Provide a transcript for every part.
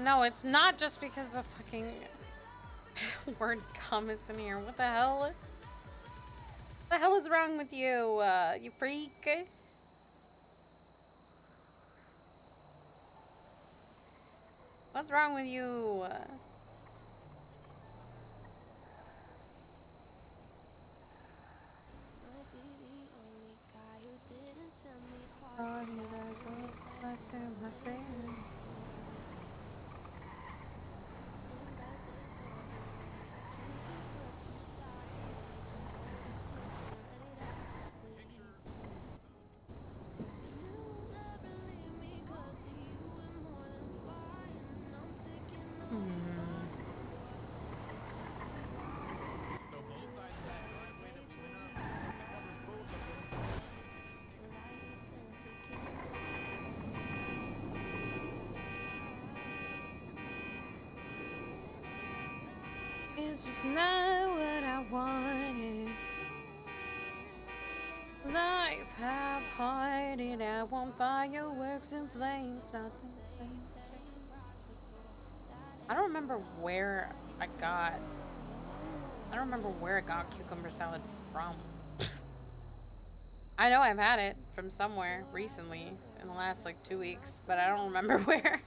No, it's not just because the fucking word cum is in here. What the hell? What the hell is wrong with you, you freak? What's wrong with you? Oh, he does look to my face. It's just not what I wanted. Life half-hearted. I want fireworks and flames, not the flames. I don't remember where I got. I don't remember where I got cucumber salad from. I know I've had it from somewhere recently in the last like 2 weeks, but I don't remember where.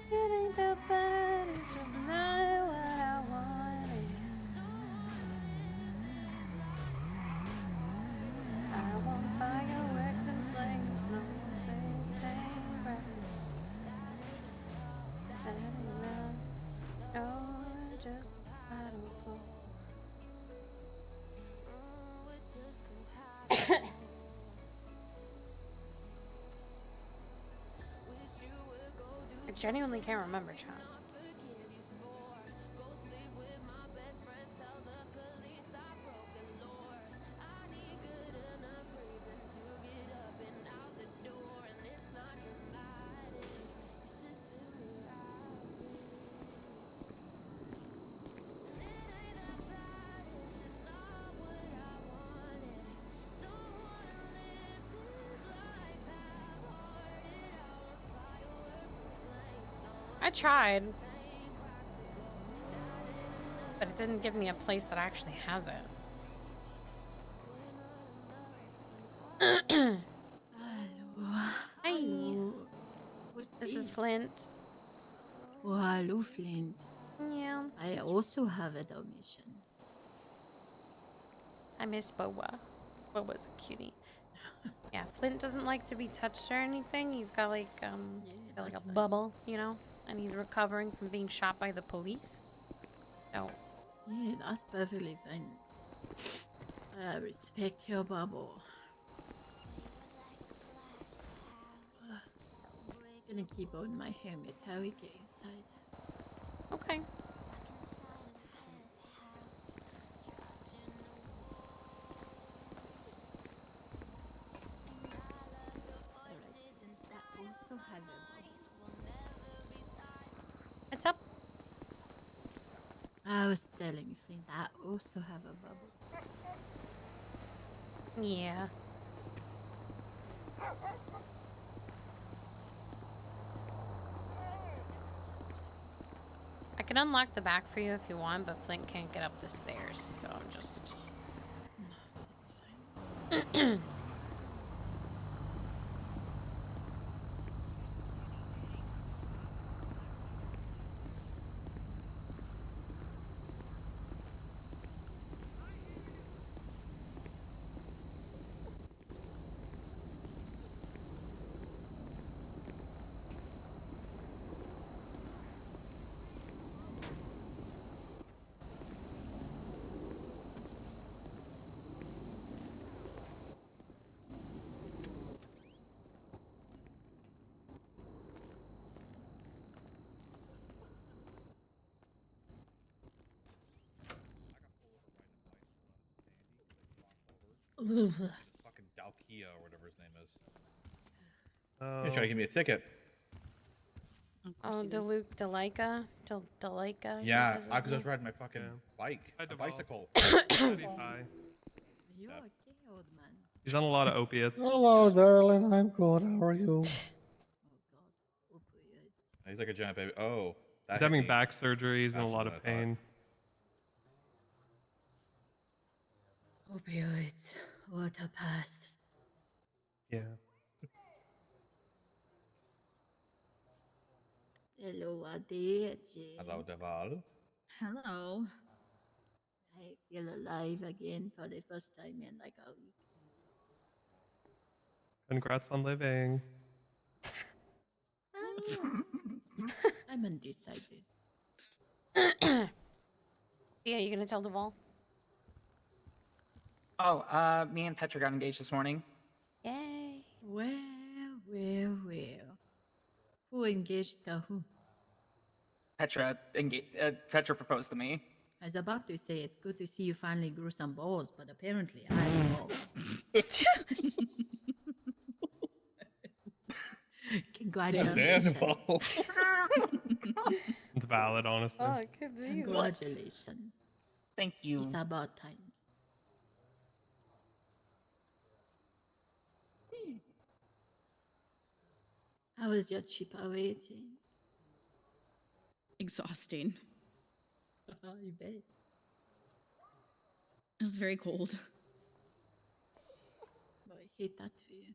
It ain't that bad, it's just not what I wanted. I want fireworks and flames, no chain back to that ain't enough. No, just I don't know. I genuinely can't remember, Chad. I tried, but it didn't give me a place that actually has it. Hello. Hi. Hello. Who's This is this? Flint. Oh, hello, Flint. Yeah. I also have a Dalmatian. I miss Boba. Boba's a cutie. Yeah, Flint doesn't like to be touched or anything. He's got like Yeah, a that's fine. bubble, you know, and he's recovering from being shot by the police. So Yeah, that's perfectly fine. I respect your bubble. Gonna keep on my helmet. How we get inside? okay. Alright, I also have a bubble. It's up. I was telling Flint I also have a bubble. Yeah. I can unlock the back for you if you want, but Flint can't get up the stairs, so I'm just. No, that's fine. Fucking Dalkia or whatever his name is. He's trying to give me a ticket. Oh, Delaika? Delaika? Yeah, because I was riding my fucking bike. Hi, A Deval. bicycle. He's high. Are you Yeah. okay, old man? He's on a lot of opiates. Hello, darling. I'm good. How are you? Oh God, opioids. He's like a giant baby. Oh. That He's hit having me back surgery. He's in a faster lot than of I thought. pain. Opioids. What a past. Yeah. Hello, Adi. Hello, Deval. Hello. I feel alive again for the first time in like a week. Congrats on living. I'm undecided. Yeah, you gonna tell Duval? Oh, me and Petra got engaged this morning. Yay. Well. Who engaged who? Petra proposed to me. I was about to say it's good to see you finally grew some balls, but apparently I don't know. Congratulations. Deval. It's valid, honestly. Fuck, Jesus. Congratulations. Thank you. It's about time. How was your trip away, Jane? Exhausting. You bet. It was very cold. Oh, I hate that for you.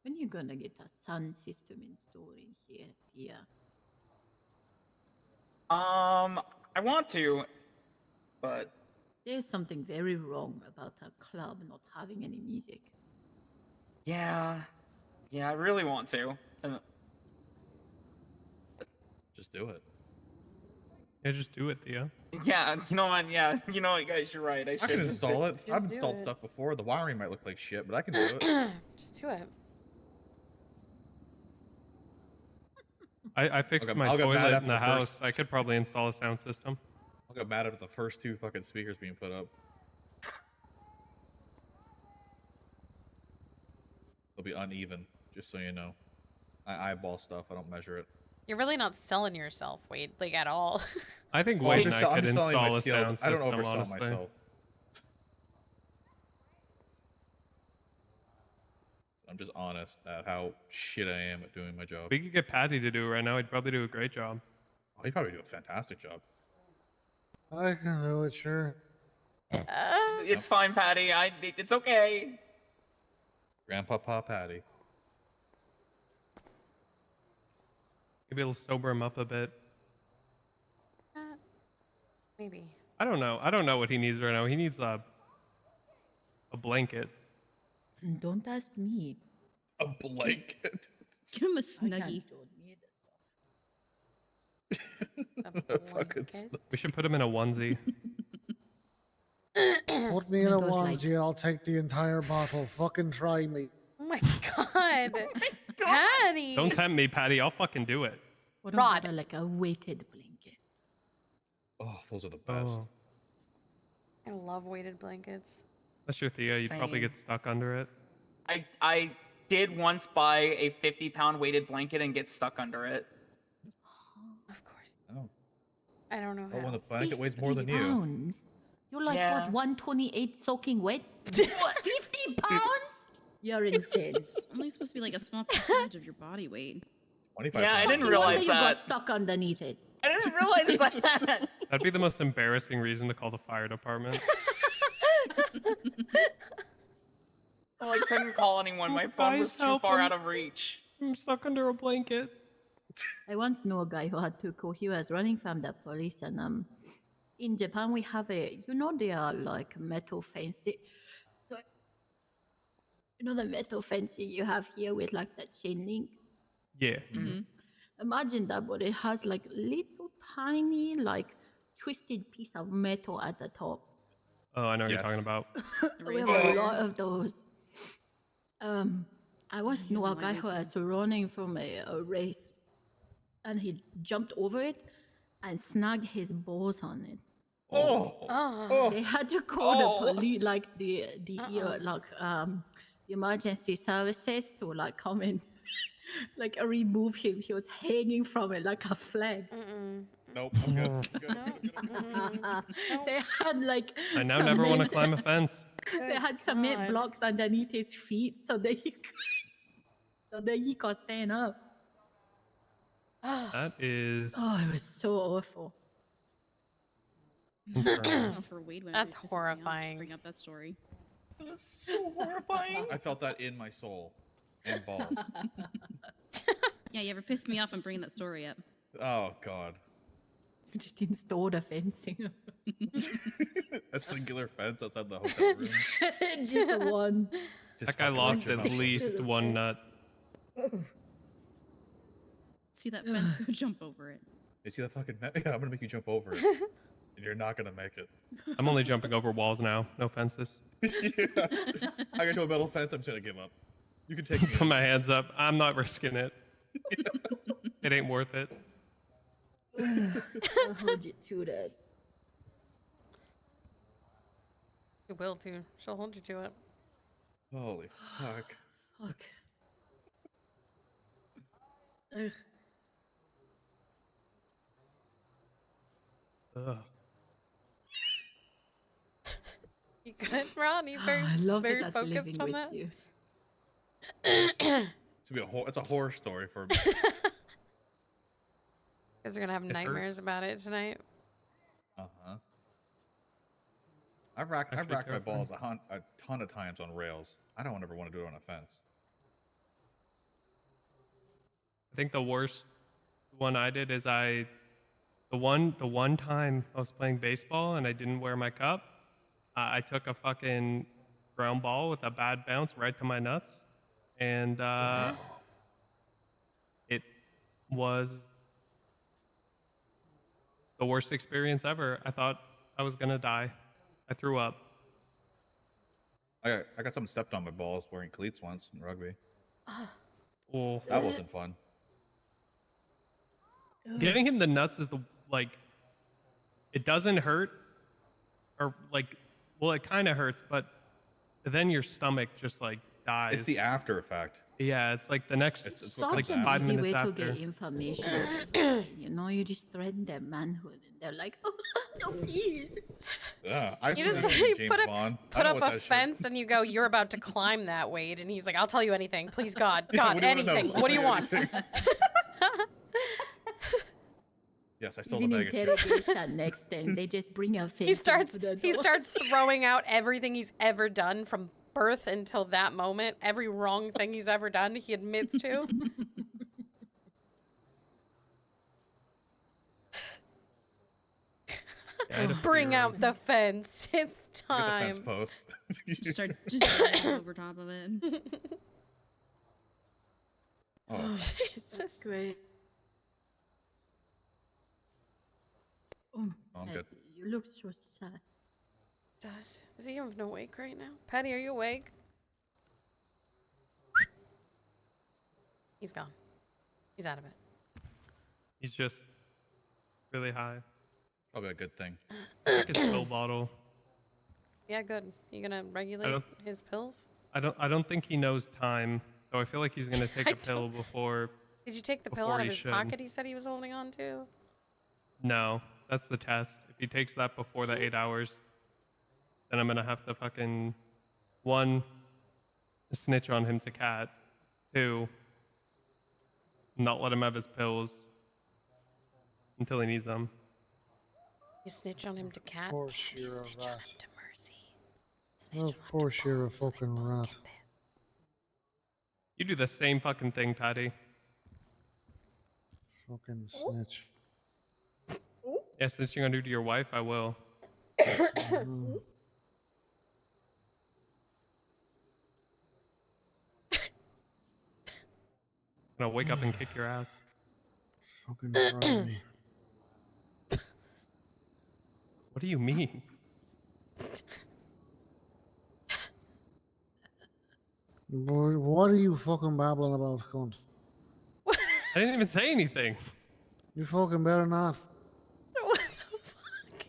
When you gonna get a sound system installed in here, Tia? I want to, but There's something very wrong about a club not having any music. yeah, I really want to. Just do it. Yeah, just do it, Thea. Yeah, you know what? Yeah, you know what, guys? You're right. I I should can install it. I've Just do installed it. stuff before. The wiring might look like shit, but I can do it. Just do it. I fixed Okay, my I'll get mad toilet after in the the house. first- I could probably install a sound system. I'll get mad at the first 2 fucking speakers being put up. They'll be uneven, just so you know. I eyeball stuff. I don't measure it. You're really not selling yourself, Wade, like at all. I think Well, I'm Wade and just I sell- I'm could just selling my install a skills. sound I don't system, oversell honestly. myself. I'm just honest at how shit I am at doing my job. We could get Patty to do it right now. He'd probably do a great job. Oh, he'd probably do a fantastic job. I can do it, sure. It's fine, Patty. It's okay. Grandpapa Patty. Maybe it'll sober him up a bit. Maybe. I don't know. I don't know what he needs right now. He needs a blanket. Don't ask me. A blanket. Give him a I snuggie. can't don't need the stuff. A Fucking blanket. We should put him in a onesie. Put me in a gosh, like- onesie. I'll take the entire bottle. Fucking try me. Oh my god. Patty. Don't tempt me, Patty. I'll fucking do it. What Rod. about like a weighted blanket? Oh, those are the best. Oh, I love weighted blankets. that's your Thea. You'd probably Same. get stuck under it. I did once buy a 50-pound weighted blanket and get stuck under it. Of course. Oh. I don't know Oh, when how. the blanket weighs more 50 than you. pounds? You're like Yeah. what, 128 soaking wet? What, 50 pounds? You're insane. It's only supposed to be like a small percentage of your body weight. 25. Yeah, I pounds. didn't No realize wonder you got that. stuck underneath it. I didn't realize that. That'd be the most embarrassing reason to call the fire department. Oh, I couldn't call anyone. My phone was Guys, too help far him. out of reach. I'm stuck under a blanket. I once knew a guy who had to go. He was running from the police, and in Japan we have they are like metal fencing. So you know the metal fencing you have here with like that chain link. Yeah. Mm-hmm. Imagine that, but it has like little tiny like twisted piece of metal at the top. Oh, I know what Yes. you're talking about. We have Razor a wire. lot of those. I was knew a guy who was running from a race, and he jumped over it and snagged his balls on it. Oh. They had to call Oh. the police, like the Uh-oh. the emergency services to like come and like remove him. He was hanging from it like a flag. Mm-mm. Nope. I'm good. I'm good. No. I'm good. Mm-mm. They had like I now never want to climb a fence. They Good had cement God. blocks underneath his feet so that he could stand up. That is Oh, it was so awful. concerning. Oh, for Wade whenever That's he pisses me off, just horrifying. bring up that story. That's so horrifying. I felt that in my soul and balls. Yeah, you ever pissed me off and bringing that story up? Oh God. Just installed a fencing. A singular fence outside the hotel room. Just one. Just That guy fucking lost punch him at up. least one nut. See that fence? Go jump over it. You see that fucking yeah, I'm gonna make you jump over it. And you're not gonna make it. I'm only jumping over walls now. No fences. Yeah. I got to a metal fence, I'm just gonna give up. You can take me. Put my hands up. I'm not risking it. It ain't worth it. I'll hold you to that. You will too. She'll hold you to it. Holy fuck. Fuck. Ugh. Ugh. You good, Ron? You Oh, very, I love very that that's focused living on with that? you. It's a horror story for me. Guys are gonna have It nightmares hurts. about it tonight. Uh-huh. I've racked Actually my terrifying. balls a ton of times on rails. I don't ever want to do it on a fence. I think the worst one I did is the one time I was playing baseball and I didn't wear my cup. I took a fucking ground ball with a bad bounce right to my nuts, and it was the worst experience ever. I thought I was gonna die. I threw up. I got something stepped on my balls wearing cleats once in rugby. Oh, That wasn't fun. getting him the nuts is it doesn't hurt, or well, it kind of hurts, but then your stomach just dies. It's the after effect. Yeah, it's like the next It's what Such comes an after. 5 easy minutes way to after. get information. You know, you just threaten their manhood, and they're like, "Oh, no, please." Yeah, I've You seen just that in James put up Bond. I put know up what a that shit- fence and you go, "You're about to climb that, Wade," and he's like, "I'll tell you anything, please God, Yeah, God, what do you wanna know? anything. I'll What do tell you want?" anything. Yes, I He's stole the in bag of chips. interrogation next, and they just bring a fence. He starts to the he door. starts throwing out everything he's ever done from birth until that moment. Every wrong thing he's ever done, he admits to. Yeah, I had a Bring fear out of- the fence. It's Get the fence time. post. Just start just driving over top of it. Oh, Jesus. Great. Oh, I'm Pat, good. you look so sad. Does is he even awake right now? Patty, are you awake? He's gone. He's out of it. He's just really high. Probably a good thing. Like his pill bottle. Yeah, good. You gonna regulate don't- his pills? I don't think he knows time, so I feel like he's gonna take I a pill before. Did you take the pill Before out of he his should. pocket he said he was holding on to? No, that's the test. If he takes that before the 8 hours, then I'm gonna have to fucking 1, snitch on him to Cat. 2, not let him have his pills until he needs them. You snitch on him to Cat? course You you're a snitch on rat. him to Mercy. Snitch Of on him to course you're a Bob, so they fucking both rat. get bit. You do the same fucking thing, Patty. Fucking snitch. Yeah, since you're gonna do to your wife, I will. Mm. I'm gonna wake up and kick your ass. Fucking try me. What do you mean? Boy, what are you fucking babbling about, cunt? I didn't even say anything. You fucking better not. What the fuck?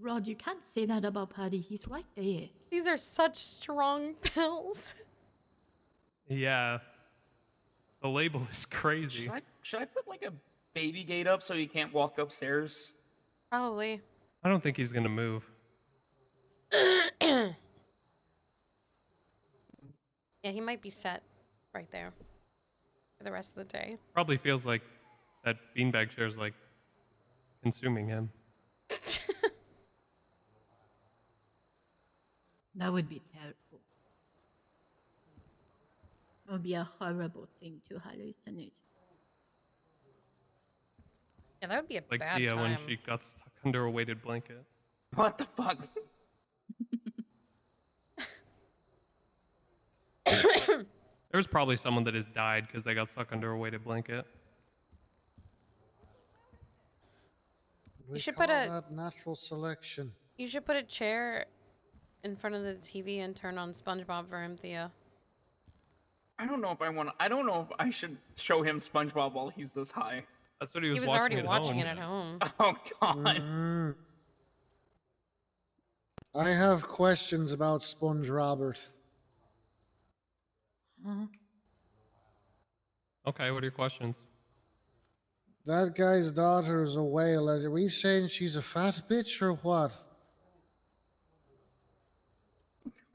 Rod, you can't say that about Paddy. He's right there. These are such strong pills. Yeah. The label is crazy. Should I put like a baby gate up so he can't walk upstairs? Probably. I don't think he's gonna move. Yeah, he might be set right there for the rest of the day. Probably feels like that beanbag chair's like consuming him. That would be terrible. It would be a horrible thing to hallucinate. Yeah, that would be a Like bad Thea time. when she got stuck under a weighted blanket. What the fuck? There's probably someone that has died because they got stuck under a weighted blanket. We should call put a- that natural selection. You should put a chair in front of the TV and turn on SpongeBob for him, Thea. I don't know if I want. I don't know if I should show him SpongeBob while he's this high. That's what he He was, was watching already at watching home. it at home. Oh god. Mhm. I have questions about Sponge Robert. Huh? Okay, what are your questions? That guy's daughter is a whale. Are we saying she's a fat bitch or what?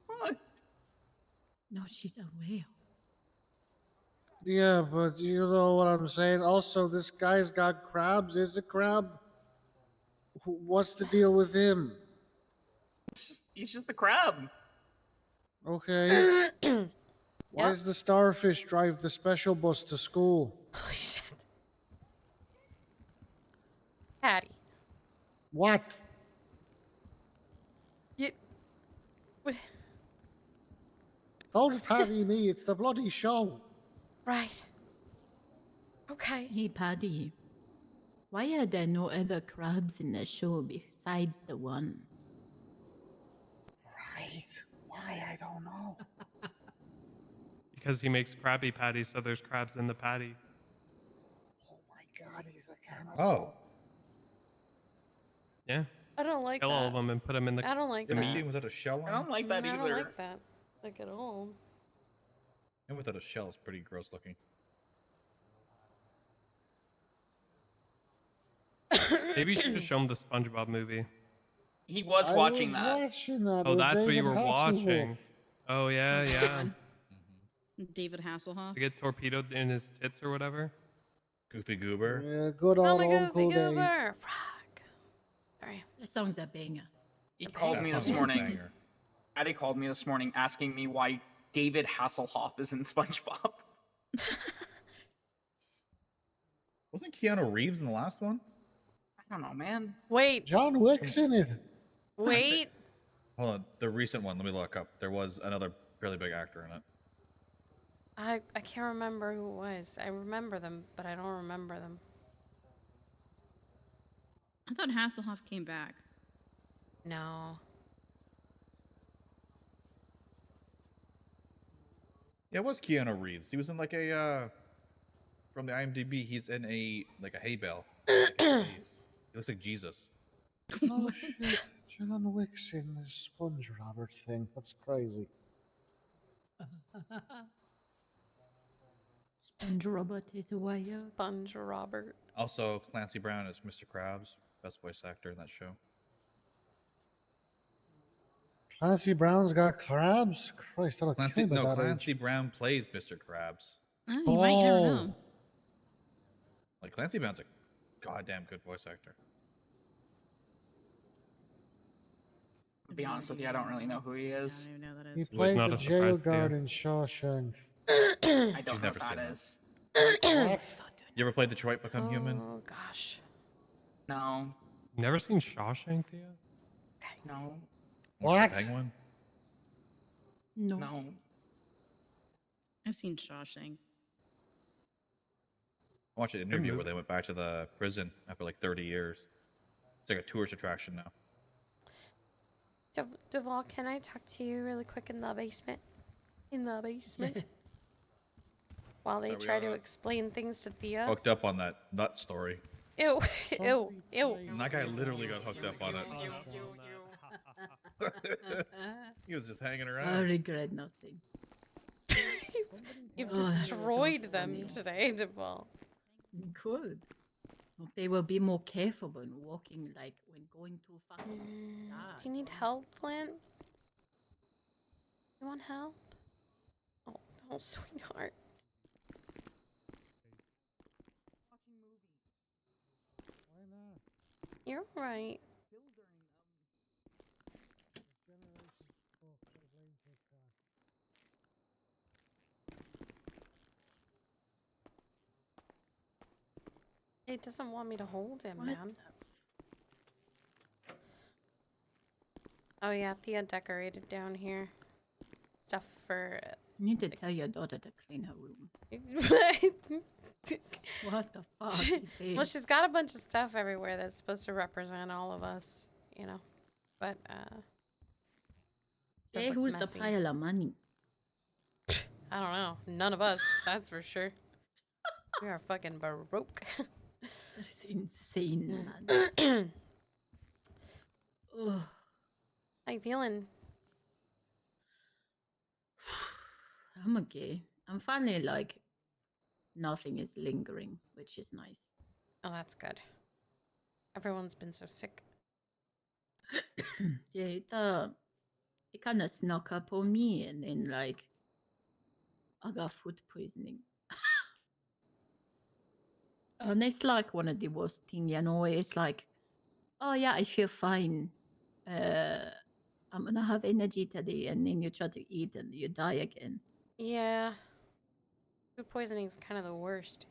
What? No, she's a whale. Yeah, but you know what I'm saying. Also, this guy's got crabs. Is a crab? What's the deal with him? He's just a crab. Okay. Why Yep. does the starfish drive the special bus to school? Holy shit. Patty. What? You... What- Don't patty me. It's the bloody show. Right. Okay. Hey, Paddy. Why are there no other crabs in the show besides the one? Right. Why? I don't know. Because he makes Krabby Patty, so there's crabs in the patty. Oh my god, he's a cannibal. Oh, Yeah. I don't like Kill that. all of them and put them in the. I don't like the that. machine without a shell I on don't like that I either. don't like that. Like at all. and without a shell is pretty gross looking. Maybe you should just show him the SpongeBob movie. He was I watching was that. watching that. Oh, with that's what you David were watching. Hasselhoff. Oh yeah, yeah. David Hasselhoff. To get torpedoed in his tits or whatever. Goofy Goober. Yeah, good Oh old my Uncle goofy Dave. goober. Fuck. Sorry. That song's a banger. He called That me sounds this like a morning. banger. Addie called me this morning asking me why David Hasselhoff is in SpongeBob. Wasn't Keanu Reeves in the last one? I don't know, man. Wait. John Wick's in it. Wait. Hold on, the recent one. Let me look up. There was another fairly big actor in it. I can't remember who it was. I remember them, but I don't remember them. I thought Hasselhoff came back. No. Yeah, it was Keanu Reeves. He was in like a from the IMDb. He's in a like a hay bale. He looks like Jesus. Oh shit. John Wick's in this Sponge Robert thing. That's crazy. Sponge Robot is a whale. Sponge Robert. Also, Clancy Brown is Mr. Krabs, best voice actor in that show. Clancy Brown's got crabs? Christ, that'll Clancy, kill me no, at that Clancy age. Brown plays Mr. Krabs. Oh, you might never Oh. know. Like Clancy Brown's a goddamn good voice actor. To be honest with you, I don't really know who he I is. don't even know who that He is. played not the a surprise jail to you. guard in Shawshank. I don't She's know never what seen that that. is. What? You ever played Detroit Become Human? Oh gosh. No, Never seen Shawshank, Thea? no, Monster What? Penguin? No. no. I've seen Shawshank. I watched an interview movie. where they went back to the prison after like 30 years. It's like a tourist attraction now. Duval, can I talk to you really quick in the basement? In the basement? While they Sorry, we try are, to explain things to Thea. Hooked up on that nut story. Ew, ew, ew. And that guy literally got hooked up on it. He was just hanging I around. regret nothing. You've Oh, that's so destroyed them funny. today, Duvall. Good. Hope they will be more careful when walking, like when going too fucking Do fast. you need help, Flint? You want help? Oh, sweetheart. Why not? You're right. Generation. Oh, what a blame TikTok. It doesn't want me to hold him, What man. Oh yeah, Thea decorated down here. Stuff for... You need to tell your daughter to clean her room. What the fuck is Well, this? she's got a bunch of stuff everywhere that's supposed to represent all of us, you know. But, does Hey, look who's messy. the pile of money? I don't know. None of us, that's for sure. We are fucking baroque. That's insane, man. Ugh. How you feeling? I'm okay. I'm finally like nothing is lingering, which is nice. Oh, that's good. Everyone's been so sick. Yeah, it kind of snuck up on me, and then like I got food poisoning. And it's like one of the worst thing, you know. It's like, oh yeah, I feel fine. I'm gonna have energy today, and then you try to eat and you die again. Yeah. Food poisoning is kind of the worst.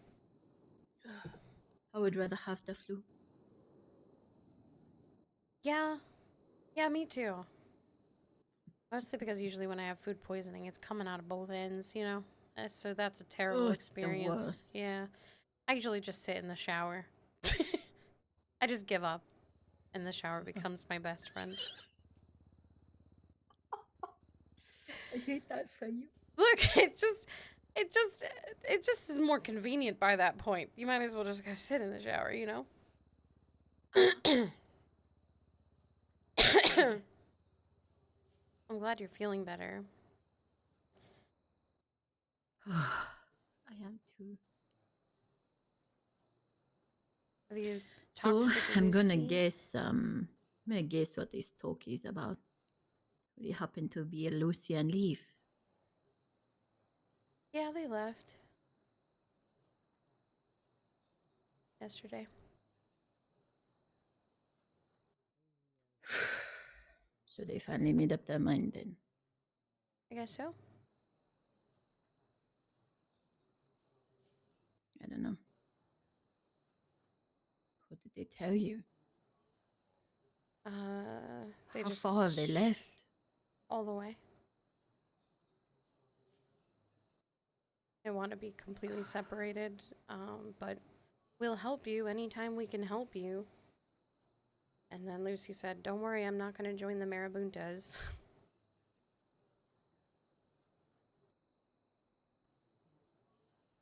I would rather have the flu. Yeah. Yeah, me too. Mostly because usually when I have food poisoning, it's coming out of both ends, you know? So that's a terrible Oh, it's the experience. worst. Yeah. I usually just sit in the shower. I just give up, and the shower becomes my best friend. I hate that for you. Look, it just is more convenient by that point. You might as well just go sit in the shower, you know? I'm glad you're feeling better. I am too. Have you So talked with I'm gonna Lucy? guess. I'm gonna guess what this talk is about. Would it happen to be Lucy and Leaf? Yeah, they left yesterday. So they finally made up their mind then. I guess so. I don't know. What did they tell you? They How just far have they left? all the way. They want to be completely separated, but we'll help you anytime we can help you. And then Lucy said, "Don't worry, I'm not going to join the Marabuntas."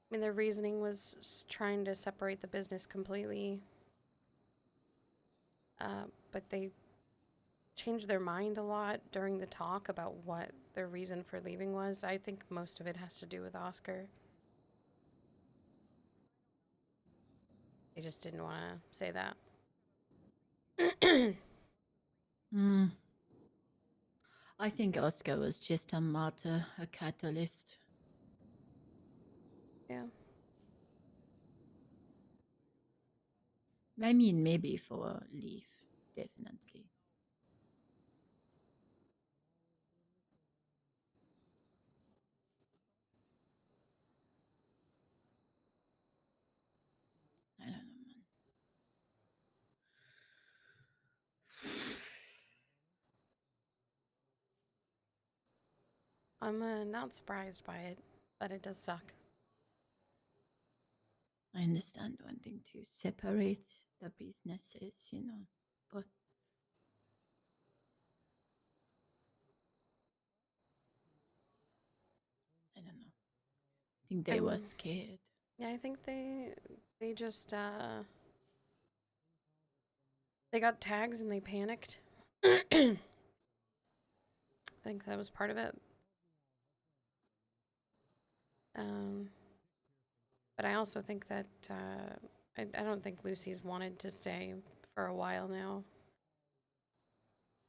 I mean, their reasoning was trying to separate the business completely, but they changed their mind a lot during the talk about what their reason for leaving was. I think most of it has to do with Oscar. They just didn't want to say that. I think Oscar was just a martyr, a catalyst. Yeah. I mean, maybe for Leaf, definitely. I don't know, man. I'm not surprised by it, but it does suck. I understand wanting to separate the businesses, you know, but I don't know. I think they were scared. Yeah, I think they just They got tags and they panicked. I think that was part of it. But I also think that I don't think Lucy's wanted to stay for a while now.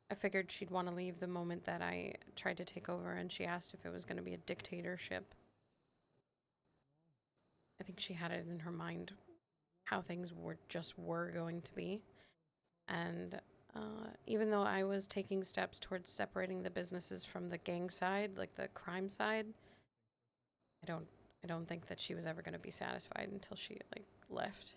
I figured she'd want to leave the moment that I tried to take over and she asked if it was going to be a dictatorship. I think she had it in her mind how things were going to be. And even though I was taking steps towards separating the businesses from the gang side, like the crime side, I don't think that she was ever going to be satisfied until she like left.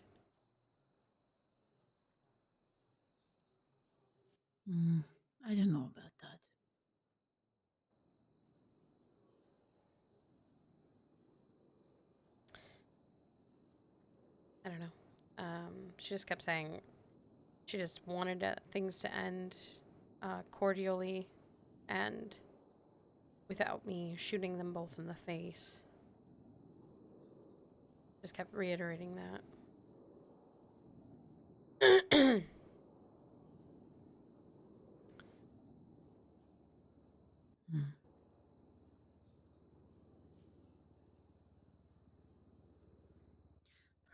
I don't know about that. I don't know. She just kept saying she just wanted things to end cordially and without me shooting them both in the face. Just kept reiterating that.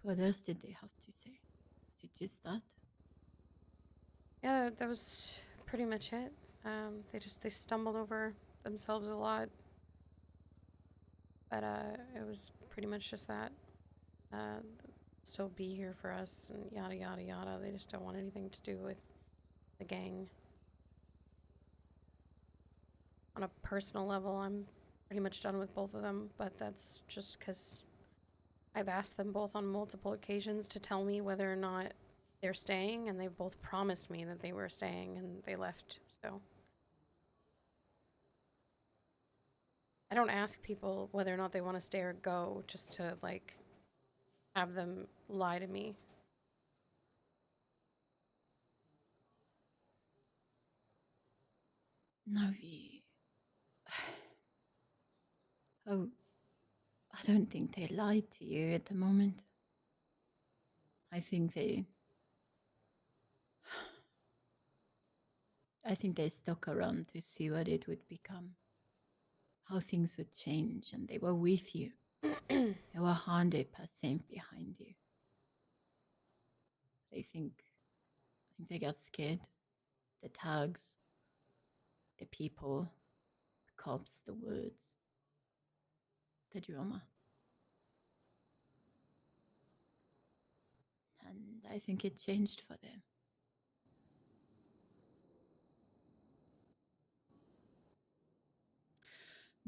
What else did they have to say? Was it just that? Yeah, that was pretty much it. They stumbled over themselves a lot, but it was pretty much just that. Still be here for us and yada yada yada. They just don't want anything to do with the gang. On a personal level, I'm pretty much done with both of them, but that's just because I've asked them both on multiple occasions to tell me whether or not they're staying, and they've both promised me that they were staying, and they left, so. I don't ask people whether or not they want to stay or go just to, like, have them lie to me. Navi. Oh, I don't think they lied to you at the moment. I think they stuck around to see what it would become, how things would change, and they were with you. They were 100% behind you. I think they got scared. The tags, the people, the cops, the words, the drama. And I think it changed for them.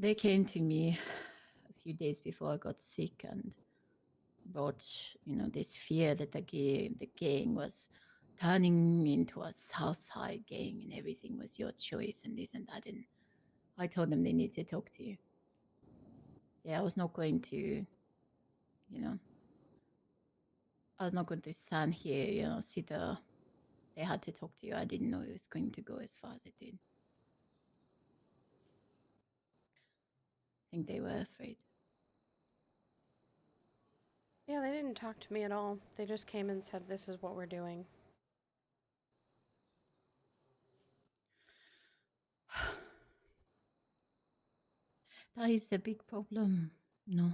They came to me a few days before I got sick and brought, this fear that the gang was turning into a Southside gang and everything was your choice and this and that. And I told them they need to talk to you. Yeah, I was not going to, I was not going to stand here, sit there. They had to talk to you. I didn't know it was going to go as far as it did. I think they were afraid. Yeah, they didn't talk to me at all. They just came and said, this is what we're doing. That is the big problem. No.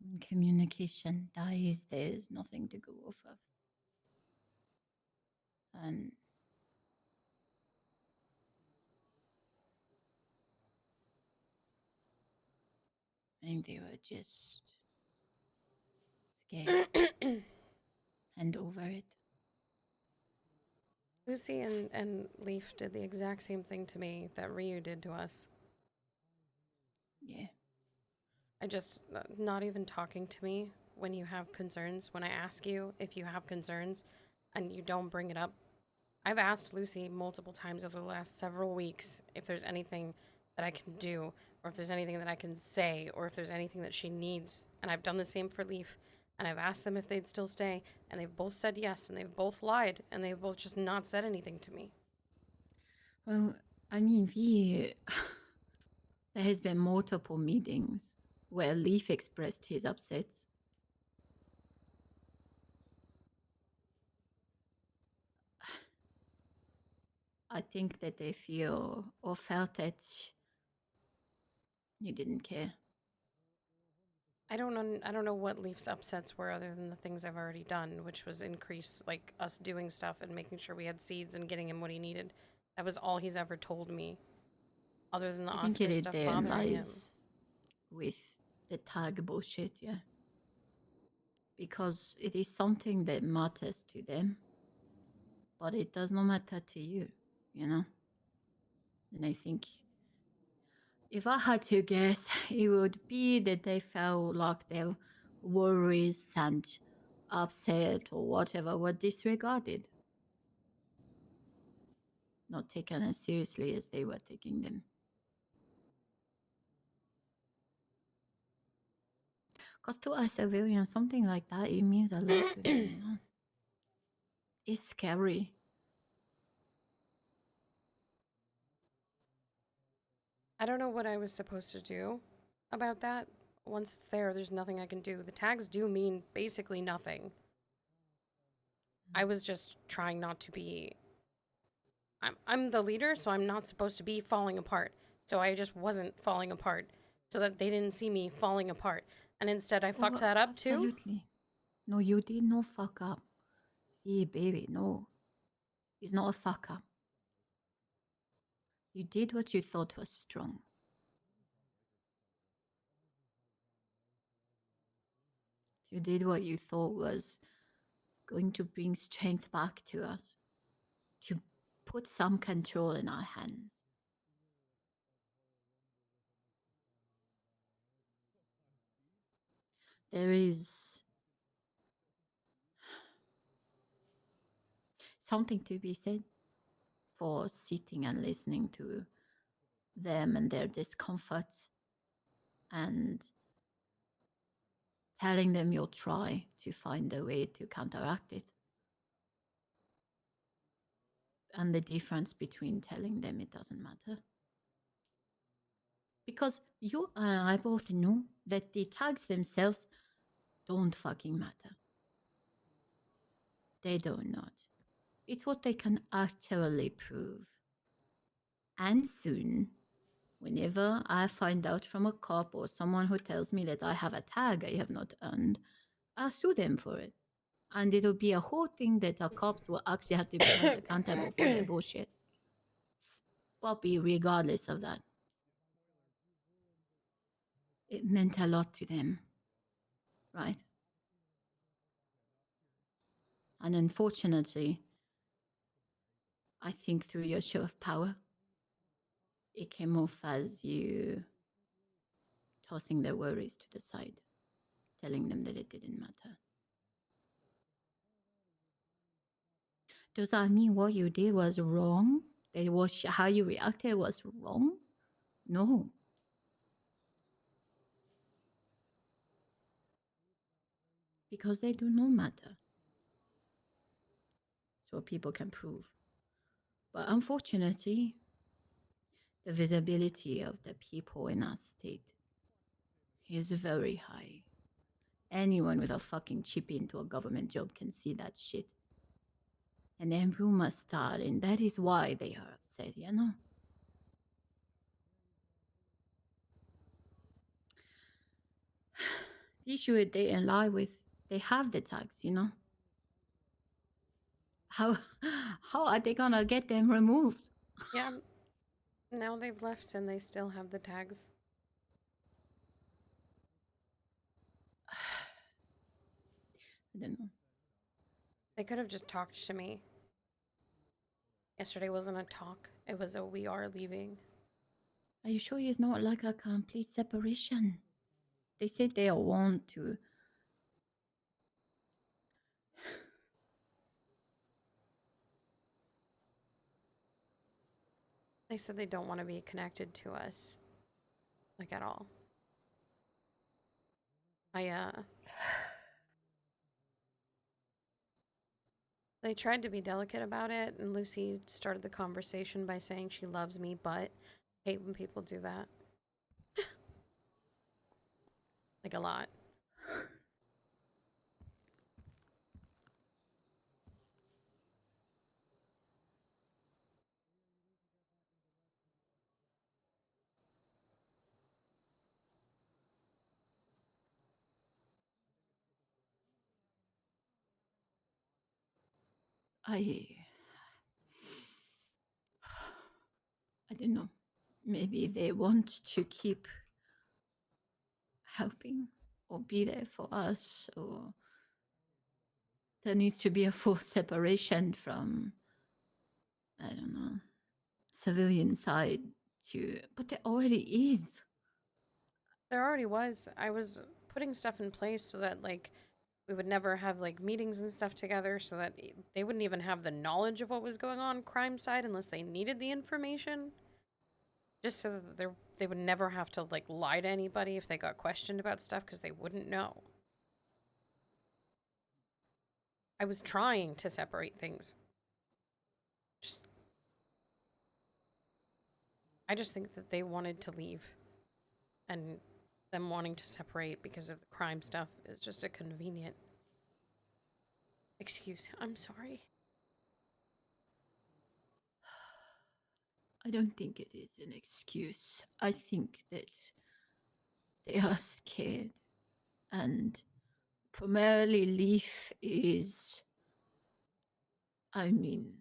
In communication, there's nothing to go off of. And I think they were just scared and over it. Lucy and Leaf did the exact same thing to me that Ryu did to us. Yeah. I just, not even talking to me when you have concerns, when I ask you if you have concerns and you don't bring it up. I've asked Lucy multiple times over the last several weeks if there's anything that I can do, or if there's anything that I can say, or if there's anything that she needs. And I've done the same for Leaf. And I've asked them if they'd still stay, and they've both said yes, and they've both lied, and they've both just not said anything to me. Well, I mean, there has been multiple meetings where Leaf expressed his upsets. I think that they feel or felt that you didn't care. I don't know what Leaf's upsets were other than the things I've already done, which was increase like us doing stuff and making sure we had seeds and getting him what he needed. That was all he's ever told me, other than the I think Oscar it stuff therein bothering him. lies with the tag bullshit, yeah. Because it is something that matters to them, but it does not matter to you, you know? And I think if I had to guess, it would be that they felt like their worries and upset or whatever were disregarded, not taken as seriously as they were taking them. Because to a civilian, something like that, it means a lot to them, you know? It's scary. I don't know what I was supposed to do about that. Once it's there, there's nothing I can do. The tags do mean basically nothing. I was just trying not to be. I'm the leader, so I'm not supposed to be falling apart. So I just wasn't falling apart, so that they didn't see me falling apart. And instead, I fucked that up too. Absolutely. No, you did not fuck up. Yeah, baby, no. It's not a fuck up. You did what you thought was strong. You did what you thought was going to bring strength back to us, to put some control in our hands. There is something to be said for sitting and listening to them and their discomfort and telling them you'll try to find a way to counteract it. And the difference between telling them it doesn't matter. Because you and I both know that the tags themselves don't fucking matter. They do not. It's what they can actually prove. And soon, whenever I find out from a cop or someone who tells me that I have a tag I have not earned, I'll sue them for it. And it'll be a whole thing that our cops will actually have to be held accountable for their bullshit. Poppy, regardless of that. It meant a lot to them, right? And unfortunately, I think through your show of power, it came off as you tossing their worries to the side, telling them that it didn't matter. Does that mean what you did was wrong? That was how you reacted was wrong? No. Because they do not matter. It's what people can prove. But unfortunately, the visibility of the people in our state is very high. Anyone with a fucking chip into a government job can see that shit. And then rumors start, and that is why they are upset, you know? The issue they lie with, they have the tags, you know? How are they gonna get them removed? Yeah. Now they've left and they still have the tags. I don't know. They could have just talked to me. Yesterday wasn't a talk, it was a we are leaving. Are you sure it's not like a complete separation? They said they want to. They said they don't want to be connected to us. Like at all. They tried to be delicate about it, and Lucy started the conversation by saying she loves me, but hate when people do that. Like a lot. I don't know. Maybe they want to keep helping or be there for us, or there needs to be a full separation from, I don't know, civilian side to, but there already is. There already was. I was putting stuff in place so that, like, we would never have, like, meetings and stuff together so that they wouldn't even have the knowledge of what was going on crime side unless they needed the information. Just so that they would never have to, like, lie to anybody if they got questioned about stuff because they wouldn't know. I was trying to separate things. I just think that they wanted to leave. And them wanting to separate because of the crime stuff is just a convenient excuse. I'm sorry. I don't think it is an excuse. I think that they are scared, and primarily Leaf is, I mean,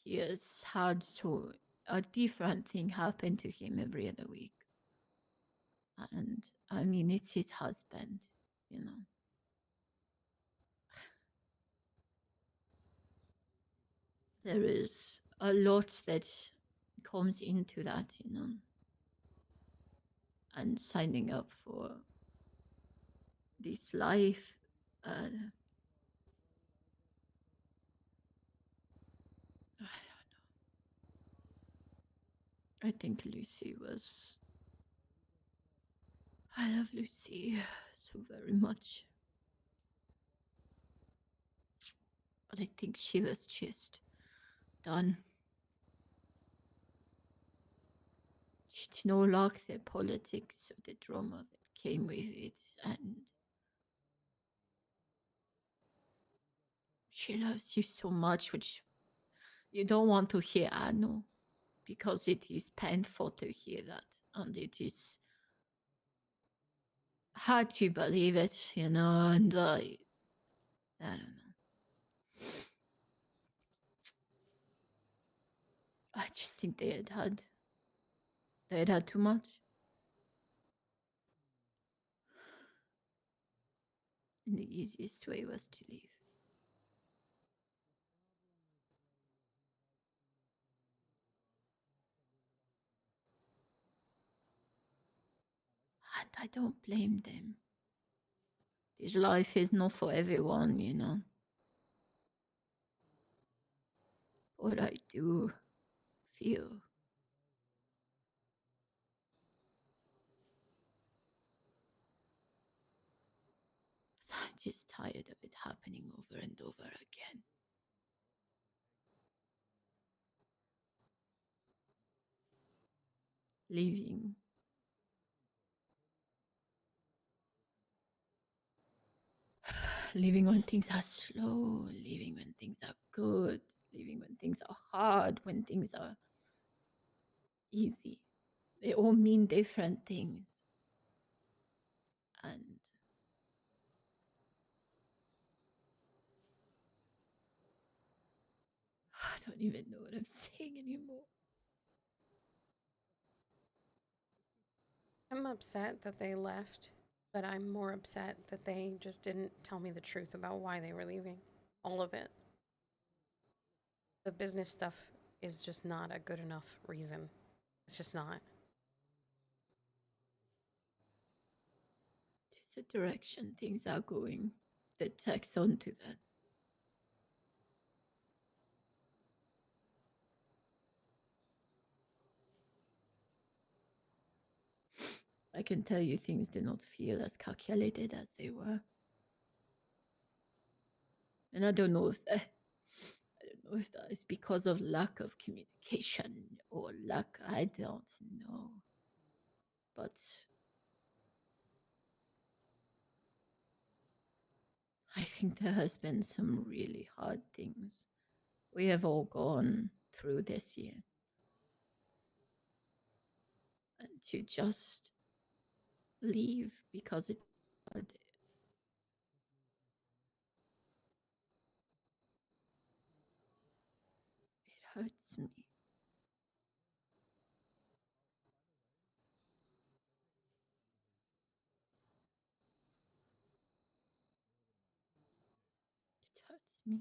he has had so a different thing happen to him every other week. And I mean, it's his husband, you know. There is a lot that comes into that, you know. And signing up for this life, I don't know. I think Lucy was. I love Lucy so very much. But I think she was just done. She did not like the politics or the drama that came with it, and she loves you so much, which you don't want to hear, I know, because it is painful to hear that, and it is hard to believe it, you know, and I don't know. I just think they had too much. And the easiest way was to leave. And I don't blame them. This life is not for everyone, you know. What I do feel. I'm just tired of it happening over and over again. Leaving. Leaving when things are slow, leaving when things are good, leaving when things are hard, when things are easy. They all mean different things. And I don't even know what I'm saying anymore. I'm upset that they left, but I'm more upset that they just didn't tell me the truth about why they were leaving. All of it. The business stuff is just not a good enough reason. It's just not. Just the direction things are going that tacks on to that. I can tell you things do not feel as calculated as they were. And I don't know if that is because of lack of communication or lack, I don't know. But I think there has been some really hard things we have all gone through this year. And to just leave because it's hard, hurts me. It hurts me.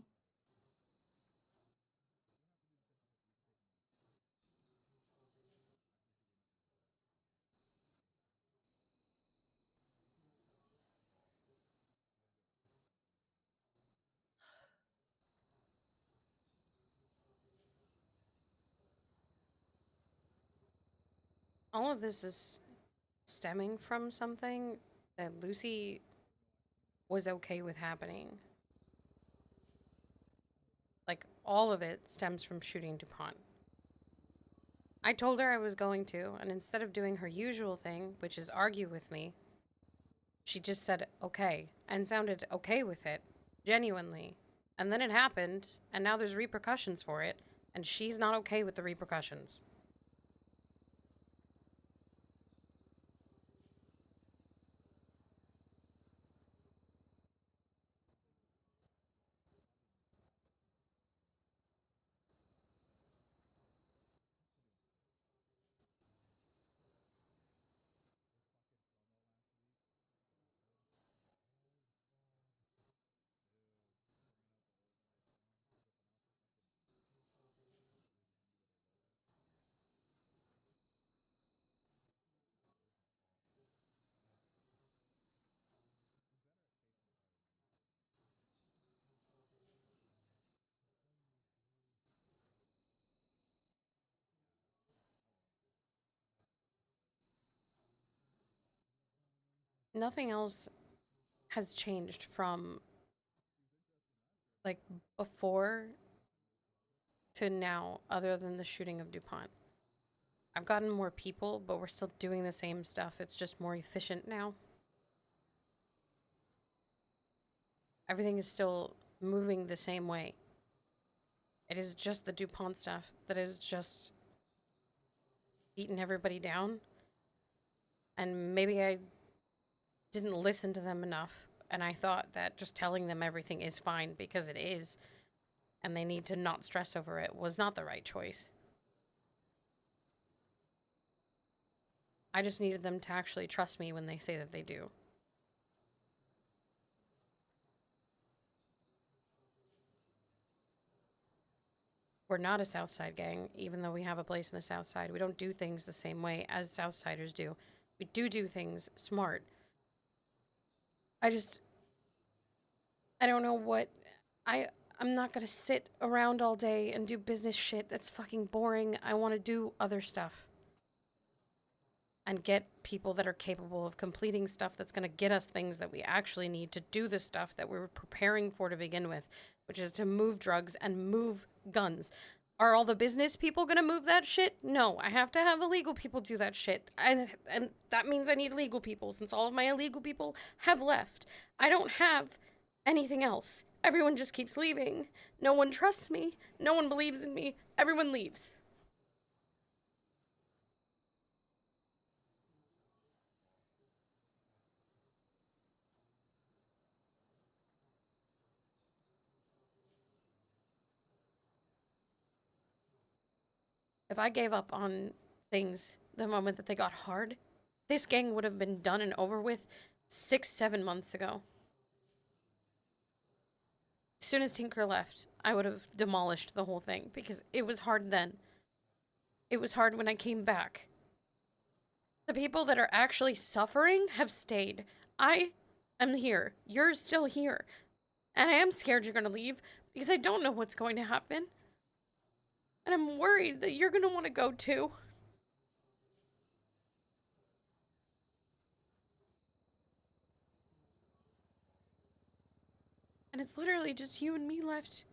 All of this is stemming from something that Lucy was okay with happening. Like, all of it stems from shooting DuPont. I told her I was going to, and instead of doing her usual thing, which is argue with me, she just said okay and sounded okay with it, genuinely. And then it happened, and now there's repercussions for it, and she's not okay with the repercussions. Nothing else has changed from like before to now other than the shooting of DuPont. I've gotten more people, but we're still doing the same stuff. It's just more efficient now. Everything is still moving the same way. It is just the DuPont stuff that is just beating everybody down. And maybe I didn't listen to them enough. And I thought that just telling them everything is fine because it is, and they need to not stress over it, was not the right choice. I just needed them to actually trust me when they say that they do. We're not a Southside gang, even though we have a place in the Southside. We don't do things the same way as Southsiders do. We do things smart. I don't know what... I'm not gonna sit around all day and do business shit. That's fucking boring. I want to do other stuff. And get people that are capable of completing stuff that's gonna get us things that we actually need to do the stuff that we were preparing for to begin with, which is to move drugs and move guns. Are all the business people gonna move that shit? No, I have to have illegal people do that shit. And that means I need legal people, since all of my illegal people have left. I don't have anything else. Everyone just keeps leaving. No one trusts me. No one believes in me. Everyone leaves. If I gave up on things the moment that they got hard, this gang would have been done and over with 6-7 months ago. As soon as Tinker left, I would have demolished the whole thing because it was hard then. It was hard when I came back. The people that are actually suffering have stayed. I am here. You're still here. And I am scared you're going to leave because I don't know what's going to happen. And I'm worried that you're going to want to go too. And it's literally just you and me left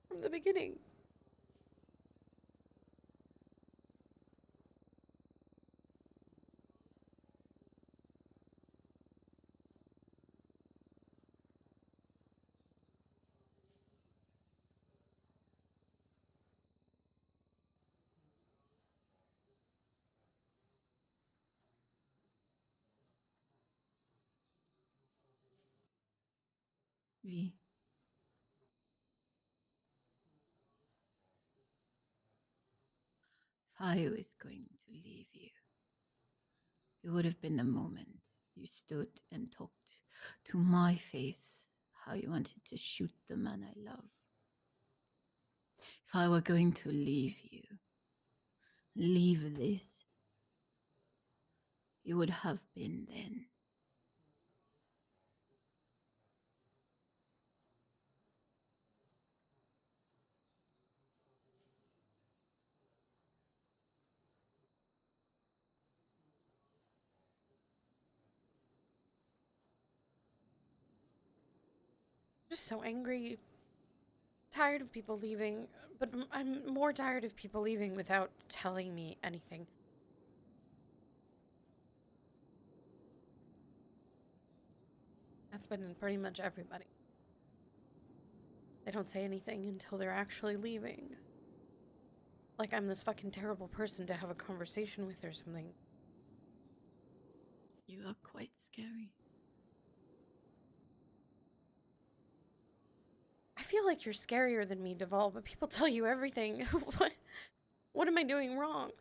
from the beginning. V. I was going to leave you, it would have been the moment you stood and talked to my face how you wanted to shoot the man I love. If I were going to leave you, leave this, it would have been then. Just so angry, tired of people leaving, but I'm more tired of people leaving without telling me anything. That's been in pretty much everybody. They don't say anything until they're actually leaving. Like I'm this fucking terrible person to have a conversation with or something. You are quite scary. I feel like you're scarier than me, Duval, but people tell you everything. What am I doing wrong?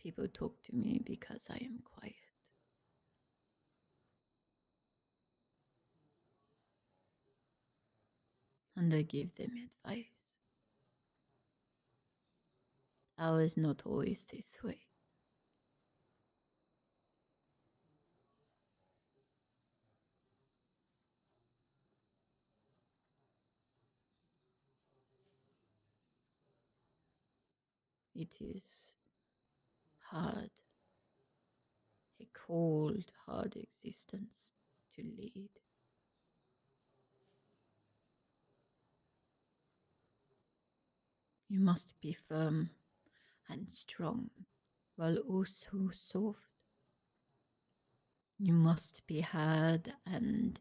People talk to me because I am quiet. And I give them advice. I was not always this way. It is hard, a cold, hard existence to lead. You must be firm and strong, while also soft. You must be hard and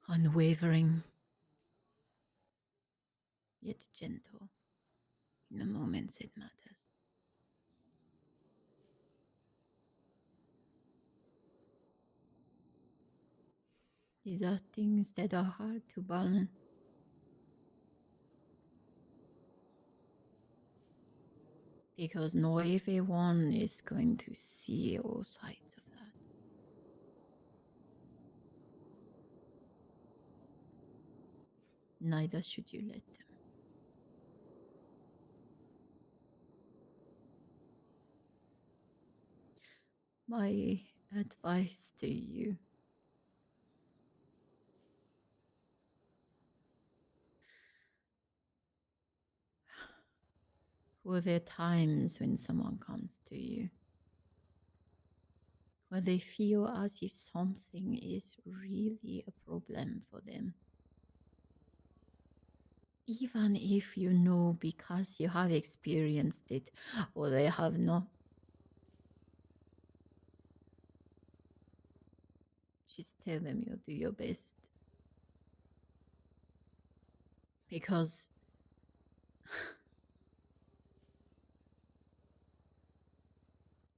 unwavering, yet gentle in the moments it matters. These are things that are hard to balance. Because not everyone is going to see all sides of that. Neither should you let them. My advice to you: were there times when someone comes to you where they feel as if something is really a problem for them? Even if you know because you have experienced it or they have not, just tell them you'll do your best. Because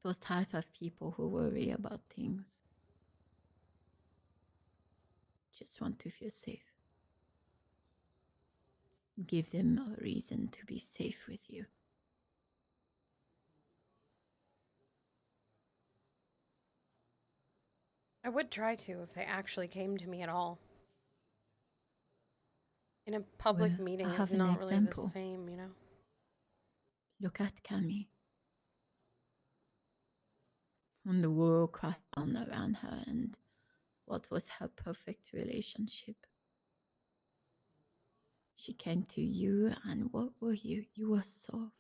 those type of people who worry about things just want to feel safe. Give them a reason to be safe with you. I would try to if they actually came to me at all. In a public Well, meeting I is have an not really the example. same, you know? Look at Cammy. When the world crashed down around her, and what was her perfect relationship? She came to you, and what were you? You were soft.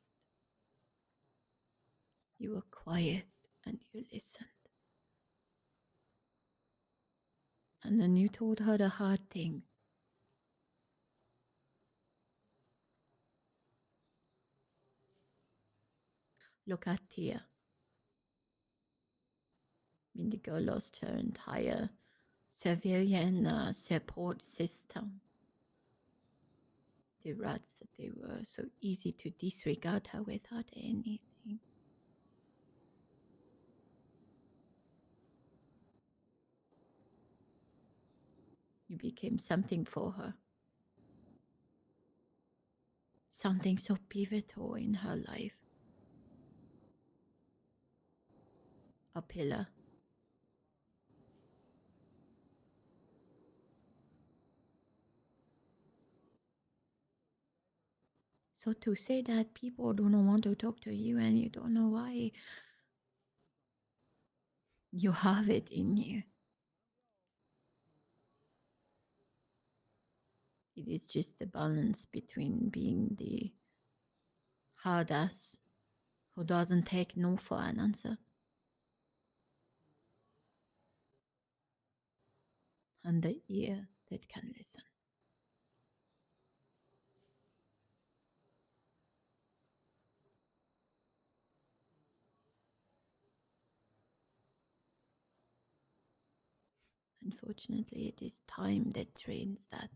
You were quiet, and you listened. And then you told her the hard things. Look at Tia. Indigo lost her entire civilian support system. The rats that they were, so easy to disregard her without anything. You became something for her. Something so pivotal in her life. A pillar. So to say that people do not want to talk to you and you don't know why, you have it in you. It is just the balance between being the hard ass who doesn't take no for an answer and the ear that can listen. Unfortunately, it is time that trains that.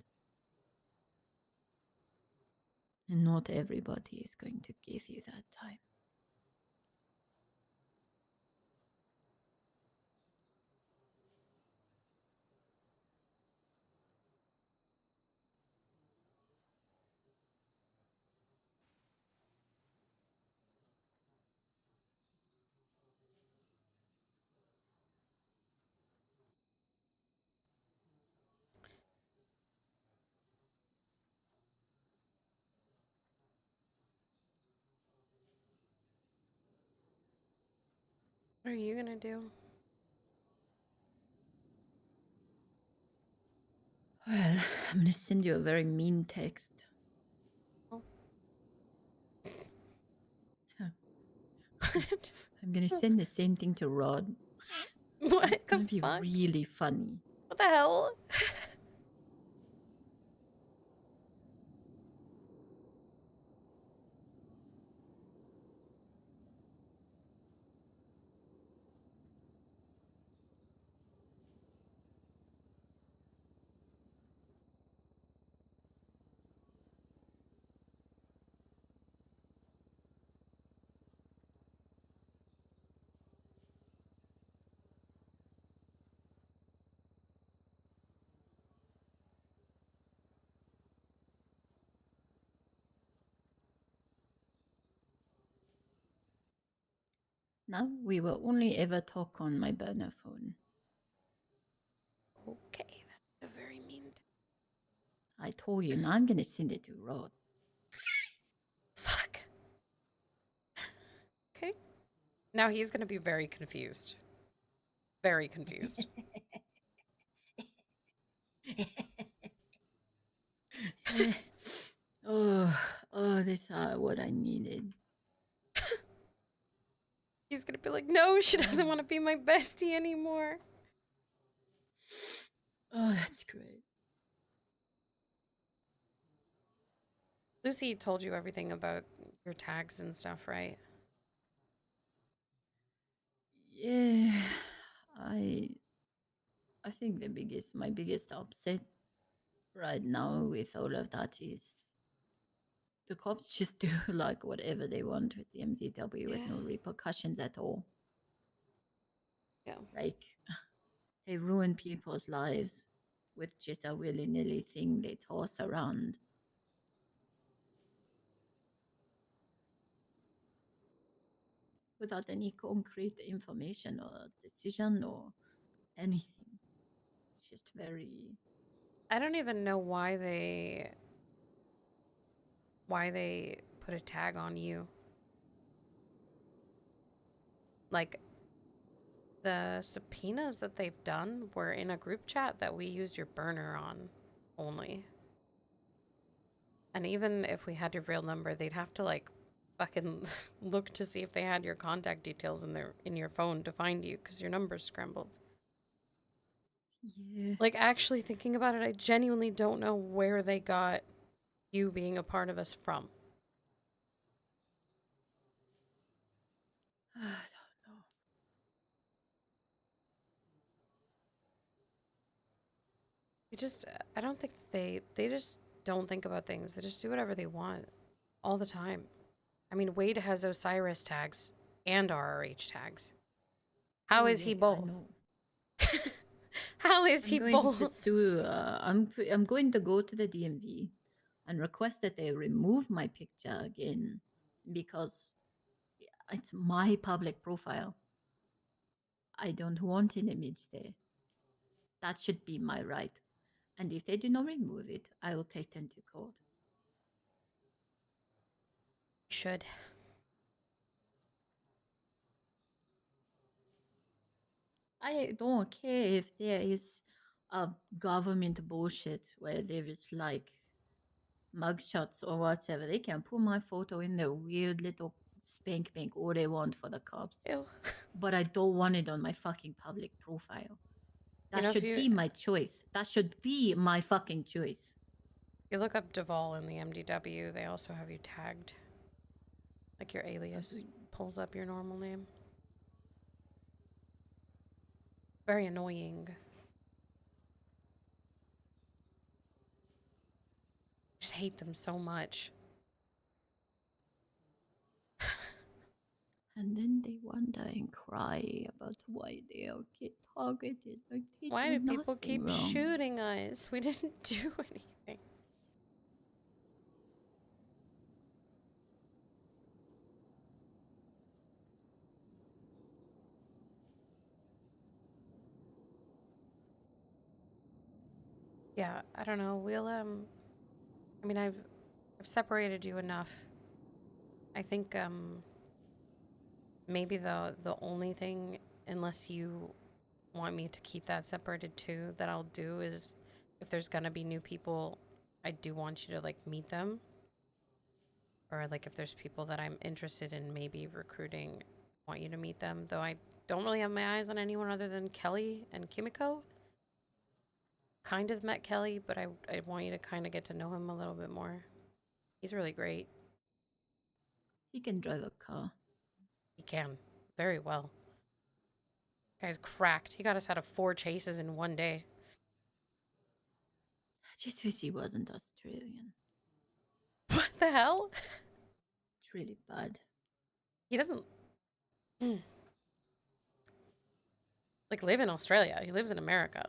And not everybody is going to give you that time. What are you gonna do? Well, I'm going to send you a very mean text. Oh. I'm going to send the same thing to Rod. And What it's going the to be fuck? really funny. What the hell? Now, we will only ever talk on my burner phone. Okay, that's a very mean. I told you, now I'm going to send it to Rod. Fuck. Okay. Now he's gonna be very confused. Very confused. oh, that's what I needed. He's gonna be like, no, she doesn't want to be my bestie anymore. Oh, that's great. Lucy told you everything about your tags and stuff, right? Yeah, I think my biggest upset right now with all of that is the cops just do like whatever they want with the MDW with no Yeah. repercussions at all. Yeah. Like they ruin people's lives with just a willy-nilly thing they toss around. Without any concrete information or decision or anything. It's just very I don't even know why they put a tag on you. Like the subpoenas that they've done were in a group chat that we used your burner on only. And even if we had your real number, they'd have to like fucking look to see if they had your contact details in your phone to find you because your number's scrambled. yeah. Like actually thinking about it, I genuinely don't know where they got you being a part of us from. I don't know. I don't think they just don't think about things. They just do whatever they want all the time. I mean, Wade has Osiris tags and RRH tags. How Oh, is yeah, he I both? know. How is I'm he going to bold? pursue. I'm going to go to the DMV and request that they remove my picture again because it's my public profile. I don't want an image there. That should be my right. And if they do not remove it, I will take them to court. Should. I don't care if there is a government bullshit where there is like mugshots or whatever. They can put my photo in their weird little spank bank all they want for the cops. Ew. But I don't want it on my fucking public profile. That know, if should you- be my choice. That should be my fucking choice. You look up Duval in the MDW, they also have you tagged. Like your alias pulls up your normal name. Very annoying. Just hate them so much. And then they wonder and cry about why they are get targeted. Like they Why do do people nothing keep wrong. shooting us? We didn't do anything. Yeah, I don't know. We'll I mean I've separated you enough. I think maybe the only thing, unless you want me to keep that separated too, that I'll do is if there's gonna be new people, I do want you to like meet them. Or like if there's people that I'm interested in maybe recruiting, I want you to meet them. Though I don't really have my eyes on anyone other than Kelly and Kimiko. Kind of met Kelly, but I want you to kind of get to know him a little bit more. He's really great. He can drive a car. He can. Very well. Guy's cracked. He got us out of 4 chases in one day. I just wish he wasn't Australian. What the hell? It's really bad. He doesn't like live in Australia. He lives in America.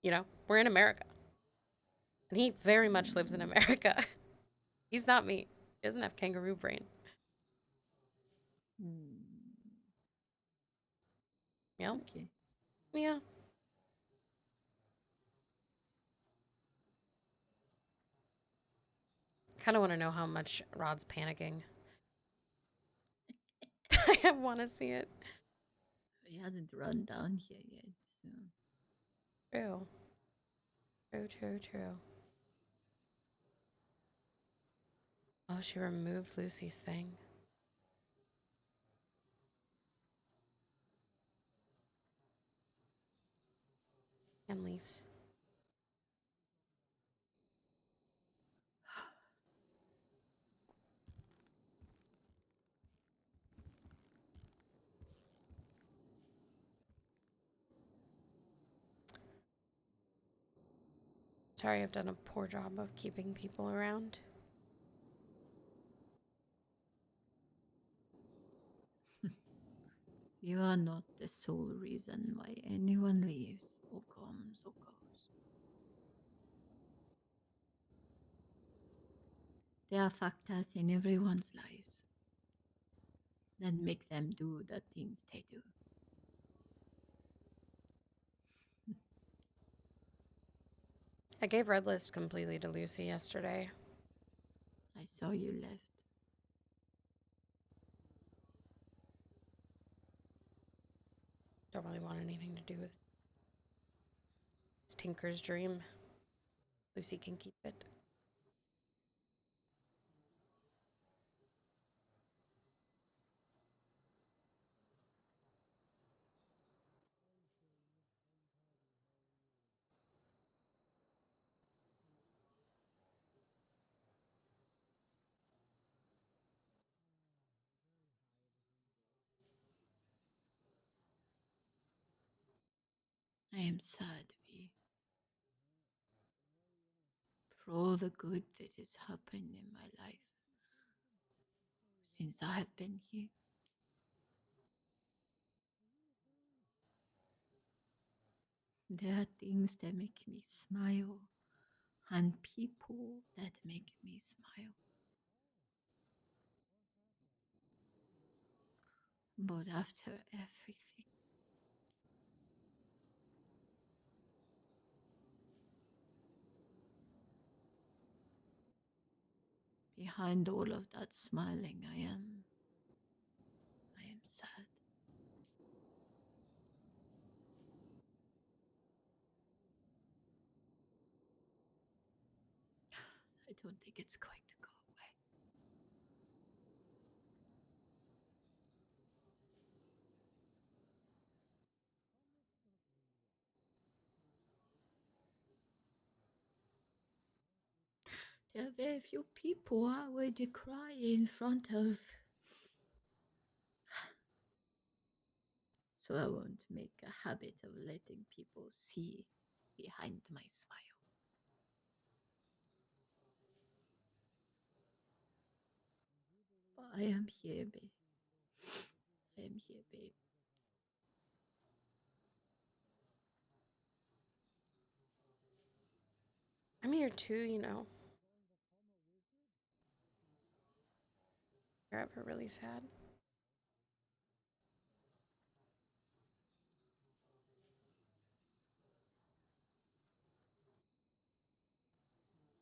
You know, we're in America. And he very much lives in America. He's not me. He doesn't have kangaroo brain. You know? Okay. Yeah. Kind of want to know how much Rod's panicking. I want to see it. He hasn't run down here yet, so True. True. Oh, she removed Lucy's thing. And leaves. Sorry, I've done a poor job of keeping people around. you are not the sole reason why anyone leaves or comes or goes. There are factors in everyone's lives that make them do the things they do. I gave Red List completely to Lucy yesterday. I saw you left. Don't really want anything to do with it. It's Tinker's dream. Lucy can keep it. I am sad, V, for all the good that has happened in my life since I have been here. There are things that make me smile and people that make me smile. But after everything, behind all of that smiling, I am sad. I don't think it's going to go away. There are very few people I would cry in front of. So I won't make a habit of letting people see behind my smile. But I am here, babe. I am here, babe. I'm here too, you know. If you're ever really sad.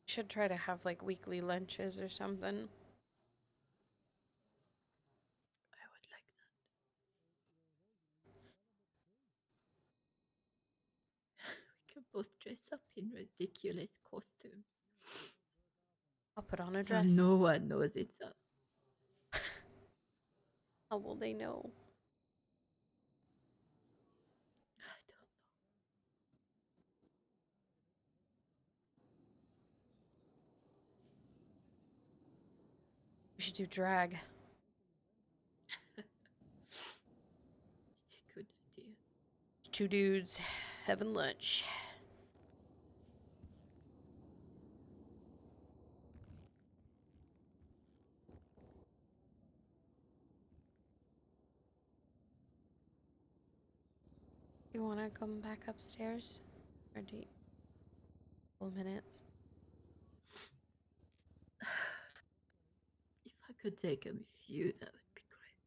Should try to have like weekly lunches or something. I would like that. We can both dress up in ridiculous costumes. I'll put on a So dress. no one knows it's us. How will they know? I don't know. We should do drag. It's a good idea. Two dudes having lunch. You want to come back upstairs? Or do you... minutes? If I could take a few, that would be great.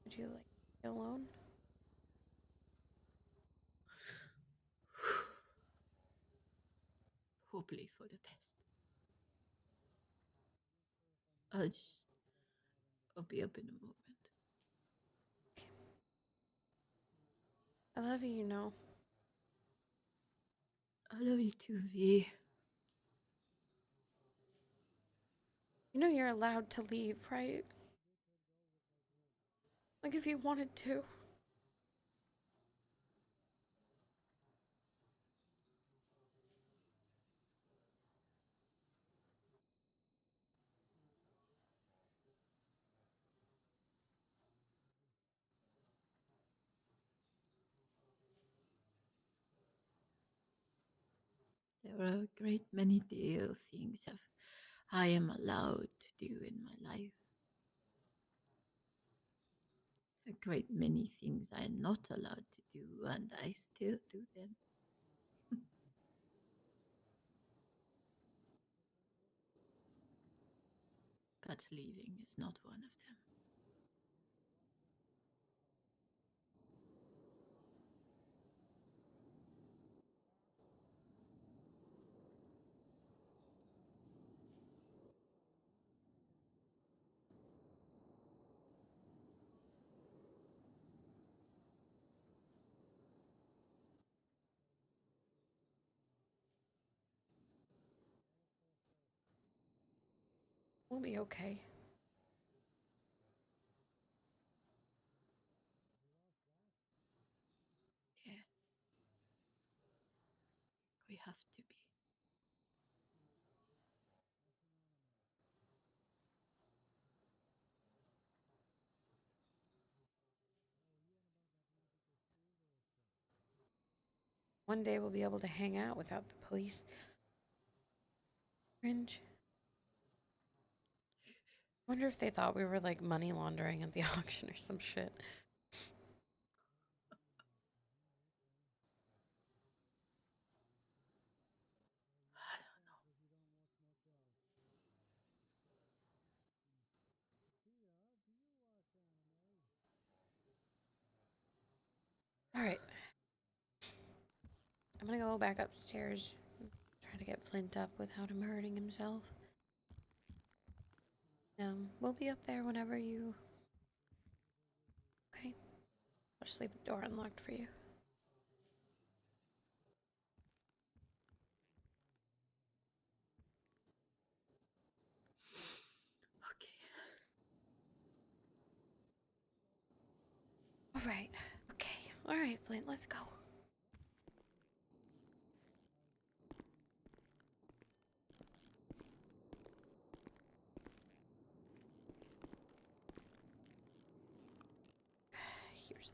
Would you like to be alone? Hopefully for the best. I'll be up in a moment. I love you, you know. I love you too, V. You know you're allowed to leave, right? Like if you wanted to. There are a great many deal things I am allowed to do in my life. A great many things I am not allowed to do, and I still do them. But leaving is not one of them. We'll be okay. Yeah. We have to be. One day we'll be able to hang out without the police. Cringe. Wonder if they thought we were like money laundering at the auction or some shit. All right. I'm gonna go back upstairs. Try to get Flint up without him hurting himself. We'll be up there whenever you. Okay. I'll just leave the door unlocked for you. Okay. All right. Okay. All right, Flint. Let's go. Here's.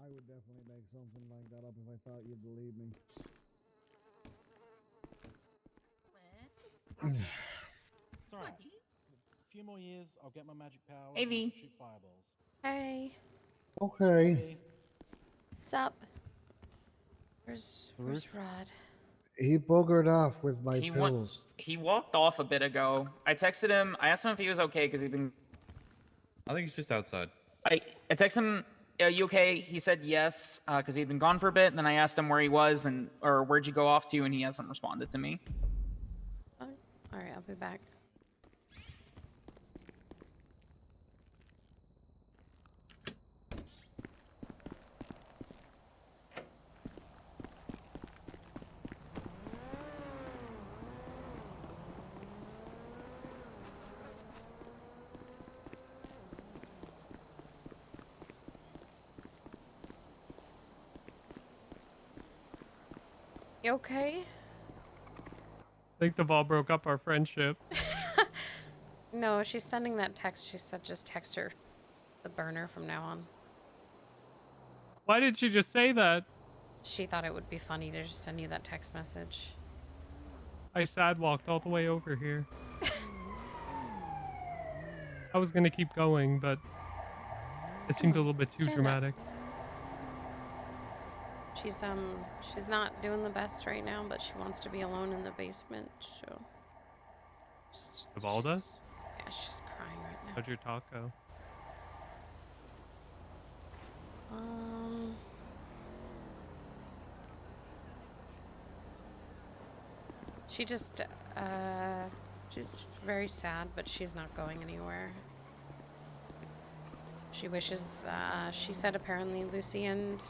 I would definitely make something like that up if I thought you'd believe me. It's alright. A few more years, I'll get my magic powers Hey, and I V. can shoot fireballs. Hey. Okay. Maybe. Sup? Where's Ruth? Rod? He boogered off with my He pills. he walked off a bit ago. I texted him. I asked him if he was okay because he'd been. I think he's just outside. I texted him. Are you okay? He said yes because he'd been gone for a bit. And then I asked him where he was and or where'd you go off to, and he hasn't responded to me. Oh, all right. I'll be back. You okay? I think the ball broke up our friendship. No, she's sending that text. She said just text her the burner from now on. Why did she just say that? She thought it would be funny to just send you that text message. I sad walked all the way over here. I was gonna keep going, but it seemed a little bit too Stand up. dramatic. She's not doing the best right now, but she wants to be alone in the basement, so. Evalda? Yeah, she's crying right now. How'd your talk go? She just, she's very sad, but she's not going anywhere. She wishes that, she said apparently Lucy and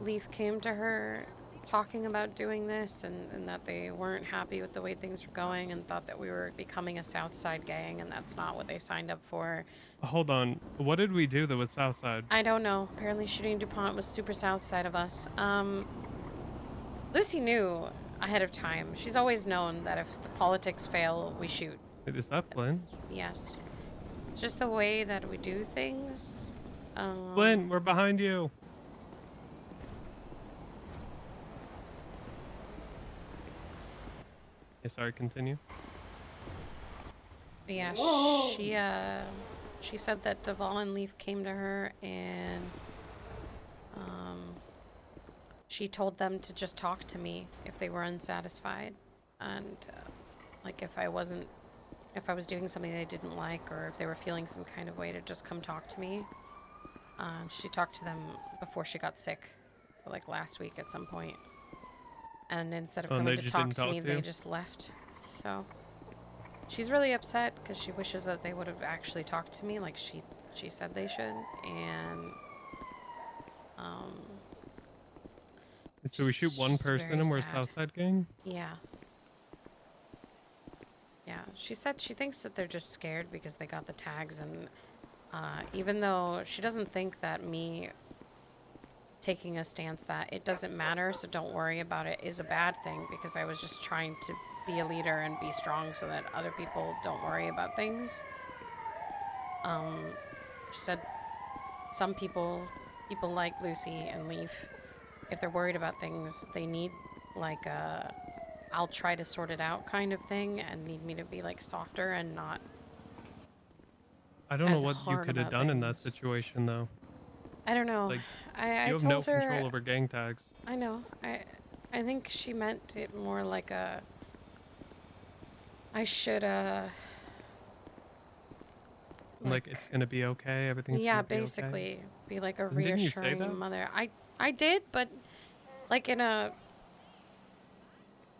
Leaf came to her talking about doing this and that they weren't happy with the way things were going and thought that we were becoming a Southside gang, and that's not what they signed up for. Hold on. What did we do that was Southside? I don't know. Apparently shooting DuPont was super Southside of us. Lucy knew ahead of time. She's always known that if the politics fail, we shoot. Wait, is that Flynn? Yes. It's just the way that we do things. Flynn, we're behind you. Yeah, sorry, continue. Yeah, she said that Duvall and Leaf came to her and she told them to just talk to me if they were unsatisfied, and like if I was doing something they didn't like or if they were feeling some kind of way, to just come talk to me. She talked to them before she got sick, like last week at some point. And instead of Oh, and coming they to just talk didn't to talk me, to they you? just left. So she's really upset because she wishes that they would have actually talked to me like she said they should. And So we shoot one she's person very and we're sad. Southside gang? Yeah. Yeah, she said she thinks that they're just scared because they got the tags, and even though she doesn't think that me taking a stance that it doesn't matter, so don't worry about it, is a bad thing, because I was just trying to be a leader and be strong so that other people don't worry about things. She said some people like Lucy and Leaf, if they're worried about things, they need like a I'll try to sort it out kind of thing, and need me to be like softer and not I don't know as what you hard could have about done in that things. situation, though. I don't know. Like, I You have no told her, control over gang tags. I know. I think she meant it more like a I should, Like it's gonna be okay. Everything's yeah, gonna be okay. basically be like a Didn't you say reassuring that? mother. I did, but like in a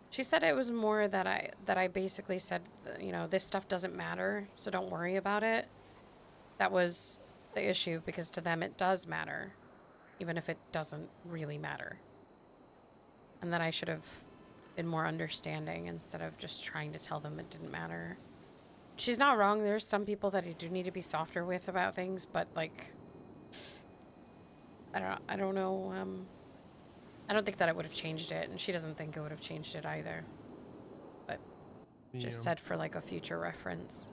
she said it was more that I basically said, you know, this stuff doesn't matter, so don't worry about it. That was the issue because to them it does matter, even if it doesn't really matter. And that I should have been more understanding instead of just trying to tell them it didn't matter. She's not wrong. There's some people that I do need to be softer with about things, but like I don't know, I don't think that it would have changed it, and she doesn't think it would have changed it either. But just Yeah. said for like a future reference.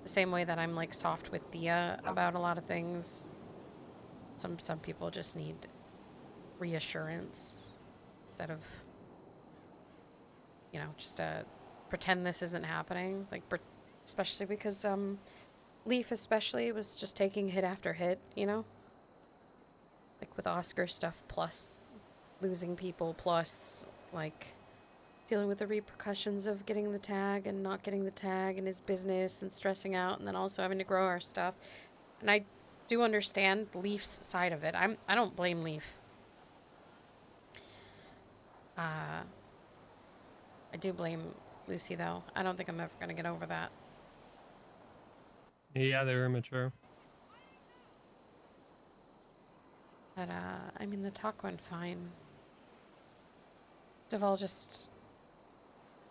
The same way that I'm like soft with Thea about a lot of things. Some people just need reassurance instead of, you know, just pretend this isn't happening. Like especially because Leaf especially was just taking hit after hit, you know? Like with Oscar stuff plus losing people plus like dealing with the repercussions of getting the tag and not getting the tag and his business and stressing out and then also having to grow our stuff. And I do understand Leaf's side of it. I don't blame Leaf. I do blame Lucy though. I don't think I'm ever gonna get over that. Yeah, they were immature. But I mean the talk went fine. Deval just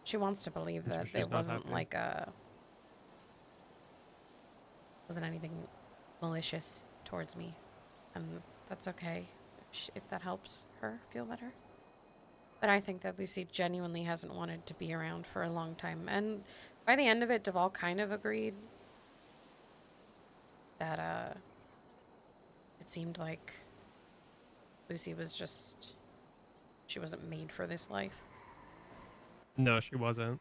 she wants to believe So that she's it not wasn't happy. like wasn't anything malicious towards me, and that's okay if that helps her feel better. But I think that Lucy genuinely hasn't wanted to be around for a long time, and by the end of it, Deval kind of agreed that it seemed like Lucy was just she wasn't made for this life. No, she wasn't.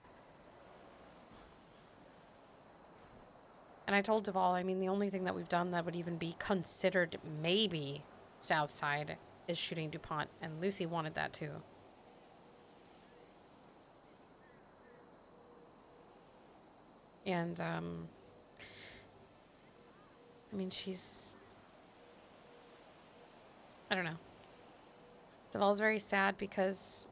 And I told Deval, I mean, the only thing that we've done that would even be considered maybe Southside is shooting DuPont, and Lucy wanted that too. And, I mean, she's... I don't know. Deval's very sad because,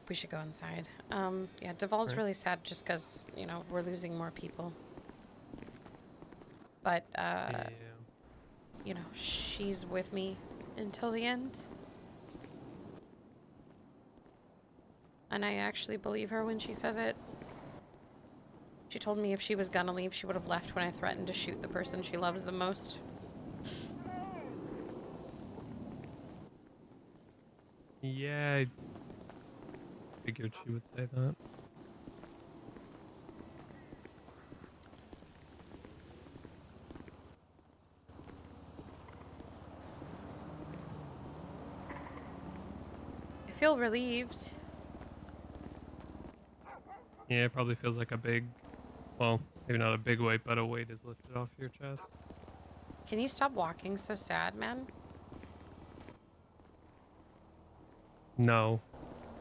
we should go inside. Yeah, Deval's Right. really sad just because, you know, we're losing more people. But, Yeah. you know, she's with me until the end. And I actually believe her when she says it. She told me if she was gonna leave, she would have left when I threatened to shoot the person she loves the most. Yeah, I figured she would say that. I feel relieved. Yeah, it probably feels like a big, well, maybe not a big weight, but a weight is lifted off your chest. Can you stop walking so sad, man? No,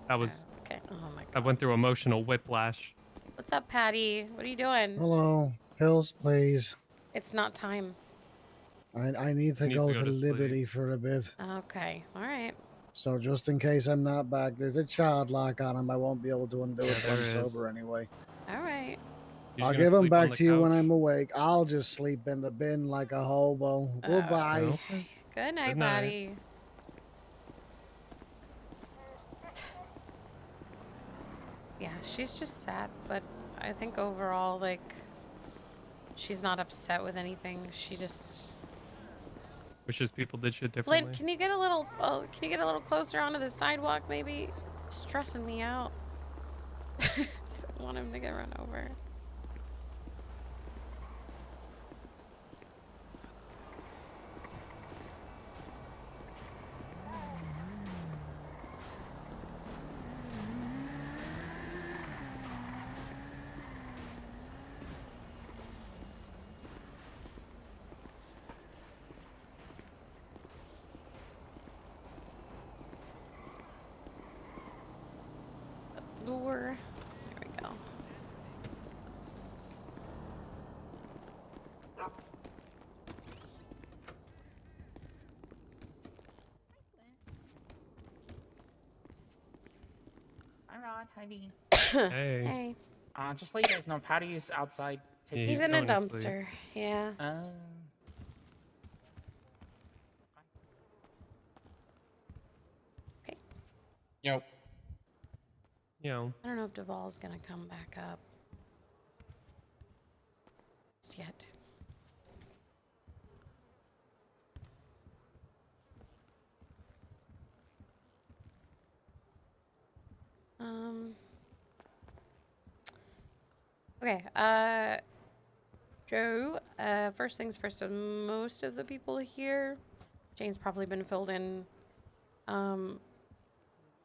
that was, Okay. Oh my I god. went through emotional whiplash. What's up, Patty? What are you doing? Hello. Pills, please. It's not time. I need to Needs to go go to to sleep. Liberty for a bit. Okay. All right. So just in case I'm not back, there's a child lock on him. I won't be able to undo Yeah, it till I'm there is. sober anyway. All right. You're I'll just gonna give him sleep on back the to you when couch? I'm awake. I'll just sleep in the bin like a hobo. Goodbye. Okay. Okay. Good night, Good night. Patty. Yeah, she's just sad, but I think overall, like, she's not upset with anything. She just... Wishes people did shit differently. Flint, can you get a little closer onto the sidewalk, maybe? It's stressing me out. Don't want him to get run over. door. There we go. Hi, Rod. Hi, V. Hey. Hey. Just let you guys know, Patty's outside Yeah, taking. He's in a going to sleep. dumpster. Yeah. Yo. You know. I don't know if Duvall's gonna come back up. Just yet. Okay, Joe, first things first, most of the people here, Jane's probably been filled in,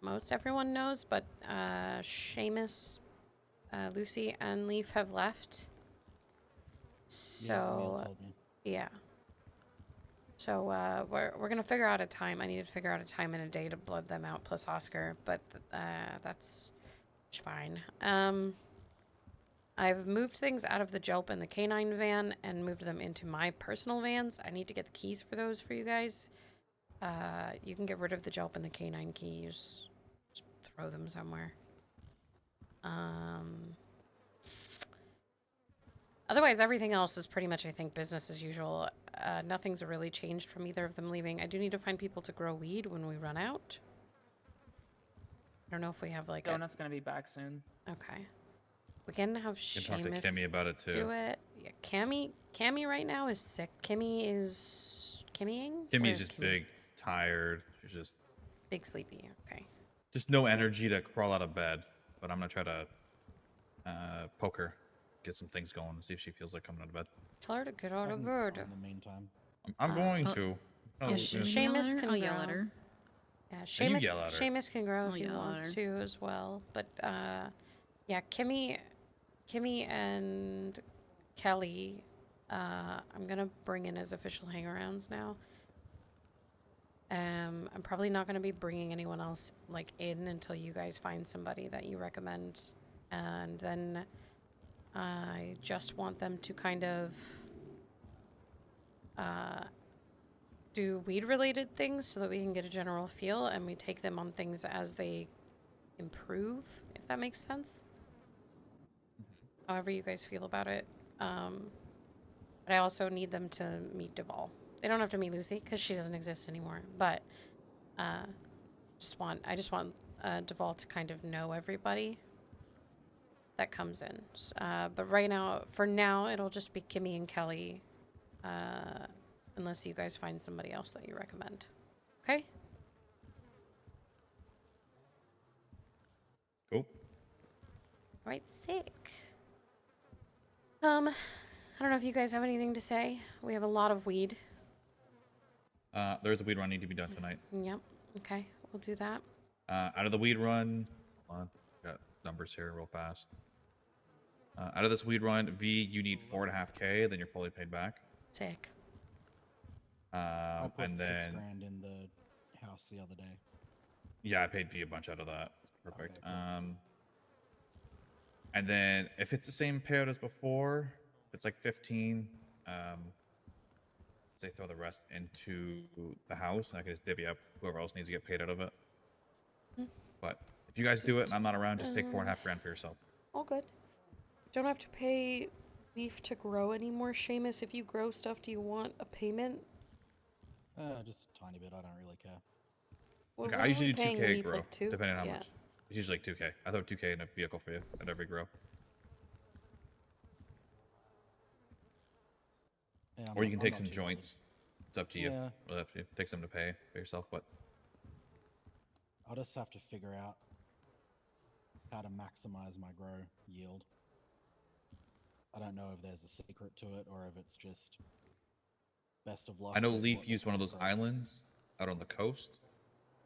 most everyone knows, but, Seamus, Lucy, and Leaf have left. Yeah, Camille So, told me. yeah. So, we're gonna figure out a time. I need to figure out a time and a day to blood them out, plus Oscar, but, that's fine. I've moved things out of the Jelp and the canine van and moved them into my personal vans. I need to get the keys for those for you guys. You can get rid of the Jelp and the canine keys. Just throw them somewhere. Otherwise, everything else is pretty much, I think, business as usual. Nothing's really changed from either of them leaving. I do need to find people to grow weed when we run out. I don't know if we have like Donut's gonna be back soon. Okay. We can have You can talk to Seamus Kimmy about it too. do it. Yeah, Cammy right now is sick. Kimmy is Kimmying? Kimmy's Where's just Kimmy? big, tired. She's Big sleepy. Okay. just no energy to crawl out of bed. But I'm gonna try to poke her, get some things going, and see if she feels like coming out of bed. Tell her to get I out of can bed. go in the meantime. I'm going Oh. to. Yeah, Oh, Sh- You yeah. yell at Seamus her? can I'll yell at grow. her. Yeah, you Seamus. yell at her. Seamus can grow I'll if he yell at wants her. to as well. But yeah, Kimmy and Kelly, I'm gonna bring in as official hangarounds now. I'm probably not gonna be bringing anyone else like in until you guys find somebody that you recommend, and then I just want them to kind of do weed related things so that we can get a general feel, and we take them on things as they improve, if that makes sense. However you guys feel about it. But I also need them to meet Duval. They don't have to meet Lucy because she doesn't exist anymore. But I just want Duval to kind of know everybody that comes in. But right now, for now, it'll just be Kimmy and Kelly, unless you guys find somebody else that you recommend. Okay? Cool. All right, sick. I don't know if you guys have anything to say. We have a lot of weed. There's a weed run need to be done tonight. Yep. Okay, we'll do that. Out of the weed run, hold on, got numbers here real fast. Out of this weed run, V, you need 4.5K, then you're fully paid back. Sick. I put And 6 then, grand in the house the other day. yeah, I paid V a bunch out of that. Perfect. Okay, cool. And then if it's the same payout as before, if it's like 15, say throw the rest into the house, and I can just divvy up whoever else needs to get paid out of it. But if you guys do it and I'm not around, just take 4.5 grand for yourself. All good. Don't have to pay Leaf to grow anymore, Seamus. If you grow stuff, do you want a payment? Just a tiny bit. I don't really care. What, Okay, what I are usually we do paying 2K Leaf, grow, like 2? depending on how Yeah. much. It's usually like 2K. I throw 2K in a vehicle for you at every grow. Yeah, Or you can I'm take not some too bothered. joints. It's up to you. Yeah. Really up to you. Take some to pay for yourself, but I'll just have to figure out how to maximize my grow yield. I don't know if there's a secret to it or if it's just best of luck. I know with Leaf what the used one of plant those grows. islands out on the coast,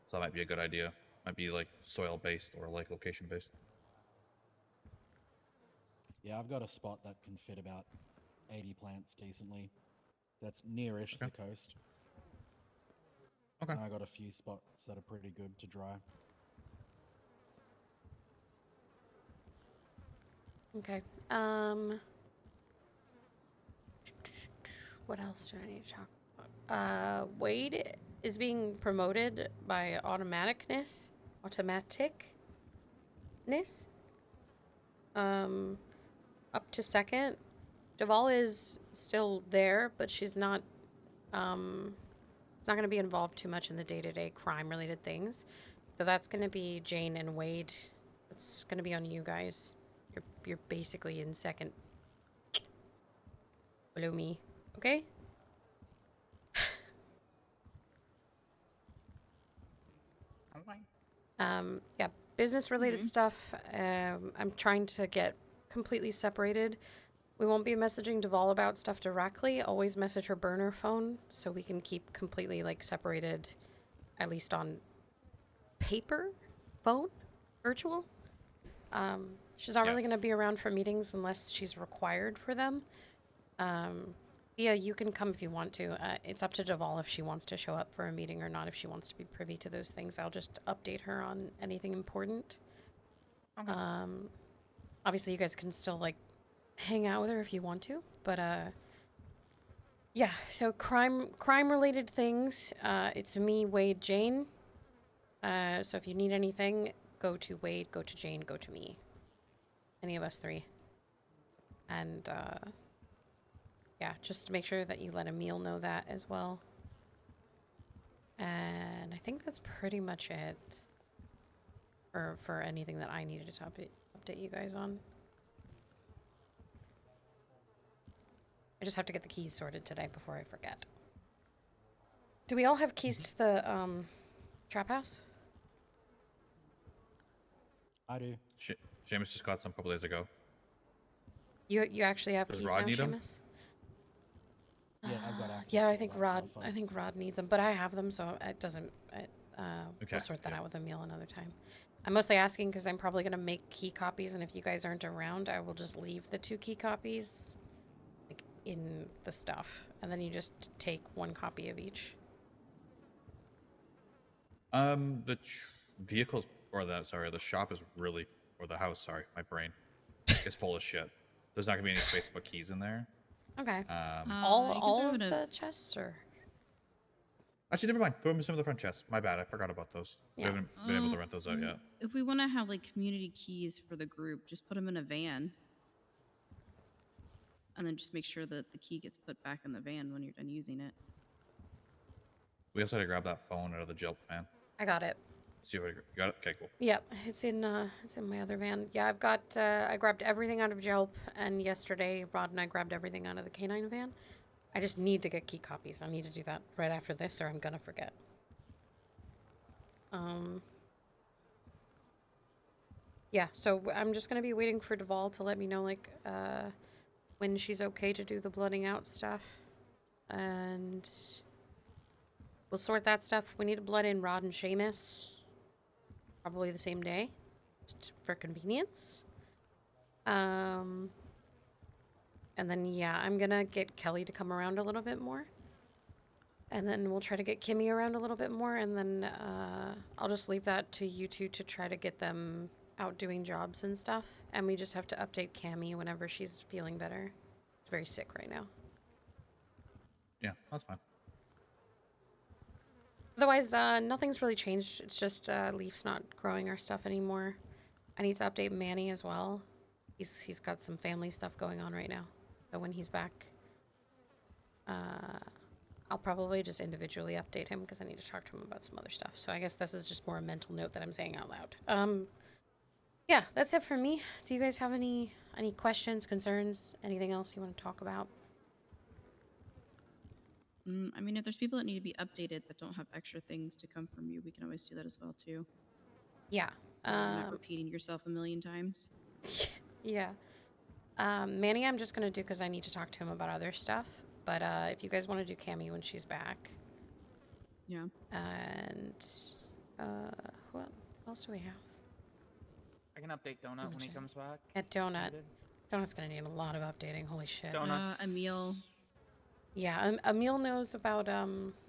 so that might be a good idea. Might be like soil based or like location based. Yeah, I've got a spot that can fit about 80 plants decently. That's nearish Okay. the coast. Okay. And I got a few spots that are pretty good to dry. Okay. What else do I need to talk about? Wade is being promoted by automaticness. Up to second. Duval is still there, but she's not going to be involved too much in the day-to-day crime-related things. So that's going to be Jane and Wade. It's going to be on you guys. You're basically in second. Below me, okay? Okay. Yeah, business-related stuff. I'm trying to get completely separated. We won't be messaging Duval about stuff directly. Always message her burner phone so we can keep completely like separated, at least on paper, phone, virtual. She's not Yeah. really going to be around for meetings unless she's required for them. Yeah, you can come if you want to. It's up to Duval if she wants to show up for a meeting or not. If she wants to be privy to those things, I'll just update her on anything important. Okay. Obviously, you guys can still like hang out with her if you want to, but yeah. So crime related things. It's me, Wade, Jane. So if you need anything, go to Wade, go to Jane, go to me. Any of us three. And yeah, just make sure that you let Emil know that as well. And I think that's pretty much it for anything that I needed to update you guys on. I just have to get the keys sorted today before I forget. Do we all have keys to the trap house? I do. Seamus just got some a couple days ago. You actually have Does keys Rod now, need 'em? Seamus? Yeah, I've got access. Yeah, to I all think that Rod. stuff. I think Rod needs them, but I have them, so it doesn't. Okay, We'll sort that yeah. out with Emil another time. I'm mostly asking because I'm probably gonna make key copies, and if you guys aren't around, I will just leave the 2 key copies, like in the stuff, and then you just take 1 copy of each. The vehicles or the shop is really, or the house. Sorry, my brain is full of shit. There's not gonna be any space to put keys in there. Okay. You can all throw of in a- the chests, or Actually, never mind. Throw them in some of the front chests. My bad. I forgot about those. Yeah. We haven't been able to rent those out yet. If we want to have like community keys for the group, just put them in a van. And then just make sure that the key gets put back in the van when you're done using it. We also had to grab that phone out of the jail van. I got it. See if you got it. Okay, cool. Yep, it's in my other van. Yeah, I've got I grabbed everything out of Jelp, and yesterday Rod and I grabbed everything out of the canine van. I just need to get key copies. I need to do that right after this, or I'm gonna forget. Yeah, so I'm just gonna be waiting for Duval to let me know like when she's okay to do the blooding out stuff, and we'll sort that stuff. We need to blood in Rod and Seamus. Probably the same day, just for convenience. And then, yeah, I'm gonna get Kelly to come around a little bit more. And then we'll try to get Kimmy around a little bit more, and then I'll just leave that to you two to try to get them out doing jobs and stuff. And we just have to update Cammy whenever she's feeling better. She's very sick right now. Yeah, that's fine. Otherwise, nothing's really changed. It's just Leaf's not growing our stuff anymore. I need to update Manny as well. He's got some family stuff going on right now. So when he's back, I'll probably just individually update him because I need to talk to him about some other stuff. So I guess this is just more a mental note that I'm saying out loud. Yeah, that's it for me. Do you guys have any questions, concerns, anything else you want to talk about? I mean, if there's people that need to be updated that don't have extra things to come from you, we can always do that as well too. Yeah. You're not repeating yourself a million times. Yeah. Manny, I'm just gonna do because I need to talk to him about other stuff. But if you guys want to do Cammy when she's back, Yeah. and who else do we have? I can update Donut when he comes back. At Donut. Needed. Donut's gonna need a lot of updating. Holy shit. Donuts. Emil. Yeah, Emil knows about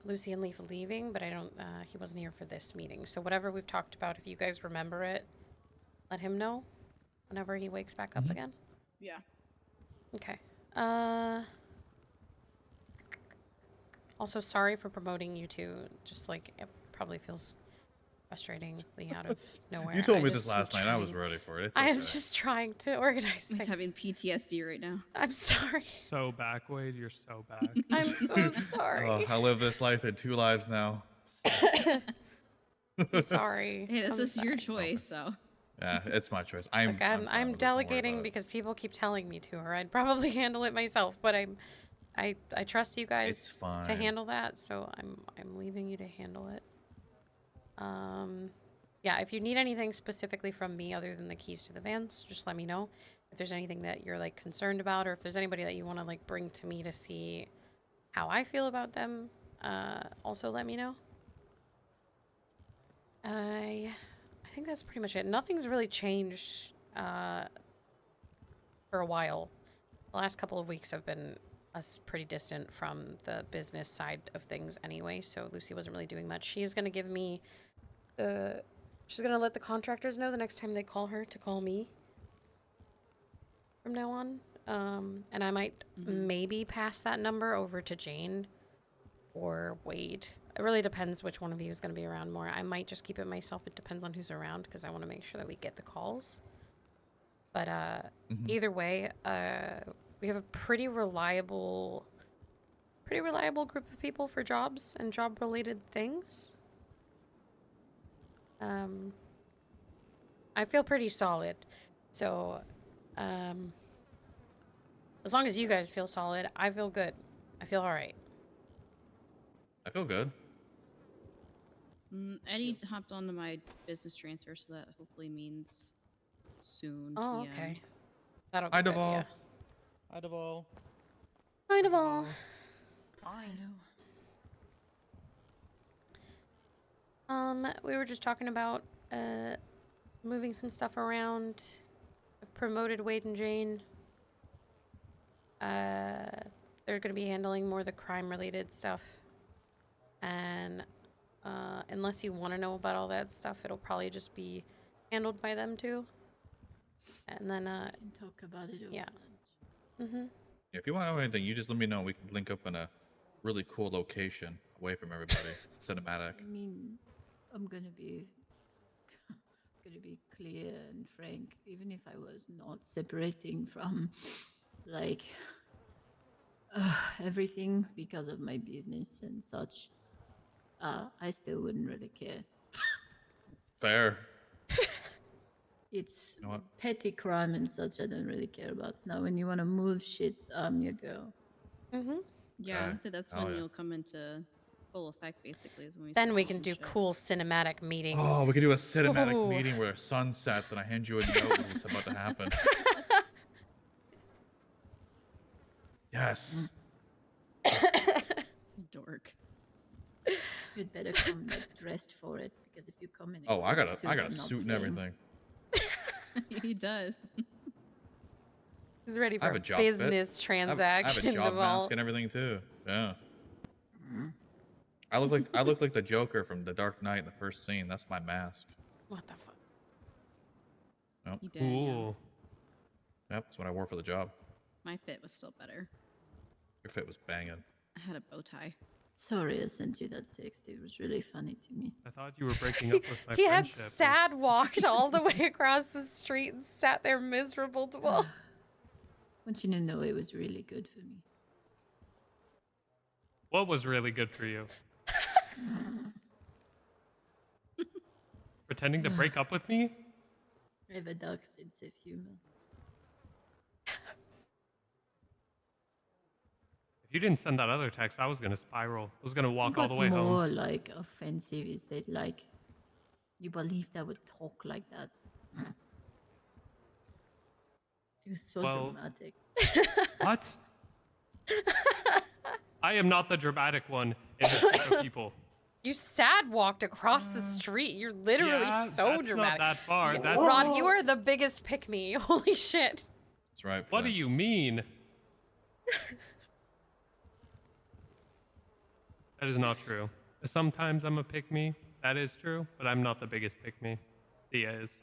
Lucy and Leaf leaving, but I don't. He wasn't here for this meeting. So whatever we've talked about, if you guys remember it, let him know whenever he wakes back up again. Yeah. Okay. Also, sorry for promoting you two. Just like it probably feels frustratingly out of nowhere. You told I me this just am last night. I was trying- ready for it. It's I okay. am just trying to organize With things. having PTSD right now. I'm sorry. So back, Wade. You're so back. I'm so sorry. Oh, I live this life in 2 lives now. I'm sorry. Hey, that's I'm just your sorry. choice, so. Yeah, it's my choice. Look, I'm fine with it, don't worry delegating about it. because people keep telling me to, or I'd probably handle it myself. But I trust you It's guys to fine. handle that, so I'm leaving you to handle it. Yeah, if you need anything specifically from me other than the keys to the vans, just let me know. If there's anything that you're like concerned about, or if there's anybody that you want to like bring to me to see how I feel about them, also let me know. I think that's pretty much it. Nothing's really changed for a while. The last couple of weeks have been us pretty distant from the business side of things anyway, so Lucy wasn't really doing much. She is going to give me she's going to let the contractors know the next time they call her to call me from now on. And I might maybe pass that number over to Jane or Wade. It really depends which one of you is going to be around more. I might just keep it myself. It depends on who's around because I want to make sure that we get the calls. But either way, we have a pretty reliable group of people for jobs and job-related things. I feel pretty solid. So, as long as you guys feel solid, I feel good. I feel all right. I feel good. Eddie hopped onto my business transfer, so that hopefully means soon. Oh, TM. okay. That'll be Hi, good, Deval. yeah. Hi, Deval. Kind of all. We were just talking about moving some stuff around. I've promoted Wade and Jane. They're going to be handling more of the crime-related stuff. And unless you want to know about all that stuff, it'll probably just be handled by them too. And then, We can talk about it over yeah. lunch. If you want to know anything, you just let me know. We can link up in a really cool location away from everybody. Cinematic. I mean, I'm gonna be clear and frank. Even if I was not separating from like everything because of my business and such, I still wouldn't really care. Fair. It's You know what? petty crime and such. I don't really care about. Now, when you want to move shit, I'm your girl. Yeah, Okay. I'd say that's Hell when yeah. you'll come into full effect, basically, is when we Then start we can moving do shit. cool cinematic meetings. Oh, we could do a cinematic Ooh. meeting where the sun sets and I hand you a note and it's about to happen. Yes. Dork. You'd better come like dressed for it, because if you come in, Oh, I got a I'm not suit and playing. everything. He does. He's ready I for have a a job fit. business I have transaction. a job Deval. mask and everything too. Yeah. I look like the Joker from The Dark Knight in the first scene. That's my mask. What the fuck? Yep. He did, yeah. Cool. Yep. That's what I wore for the job. My fit was still better. Your fit was banging. I had a bow tie. Sorry, I sent you that text. It was really funny to me. I thought you were breaking up with my He had friendship. sad walked all the way across the street and sat there miserable. Deval. Want you to know it was really good for me. What was really good for you? Pretending to break up with me? I have a dark sense of humor. If you didn't send that other text, I was gonna spiral. I was gonna walk all the What's way more home. like offensive is that like you believed I would talk like that. It was so Well- dramatic. What? I am not the dramatic one in this group of people. You sad walked across the street. You're literally Yeah, so that's dramatic. not that far. That's Rod, you are the biggest pick me. Holy shit. That's right. What do Flynn. you mean? That is not true. Sometimes I'm a pick me. That is true, but I'm not the biggest pick me. Thea is.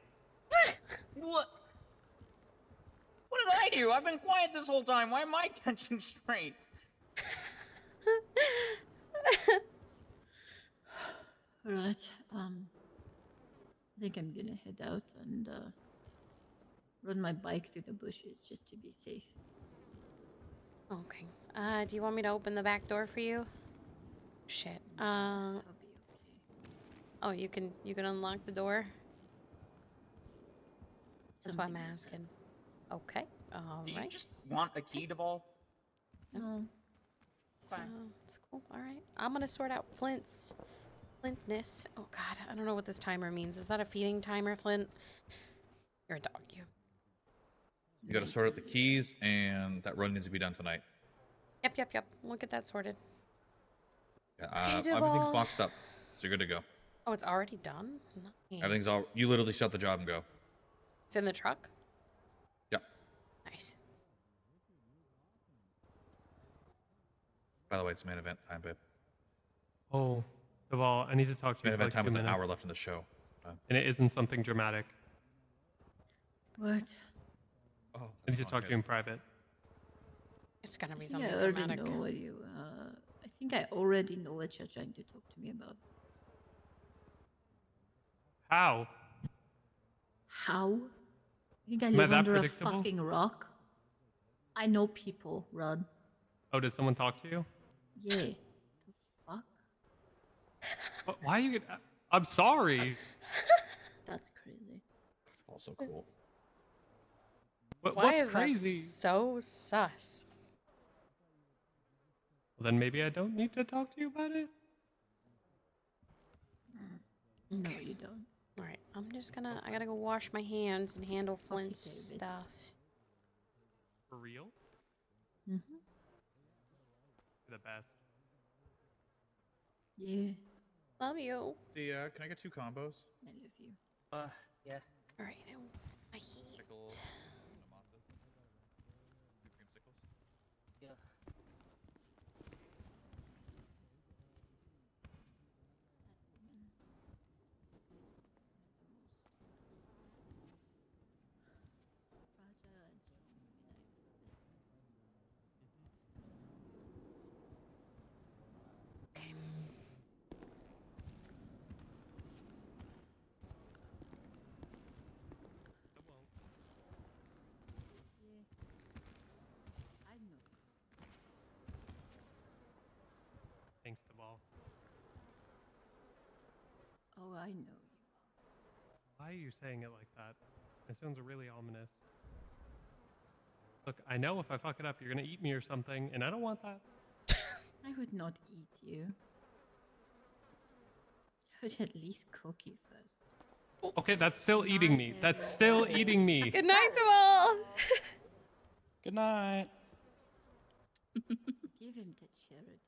What? What did I do? I've been quiet this whole time. Why am I catching straight? Alright, I think I'm gonna head out and run my bike through the bushes just to be safe. Okay. Do you want me to open the back door for you? Shit. I'll be okay. Oh, you can unlock the door? That's why I'm Something like that. asking. Okay. All Do you right. just want a key, Duvall? No. So, Fine. it's cool. All right. I'm gonna sort out Flint's Flintness. Oh God, I don't know what this timer means. Is that a feeding timer, Flint? You're a dog, you. You got to sort out the keys, and that run needs to be done tonight. Yep. We'll get that sorted. Yeah, Okay, everything's Duval. boxed up, so you're good to go. Oh, it's already done? Nice. Everything's all. You literally shut the job and go. It's in the truck? Yep. Nice. By the way, it's main event time, babe. Oh, Deval, I need to talk to Main you for event like time 2 with an minutes. hour left in the show. And it isn't something dramatic. What? Oh, I need to talk to you in private. It's gonna be I think something I already dramatic. know what you. I think I already know what you're trying to talk to me about. How? How? You think I Am I live that under a predictable? fucking rock? I know people, Rod. Oh, did someone talk to you? Yeah. The fuck? Why are you get? I'm sorry. That's crazy. Also cool. Why What's is crazy? that so sus? Well, then maybe I don't need to talk to you about it. No, Okay. you don't. All right, I'm just gonna. I gotta go wash my hands and handle Flint's David. stuff. For real? Mm-hmm. You're the best. Yeah, Love you. Can I get 2 combos? I love you. Yeah. All right, my heat. Pickle, matzo. 2 creamsicles. Yeah. Fragile and strong women Okay. I won't. Yeah, I know. Thanks, Deval. Oh, I know you. Why are you saying it like that? It sounds really ominous. Look, I know if I fuck it up, you're gonna eat me or something, and I don't want that. I would not eat you. I would at least cook you first. Okay, that's still eating me. That's still eating me. Good night, Duval. Good night. Give him to charity.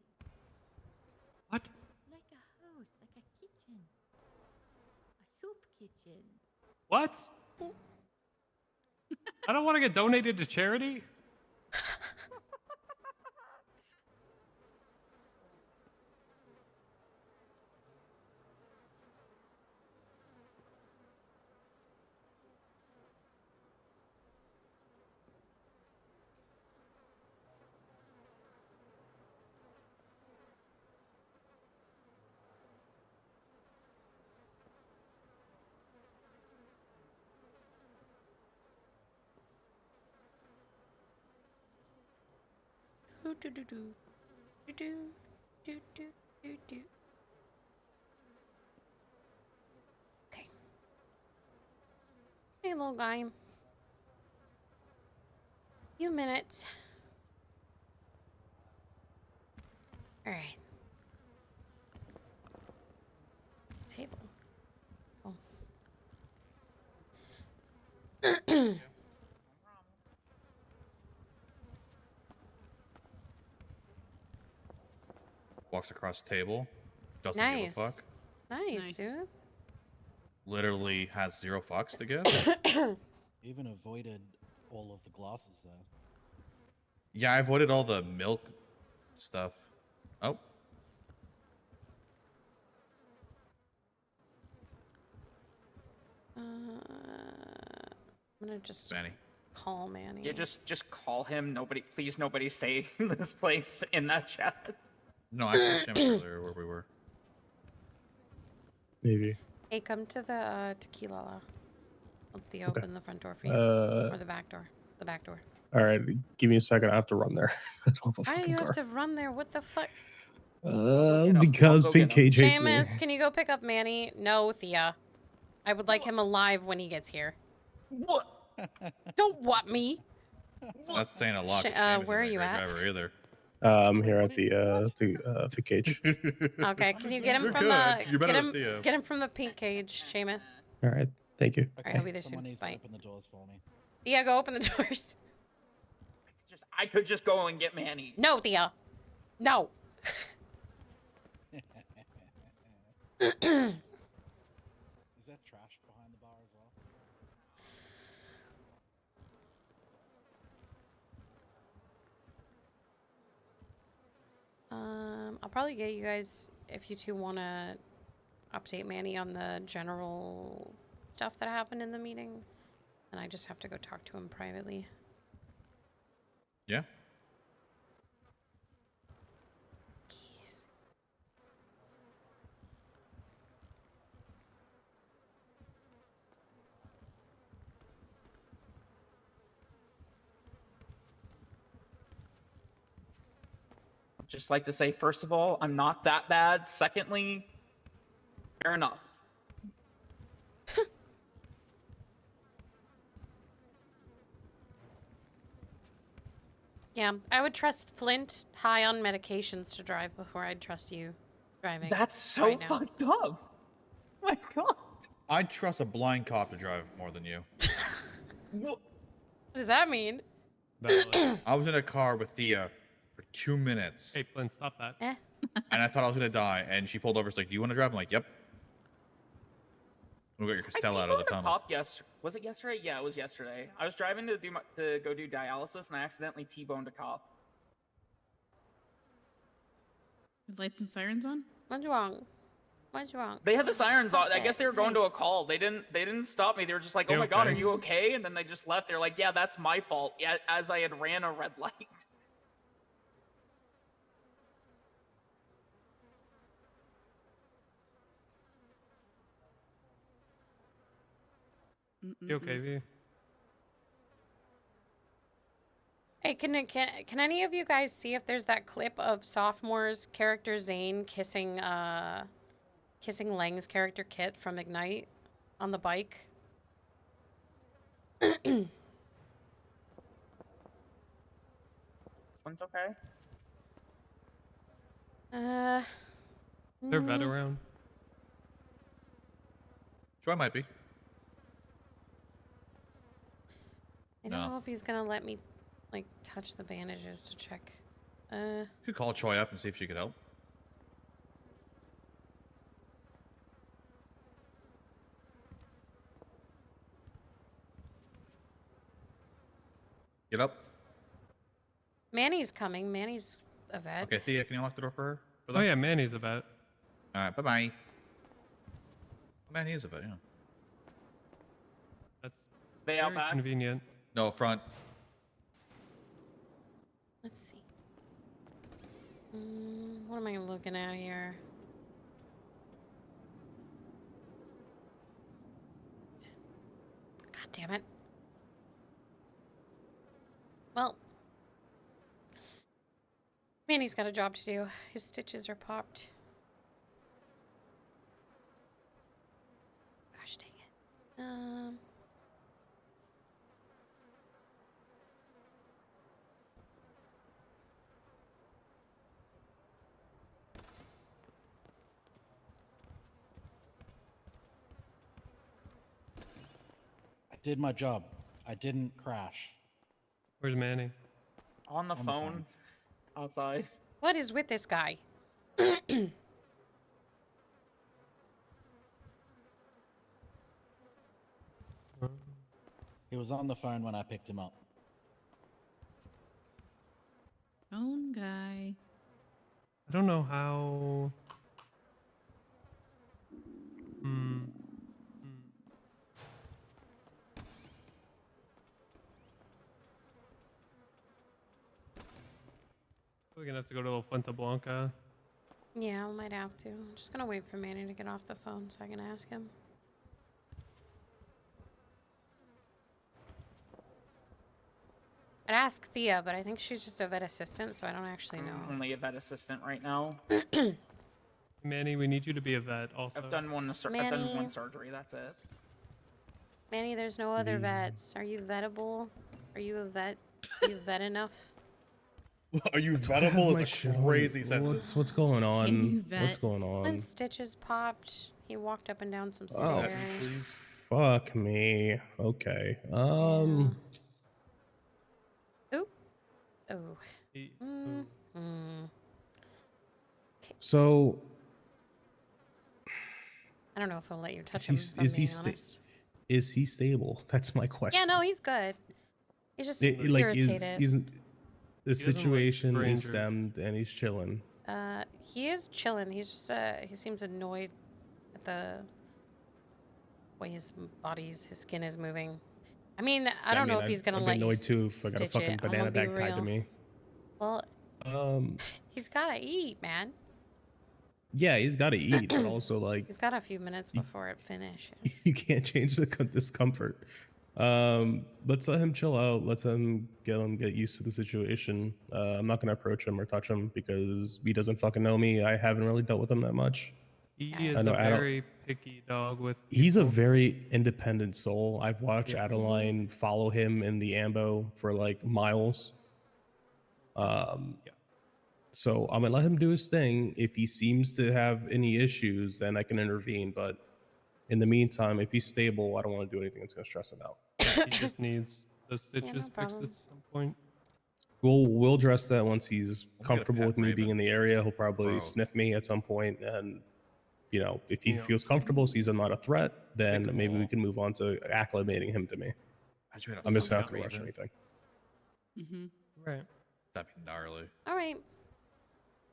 What? Like a house, like a kitchen. A soup kitchen. What? I don't want to get donated to charity. Okay. Hey, little guy. Few minutes. All right. Table. Oh. Walks across the table. Doesn't give a Nice. fuck. Nice, Nice. dude. Literally has 0 fucks to give. Even avoided all of the glasses there. Yeah, I avoided all the milk stuff. Oh, I'm gonna just Manny. call Manny. Yeah, just call him. Please, nobody say this place in that chat. No, I asked Seamus earlier where we were. Maybe. Hey, come to the tequila. Let the Okay. open the front door for you. Or the back door. The back door. All right. Give me a second. I have to run there. I don't have a Why do fucking you have car. to run there? What the fuck? go get 'em. Because I'll go Pink get 'em. Cage hates me. Seamus, can you go pick up Manny? No, Thea. I would like him alive when he gets here. What? Don't what me. That's saying a lot. 'cause Sh- Seamus where are isn't a you great at? driver either. I'm here at the cage. Okay, can you get him You're from good. You're better get than him Theo. get him from the pink cage, Seamus. All right. Thank you. Alright, I'll be there Someone soon. needs Bye. to open the doors for me. Thea, go open the doors. I could just go and get Manny. No, Thea. No. Is there trash behind the bar as well? I'll probably get you guys if you two want to update Manny on the general stuff that happened in the meeting, and I just have to go talk to him privately. Yeah. Keys. Just like to say, first of all, I'm not that bad. Secondly, fair enough. Yeah, I would trust Flint high on medications to drive before I'd trust you driving. That's so right now. fucked up. My God. I'd trust a blind cop to drive more than you. What does that mean? Valid. I was in a car with Thea for 2 minutes, Hey, Flynn, stop that. Eh. and I thought I was gonna die. And she pulled over. She's like, "Do you want to drive?" I'm like, "Yep." We'll get your Castella out of the I T-boned a tunnels. cop was it yesterday? Yeah, it was yesterday. I was driving to go do dialysis, and I accidentally T-boned a cop. With lights and sirens on? What's wrong? What's wrong? They had the sirens Stop on. I it. guess they were going Hey. to a call. They didn't stop me. They were just like, "Oh You my God, are okay? you okay?" And then they just left. They're like, "Yeah, that's my fault." Yeah, as I had ran a red light. You okay, V? Hey, can any of you guys see if there's that clip of sophomore's character Zane kissing Lang's character Kit from Ignite on the bike? One's okay. They're vet mm, around. Troy might be. I don't No. know if he's gonna let me like touch the bandages to check. You could call Troy up and see if she could help. Get up. Manny's coming. Manny's a vet. Okay, Thea, can you lock the door for her? For Oh them? yeah, Manny's a vet. All right, bye-bye. Man, he is a vet, yeah. That's They out very back. convenient. No, front. Let's see. What am I looking at here? God damn it. Well, Manny's got a job to do. His stitches are popped. Gosh dang it. I did my job. I didn't crash. Where's Manny? On the On the phone. phone. Outside. What is with this guy? He was on the phone when I picked him up. Phone guy. I don't know how. We're gonna have to go to La Fuente Blanca. Yeah, I might have to. I'm just gonna wait for Manny to get off the phone so I can ask him. I'd ask Thea, but I think she's just a vet assistant, so I don't actually know. I'm only a vet assistant right now. Manny, we need you to be a vet also. I've done one Manny. surgery. That's it. Manny, there's no other The- vets. Are you vettable? Are you a vet? Are you vet enough? Are you Do I have vettable? my Is shit a on? crazy sentence. What's going on? you What's vet? going on? When stitches popped, he walked up and down some Oh, stairs. fuck me. Okay. Oop. Oh. He- Mm. oh. Mm. So I don't know if I'll let you touch he- him. If I'm is he being sta- honest. is he stable? That's my question. Yeah, no, he's good. He's just Like irritated. the like situation is strangers. stemmed and he's chilling. He is chilling. He's just he seems annoyed at the way his his skin is moving. I mean, I don't know if he's gonna I'd let be you annoyed too if I got a stitch fucking it. I'm banana gonna be bag tied to real. me. Well, Um, he's gotta eat, man. yeah, he's got to eat, but also like He's got a few minutes before it finishes. you can't change the discomfort. Let's let him chill out. Let's him get used to the situation. I'm not gonna approach him or touch him because he doesn't fucking know me. I haven't really dealt with him that much. He I is a know Adel- very picky dog with. He's a people. very independent soul. I've watched Yeah. Adeline follow him in the ambo for like miles. Yeah. So I'm gonna let him do his thing. If he seems to have any issues, then I can intervene. But in the meantime, if he's stable, I don't want to do anything that's gonna stress him out. He just needs the stitches fixed problem. at some point. We'll address that once he's get a comfortable pet with me being raven. in the area. He'll probably Bro. sniff me at some point, and if he Yeah. feels comfortable, sees I'm not a threat, then Big maybe we wall. can move on to acclimating him to me. How'd you end up I'm just with not a gonna rush raven? anything. Mm-hmm. Right. That'd be gnarly. All right.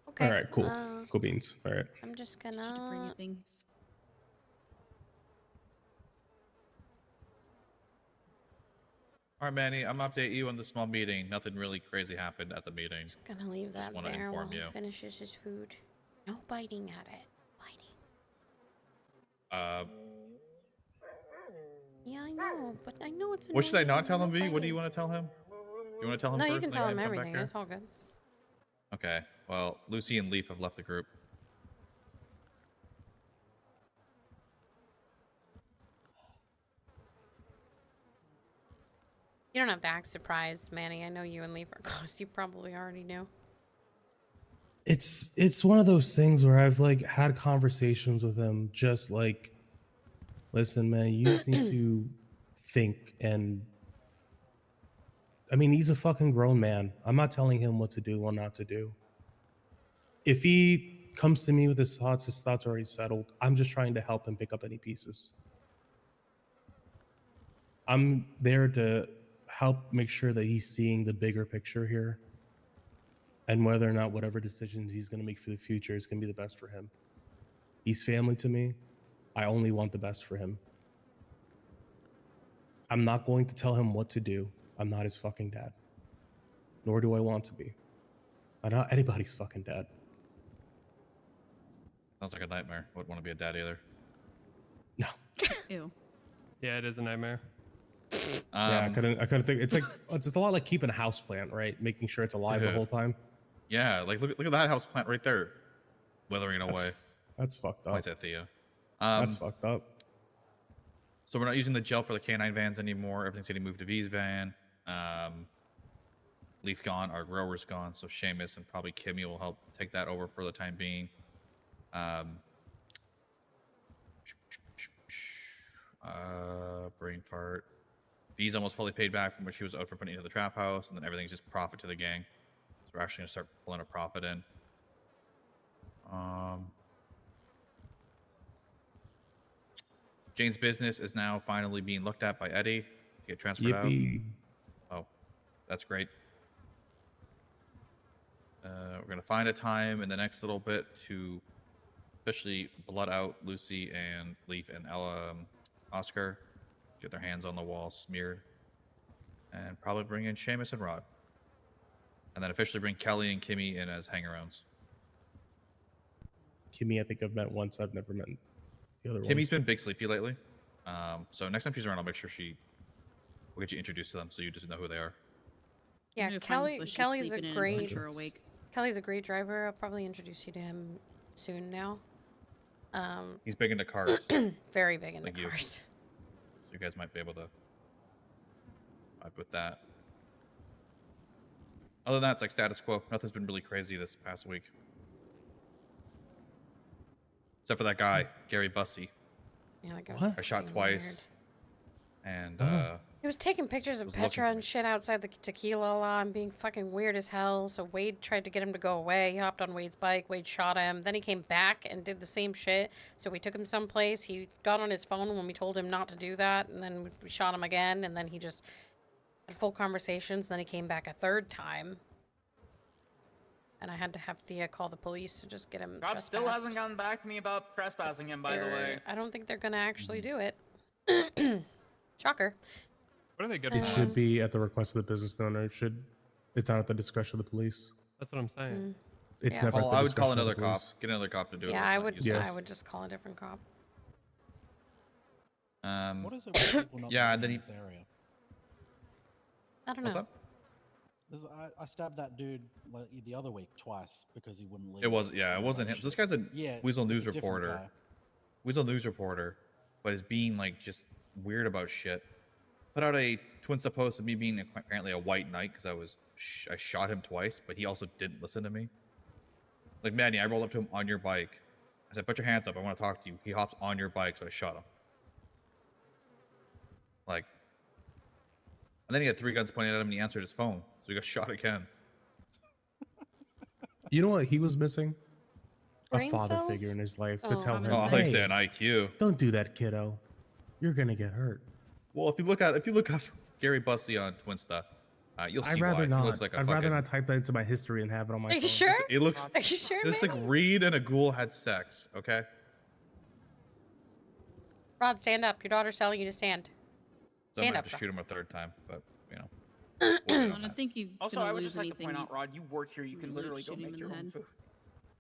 Okay. All right, cool, cool beans. All right. I'm just To bring you gonna. things. All right, Manny, I'm gonna update you on the small meeting. Nothing really crazy happened at the meeting. Gonna leave that wanna there while inform he you. finishes his food. No biting at it. Biting. Yeah, I know, but I know it's. What should I annoying, not tell him, no V? What do you biting. want to tell him? You want to tell him No, first? you can and then tell him come back everything. here? It's all good. Okay. Well, Lucy and Leaf have left the group. You don't have to act surprised, Manny. I know you and Leaf are close. You probably already knew. It's one of those things where I've like had conversations with him, just like, listen, man, you just need to think. And I mean, he's a fucking grown man. I'm not telling him what to do or not to do. If he comes to me with his thoughts are already settled. I'm just trying to help him pick up any pieces. I'm there to help make sure that he's seeing the bigger picture here, and whether or not whatever decisions he's going to make for the future is going to be the best for him. He's family to me. I only want the best for him. I'm not going to tell him what to do. I'm not his fucking dad. Nor do I want to be. I'm not anybody's fucking dad. Sounds like a nightmare. Wouldn't want to be a dad either. No. Ew. Yeah, it is a nightmare. Yeah, I couldn't think. It's like it's just a lot like keeping a house plant, right? Making sure it's alive the Dude. whole time. Yeah, like look at that house plant right there, withering away. That's fucked up. Points at Theo. That's fucked up. So we're not using the gel for the canine vans anymore. Everything's getting moved to V's van. Leaf gone, our grower's gone, so Seamus and probably Kimmy will help take that over for the time being. Brain fart. V's almost fully paid back from what she was out for putting into the trap house, and then everything's just profit to the gang. So we're actually gonna start pulling a profit in. Jane's business is now finally being looked at by Eddie to get transferred Yippee. out. Oh, that's great. We're gonna find a time in the next little bit to officially blood out Lucy and Leaf and Ella, Oscar, get their hands on the wall smeared, and probably bring in Seamus and Rod. and then officially bring Kelly and Kimmy in as hangarounds. Kimmy, I think I've met once. I've never met the other one. Kimmy's been big sleepy lately, so next time she's around, I'll make sure we'll get you introduced to them so you just know who they are. Yeah, I'm gonna find Kelly. Bushy Kelly's a sleeping in and great. punch her awake. Kelly's a great driver. I'll probably introduce you to him soon now. He's big into cars, so Very big into Like you. cars. you guys might be able to vibe with that. Other than that, it's like status quo. Nothing's been really crazy this past week. Except for that guy, Gary Bussey. Yeah, that guy was What? I shot fucking twice. And Oh. He was taking pictures of Was looking Petra for and me. shit outside the tequila law and being fucking weird as hell. So Wade tried to get him to go away. He hopped on Wade's bike. Wade shot him. Then he came back and did the same shit. So we took him someplace. He got on his phone when we told him not to do that. And then we shot him again. And then he just had full conversations. Then he came back a third time. And I had to have Thea call the police to just get him Rob still trespassed. hasn't gotten back to me about trespassing him, by the way. I don't think they're going to actually do it. Shocker. What are they good It for? should be at the request of the business owner. It's not at the discretion of the police. That's what I'm saying. It's Yeah. never. well, at the I would call discretion of another the cop. police. Get another cop to do it. Yeah, It's I not would. useful. Yes. I would just call a different cop. What is it with people not Yeah, living and then in he- this area? I don't What's know. up? I stabbed that dude like, the other week twice because he wouldn't leave. It wasn't. Yeah, it and wasn't that him. This shit. guy's a Yeah, Weasel it's News a different reporter. guy. Weasel News reporter, but is being like just weird about shit. Put out a Twinsta post of me being apparently a white knight because I shot him twice, but he also didn't listen to me. Like Manny, I rolled up to him on your bike. I said, "Put your hands up. I want to talk to you." He hops on your bike, so I shot him. Like, and then he had 3 guns pointed at him, and he answered his phone, so he got shot again. You know what he was missing? Brain A father cells? figure in his life Oh, to tell common him, Oh, I thought you hey, said an IQ. don't do that, kiddo. You're gonna get hurt. Well, if you look up Gary Bussey on Twinsta, you'll see I'd rather why. not. He looks like a I'd rather fucking- not type that into my history and have it on my Are phone. you sure? It looks. Are you sure, It's like man? Reed and a ghoul had sex. Okay. Rod, stand up. Your daughter's telling you to stand. So I'm Stand gonna up, have to Rod. shoot him a 3rd time, but you know. I we'll do don't that. think he's Also, gonna I would lose just like to anything. point out, Rod, you work here. You can you literally go shoot him make in your the own head. food.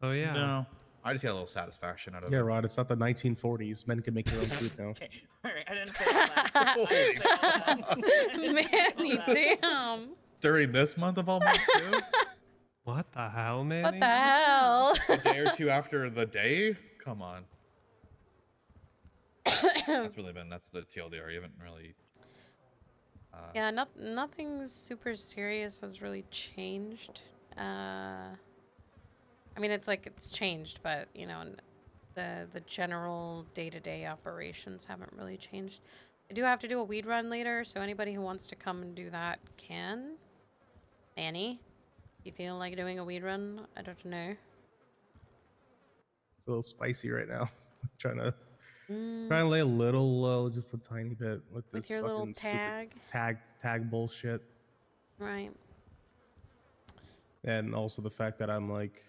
Oh yeah. No, I just get a little satisfaction out of Yeah, it. Rod, it's not the 1940s. Men can make their own food now. Okay, all right. I didn't say all that. I didn't say all that. Manny, damn. During this month of all months, too? What the hell, man? What the hell? A day or two after the day? Come on. That's the TLDR. You haven't really. Yeah, nothing super serious has really changed. I mean, it's changed, but you know, the general day-to-day operations haven't really changed. I do have to do a weed run later, so anybody who wants to come and do that can. Manny, you feel like doing a weed run? I don't know. It's a little spicy right now. trying to Mm, lay a little low, just a tiny bit with this with your little fucking stupid tag, tag bullshit, right? and also the fact that I'm like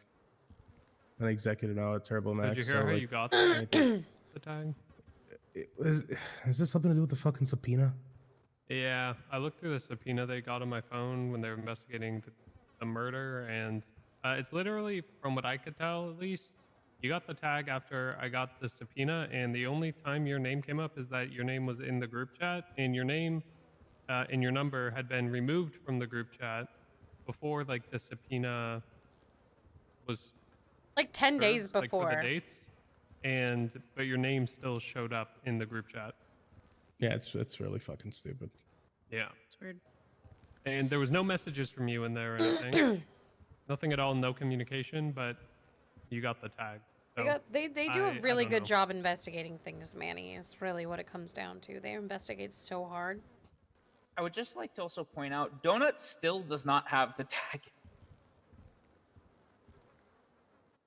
an executive now at Turbo Max. Did you hear so, how like, you got anything- the tag? is this something to do with the fucking subpoena? Yeah, I looked through the subpoena they got on my phone when they were investigating the murder, and it's literally, from what I could tell at least, you got the tag after I got the subpoena, and the only time your name came up is that your name was in the group chat, and your name and your number had been removed from the group chat before like the subpoena was Like 10 days served, like, for before. the dates, but your name still showed up in the group chat. Yeah, it's really fucking stupid. Yeah. It's weird. And there was no messages from you in there or anything. Nothing at all, no communication, but you got the tag. So They do I a really don't good know. job investigating things, Manny. Is really what it comes down to. They investigate so hard. I would just like to also point out, Donut still does not have the tag.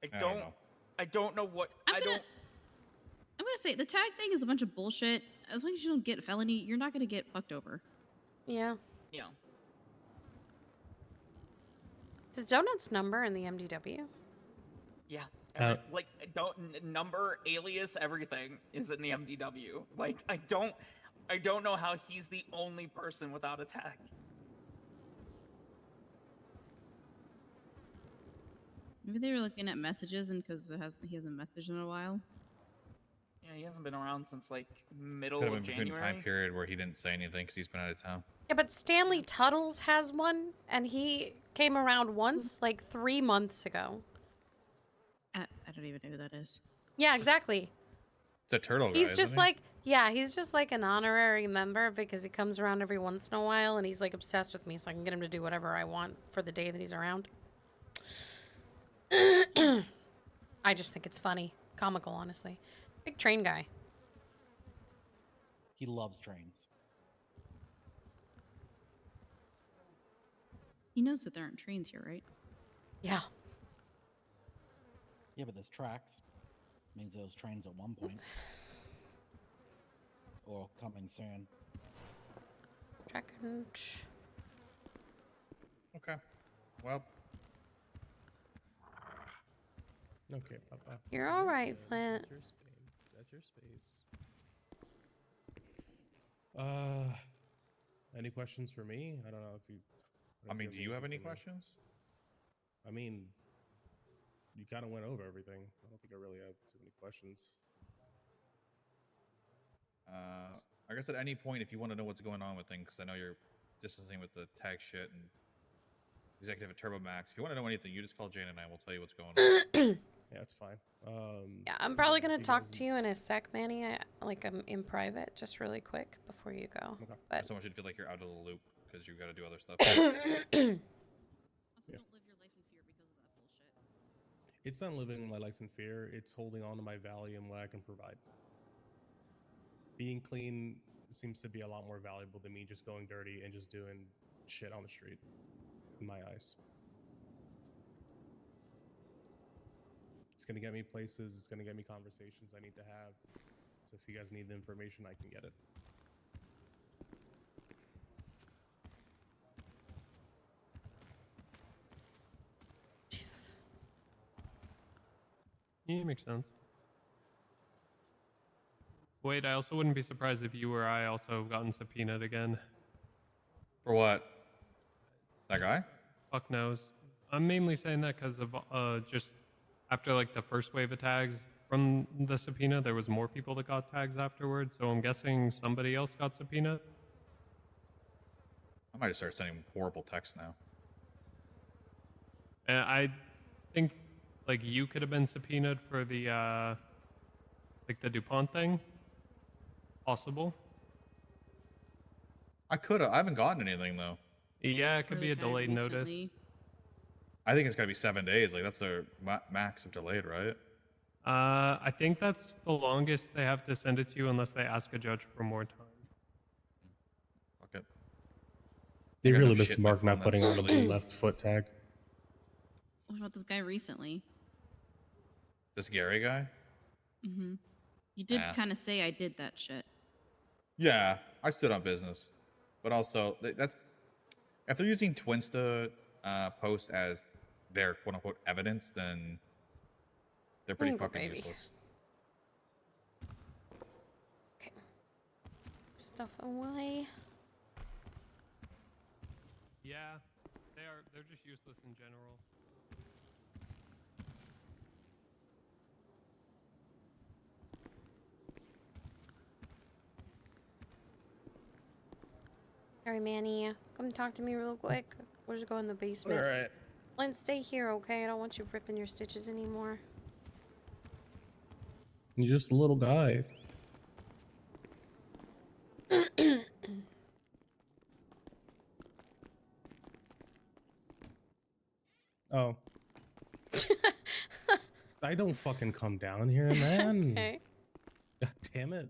I don't know. I don't know what. I'm gonna say the tag thing is a bunch of bullshit. As long as you don't get felony, you're not gonna get fucked over. Yeah. Yeah. Is Donut's number in the MDW? Yeah. Uh, Like, number, alias, everything is in the MDW. Like, I don't know how he's the only person without a tag. Maybe they were looking at messages and because he hasn't messaged in a while. Yeah, he hasn't been around since like Could middle have of been between January. time period where he didn't say anything because he's been out of town. Yeah, but Stanley Tuttles has one, and he came around once, like 3 months ago. I don't even know who that is. Yeah, exactly. The turtle guy, He's isn't just he? like, yeah, he's just like an honorary member because he comes around every once in a while, and he's like obsessed with me, so I can get him to do whatever I want for the day that he's around. I just think it's funny, comical, honestly. Big train guy. He loves trains. He knows that there aren't trains here, right? Yeah. Yeah, but there's tracks. Means there was trains at one point. Or coming soon. Second. Okay. Well, Okay, Papa. You're all right, Flint. That's your space. That's your space. Any questions for me? I don't know if you. I mean, do you have any questions? I mean, you kind of went over everything. I don't think I really have too many questions. I guess at any point, if you want to know what's going on with things, because I know you're distancing with the tag shit and executive at Turbo Max. If you want to know anything, you just call Jane and I. We'll tell you what's going on. Yeah, it's fine. Yeah, I'm probably if gonna you talk guys- to you in a sec, Manny. In private, just really quick before you go. Okay. I But just don't want you to feel like you're out of the loop because you got to do other stuff. Also, Yeah. don't live your life in fear because of that bullshit. It's not living my life in fear. It's holding on to my value and what I can provide. Being clean seems to be a lot more valuable than me just going dirty and just doing shit on the street, in my eyes. It's going to get me places. It's going to get me conversations I need to have. So if you guys need the information, I can get it. Jesus. Yeah, makes sense. Wait, I also wouldn't be surprised if you or I also gotten subpoenaed again. For what? That guy? Fuck knows. I'm mainly saying that because of just after like the first wave of tags from the subpoena, there was more people that got tags afterwards. So I'm guessing somebody else got subpoenaed. I might just start sending horrible texts now. And I think like you could have been subpoenaed for the like the DuPont thing. Possible. I could have. I haven't gotten anything though. Yeah, it could Or be the a guy delayed notice. recently. I think it's got to be 7 days. Like that's their max of delayed, right? I think that's the longest they have to send it to you unless they ask a judge for more time. Fuck it. They I got no really shit missed in my Mark not phone putting that's on the really- blue left foot tag. What about this guy recently? This Gary guy? Mm-hmm. You did Yeah. kind of say I did that shit. Yeah, I stood on business, but also that's if they're using Twinsta post as their quote unquote evidence, then they're pretty Bingo, fucking baby. useless. Okay. Stuff away. Yeah, they're just useless in general. Sorry, Manny. Come talk to me real quick. We'll just go in the basement. All right. Flint, stay here, okay? I don't want you ripping your stitches anymore. You're just a little guy. Oh. I don't fucking come down here, man. Okay. God damn it.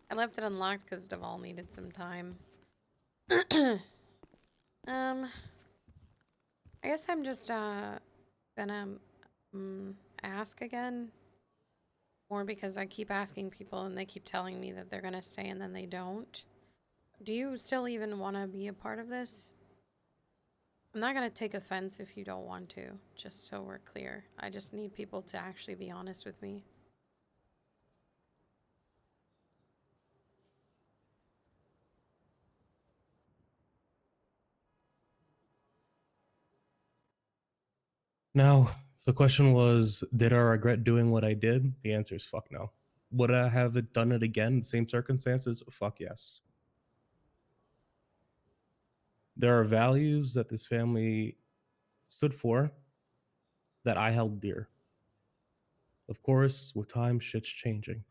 I left it unlocked because Deval needed some time. I guess I'm just gonna ask again. More because I keep asking people and they keep telling me that they're gonna stay and then they don't. Do you still even want to be a part of this? I'm not gonna take offense if you don't want to, just so we're clear. I just need people to actually be honest with me. Now, if the question was, did I regret doing what I did? The answer is fuck no. Would I have done it again in the same circumstances? Fuck yes. There are values that this family stood for that I held dear. Of course, with time, shit's changing.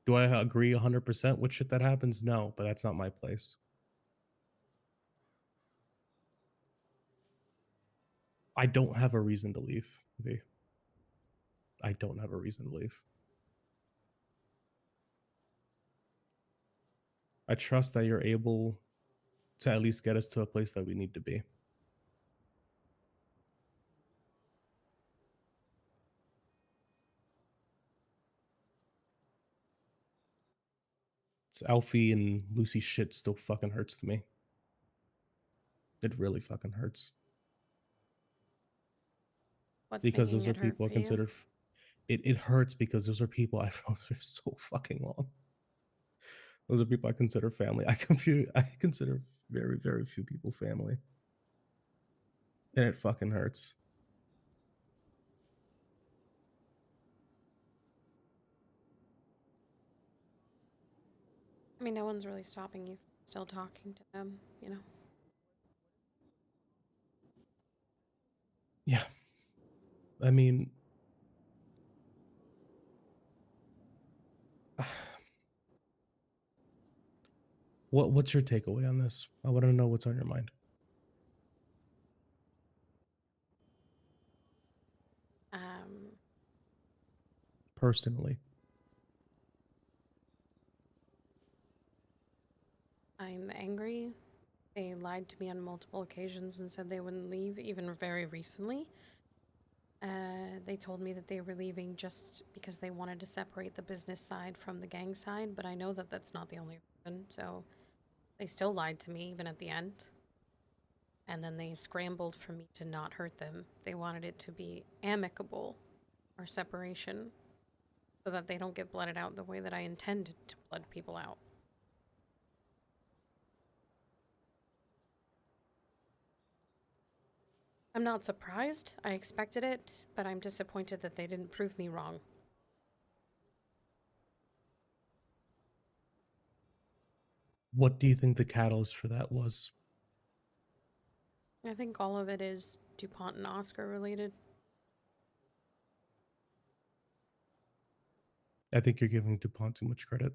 Do I agree 100% with shit that happens? No, but that's not my place. I don't have a reason to leave, V. I don't have a reason to leave. I trust that you're able to at least get us to a place that we need to be. It's Alfie and Lucy shit still fucking hurts to me. It really fucking hurts. What's Because making those are it hurt people I for you? consider. It hurts because those are people I've known for so fucking long. Those are people I consider family. I consider very, very few people family. And it fucking hurts. I mean, no one's really stopping you from still talking to them, you know? Yeah. I mean, what's your takeaway on this? I want to know what's on your mind. Personally. I'm angry. They lied to me on multiple occasions and said they wouldn't leave, even very recently. They told me that they were leaving just because they wanted to separate the business side from the gang side, but I know that that's not the only reason, so they still lied to me even at the end. And then they scrambled for me to not hurt them. They wanted it to be amicable or separation so that they don't get blooded out the way that I intended to blood people out. I'm not surprised. I expected it, but I'm disappointed that they didn't prove me wrong. What do you think the catalyst for that was? I think all of it is DuPont and Oscar related. I think you're giving DuPont too much credit.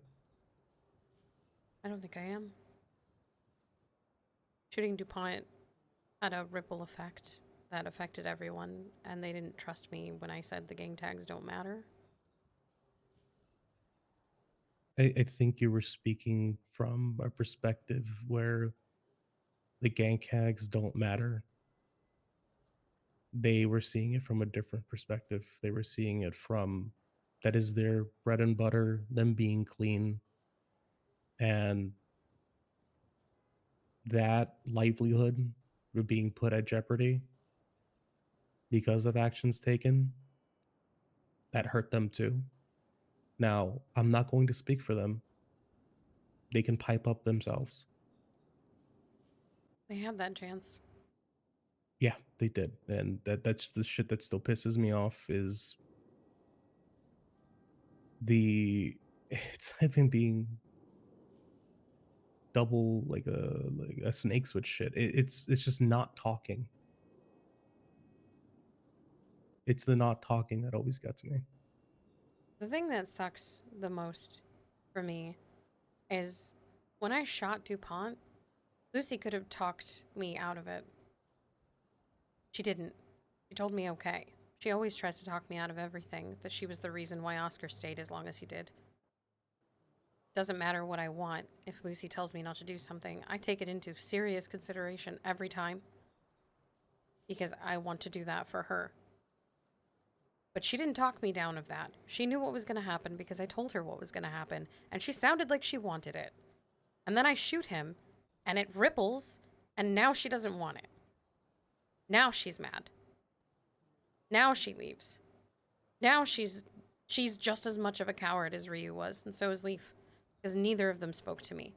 I don't think I am. Shooting DuPont had a ripple effect that affected everyone, and they didn't trust me when I said the gang tags don't matter. I think you were speaking from a perspective where the gang tags don't matter. They were seeing it from a different perspective. They were seeing it from that is their bread and butter, them being clean, and that livelihood were being put at jeopardy because of actions taken. That hurt them too. Now, I'm not going to speak for them. They can pipe up themselves. They had that chance. Yeah, they did. And that's the shit that still pisses me off is it's not even being double like a snakes with shit. It's just not talking. It's the not talking that always gets me. The thing that sucks the most for me is when I shot DuPont, Lucy could have talked me out of it. She didn't. She told me okay. She always tries to talk me out of everything, that she was the reason why Oscar stayed as long as he did. Doesn't matter what I want. If Lucy tells me not to do something, I take it into serious consideration every time. Because I want to do that for her. But she didn't talk me down of that. She knew what was going to happen because I told her what was going to happen. And she sounded like she wanted it. And then I shoot him, and it ripples, and now she doesn't want it. Now she's mad. Now she leaves. Now she's just as much of a coward as Ryu was, and so is Leaf. Because neither of them spoke to me.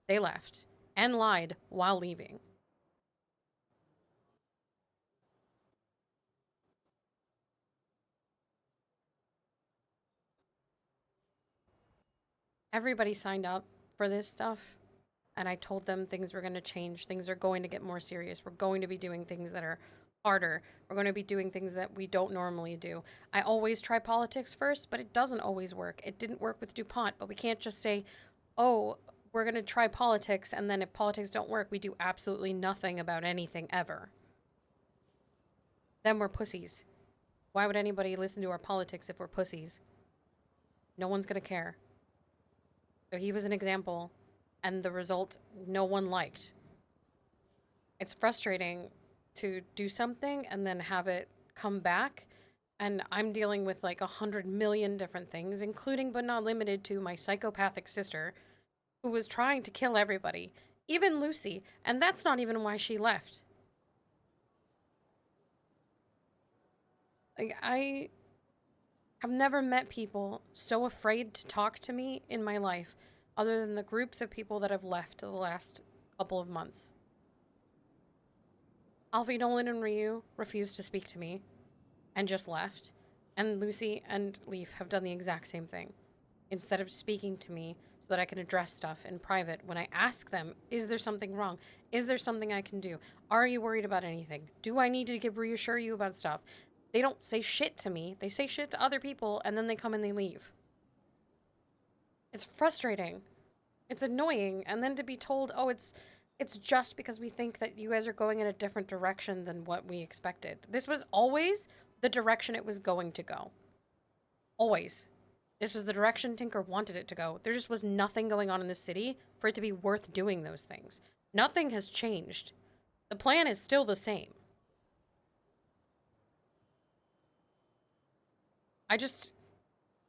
They left. And lied while leaving. everybody signed up for this stuff, and I told them things were going to change. Things are going to get more serious. We're going to be doing things that are harder. We're going to be doing things that we don't normally do. I always try politics first, but it doesn't always work. It didn't work with DuPont, but we can't just say, oh, we're going to try politics, and then if politics don't work, we do absolutely nothing about anything ever. Then we're pussies. Why would anybody listen to our politics if we're pussies? No one's going to care. So he was an example, and the result no one liked. It's frustrating to do something and then have it come back, and I'm dealing with like 100 million different things, including but not limited to my psychopathic sister, who was trying to kill everybody, even Lucy, and that's not even why she left. Like, I have never met people so afraid to talk to me in my life, other than the groups of people that have left the last couple of months. Alfie, Nolan, and Ryu refused to speak to me and just left. And Lucy and Leaf have done the exact same thing. Instead of speaking to me so that I can address stuff in private, when I ask them, is there something wrong? Is there something I can do? Are you worried about anything? Do I need to reassure you about stuff? They don't say shit to me. They say shit to other people, and then they come and they leave. It's frustrating. It's annoying. And then to be told, oh, it's just because we think that you guys are going in a different direction than what we expected. This was always the direction it was going to go. Always. This was the direction Tinker wanted it to go. There just was nothing going on in the city for it to be worth doing those things. Nothing has changed. The plan is still the same.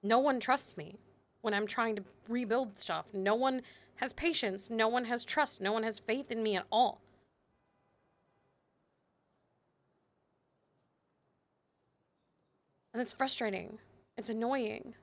No one trusts me when I'm trying to rebuild stuff. No one has patience. No one has trust. No one has faith in me at all. And it's frustrating. It's annoying.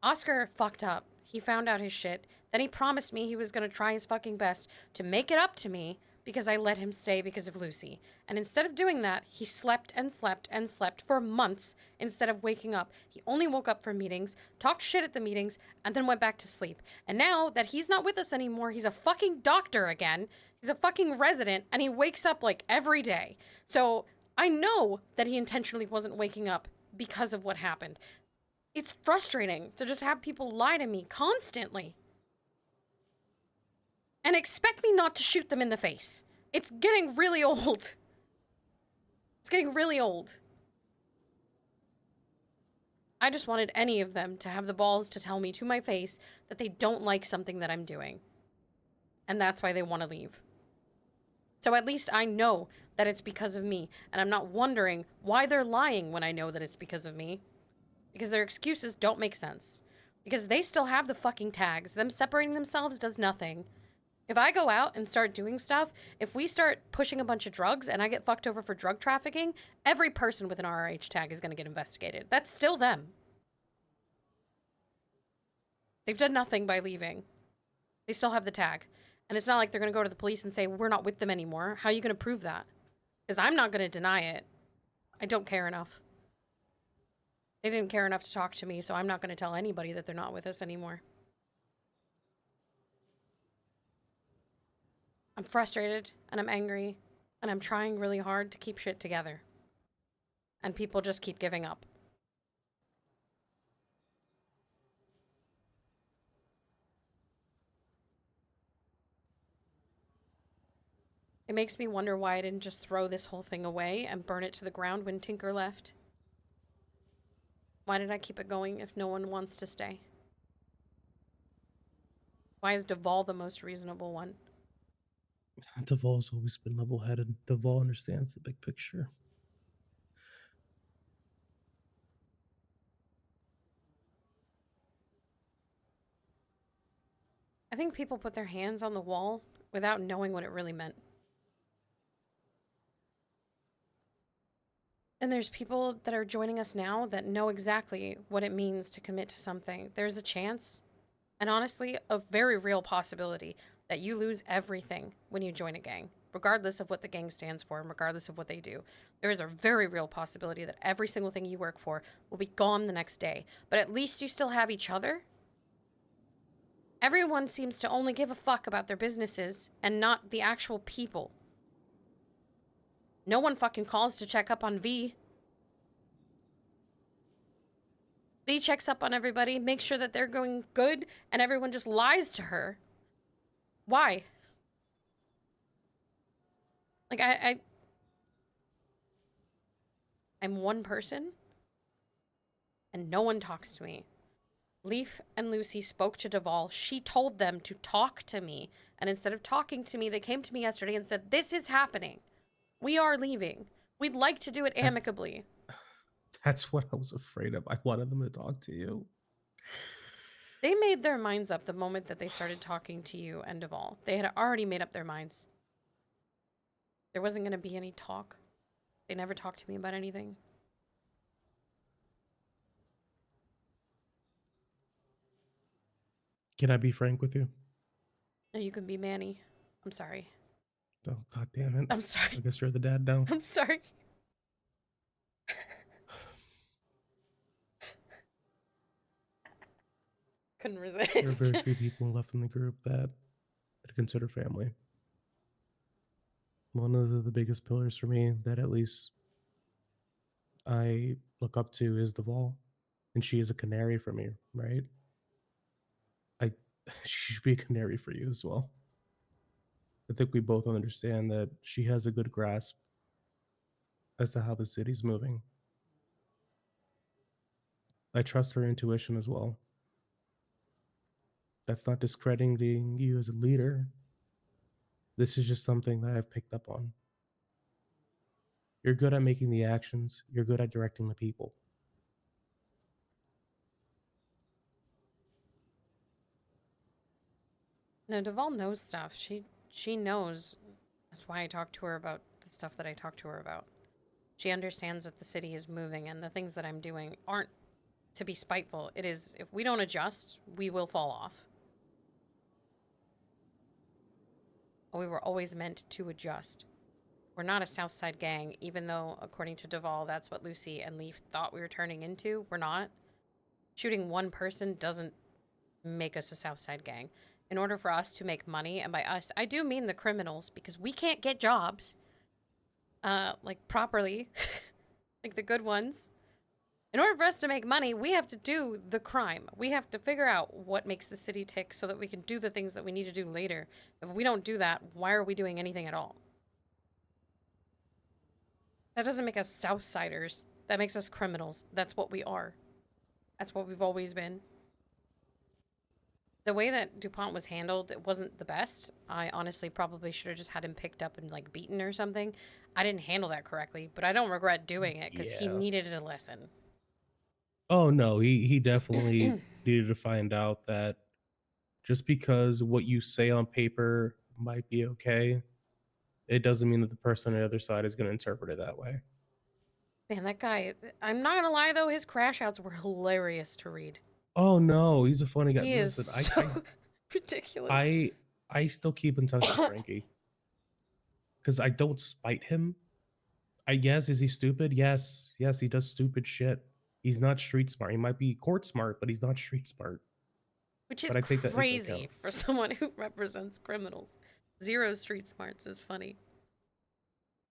Oscar fucked up. He found out his shit. Then he promised me he was going to try his fucking best to make it up to me because I let him stay because of Lucy. And instead of doing that, he slept and slept and slept for months instead of waking up. He only woke up for meetings, talked shit at the meetings, and then went back to sleep. And now that he's not with us anymore, he's a fucking doctor again. He's a fucking resident, and he wakes up like every day. So I know that he intentionally wasn't waking up because of what happened. It's frustrating to just have people lie to me constantly. And expect me not to shoot them in the face. It's getting really old. It's getting really old. I just wanted any of them to have the balls to tell me to my face that they don't like something that I'm doing. And that's why they want to leave. So at least I know that it's because of me. And I'm not wondering why they're lying when I know that it's because of me. Because their excuses don't make sense. Because they still have the fucking tags. Them separating themselves does nothing. If I go out and start doing stuff, if we start pushing a bunch of drugs and I get fucked over for drug trafficking, every person with an RRH tag is going to get investigated. That's still them. They've done nothing by leaving. They still have the tag. And it's not like they're going to go to the police and say, we're not with them anymore. How are you going to prove that? Because I'm not going to deny it. I don't care enough. They didn't care enough to talk to me, so I'm not going to tell anybody that they're not with us anymore. I'm frustrated, and I'm angry, and I'm trying really hard to keep shit together. And people just keep giving up. It makes me wonder why I didn't just throw this whole thing away and burn it to the ground when Tinker left. Why did I keep it going if no one wants to stay? Why is Duvall the most reasonable one? Duvall's always been level-headed. Duvall understands the big picture. I think people put their hands on the wall without knowing what it really meant. And there's people that are joining us now that know exactly what it means to commit to something. There's a chance, and honestly, a very real possibility, that you lose everything when you join a gang, regardless of what the gang stands for and regardless of what they do. There is a very real possibility that every single thing you work for will be gone the next day. But at least you still have each other. Everyone seems to only give a fuck about their businesses and not the actual people. No one fucking calls to check up on V. V checks up on everybody, makes sure that they're going good, and everyone just lies to her. Why? Like, I'm one person, and no one talks to me. Leaf and Lucy spoke to Duval. She told them to talk to me. And instead of talking to me, they came to me yesterday and said, this is happening. We are leaving. We'd like to do it amicably. That's what I was afraid of. I wanted them to talk to you. They made their minds up the moment that they started talking to you and Duval. They had already made up their minds. There wasn't going to be any talk. They never talked to me about anything. Can I be frank with you? No, you can be Manny. I'm sorry. Oh, god damn it. I'm sorry. I guess you're the dad now. I'm sorry. Couldn't resist. There are very few people left in the group that I consider family. One of the biggest pillars for me that at least I look up to is Duval. And she is a canary for me, right? She should be a canary for you as well. I think we both understand that she has a good grasp as to how the city's moving. I trust her intuition as well. That's not discrediting you as a leader. This is just something that I've picked up on. You're good at making the actions. You're good at directing the people. No, Duval knows stuff. She knows. That's why I talk to her about the stuff that I talk to her about. She understands that the city is moving and the things that I'm doing aren't to be spiteful. It is, if we don't adjust, we will fall off. We were always meant to adjust. We're not a Southside gang, even though, according to Duval, that's what Lucy and Leaf thought we were turning into. We're not. Shooting one person doesn't make us a Southside gang. In order for us to make money, and by us, I do mean the criminals, because we can't get jobs, like, properly, like the good ones. In order for us to make money, we have to do the crime. We have to figure out what makes the city tick so that we can do the things that we need to do later. If we don't do that, why are we doing anything at all? That doesn't make us Southsiders. That makes us criminals. That's what we are. That's what we've always been. The way that DuPont was handled, it wasn't the best. I honestly probably should have just had him picked up and, like, beaten or something. I didn't handle that correctly, but I don't regret doing it because he Yeah. needed a lesson. Oh no, he definitely needed to find out that just because what you say on paper might be okay, it doesn't mean that the person on the other side is going to interpret it that way. Man, that guy, I'm not gonna lie though, his crash outs were hilarious to read. Oh no, he's a funny guy. He is Listen, so ridiculous. I still keep in touch with Frankie because I don't spite him. Yes, is he stupid? Yes, he does stupid shit. He's not street smart. He might be court smart, but he's not street smart. Which is But I take that into crazy account. for someone who represents criminals. Zero street smarts is funny.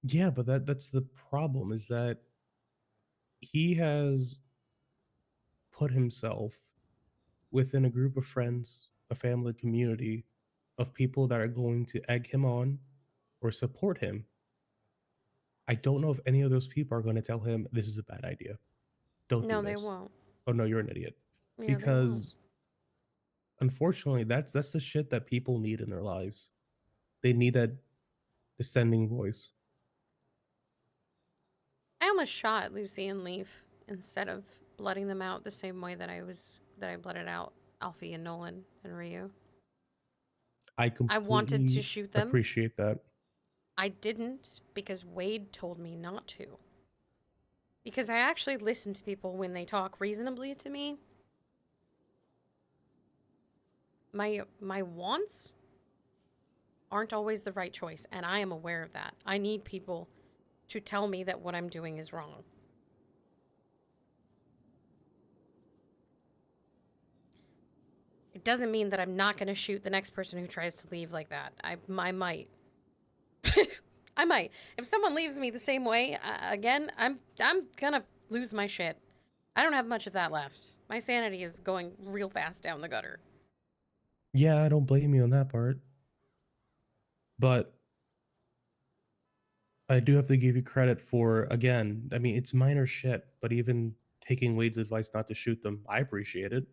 Yeah, but that's the problem, is that he has put himself within a group of friends, a family community of people that are going to egg him on or support him. I don't know if any of those people are going to tell him this is a bad idea. Don't No, do they this. won't. Oh no, you're an idiot. Yeah, they won't. Because unfortunately, that's the shit that people need in their lives. They need that dissenting voice. I almost shot Lucy and Leaf instead of blooding them out the same way that I blooded out Alfie and Nolan and Ryu. I completely wanted to shoot them. appreciate that. I didn't because Wade told me not to. Because I actually listen to people when they talk reasonably to me. My wants aren't always the right choice, and I am aware of that. I need people to tell me that what I'm doing is wrong. I It doesn't mean that I'm not going to shoot the next person who tries to leave like that. I might. I might. If someone leaves me the same way again, I'm gonna lose my shit. I don't have much of that left. My sanity is going real fast down the gutter. Yeah, I don't blame you on that part. But I do have to give you credit for, again, I mean, it's minor shit, but even taking Wade's advice not to shoot them, I appreciate it.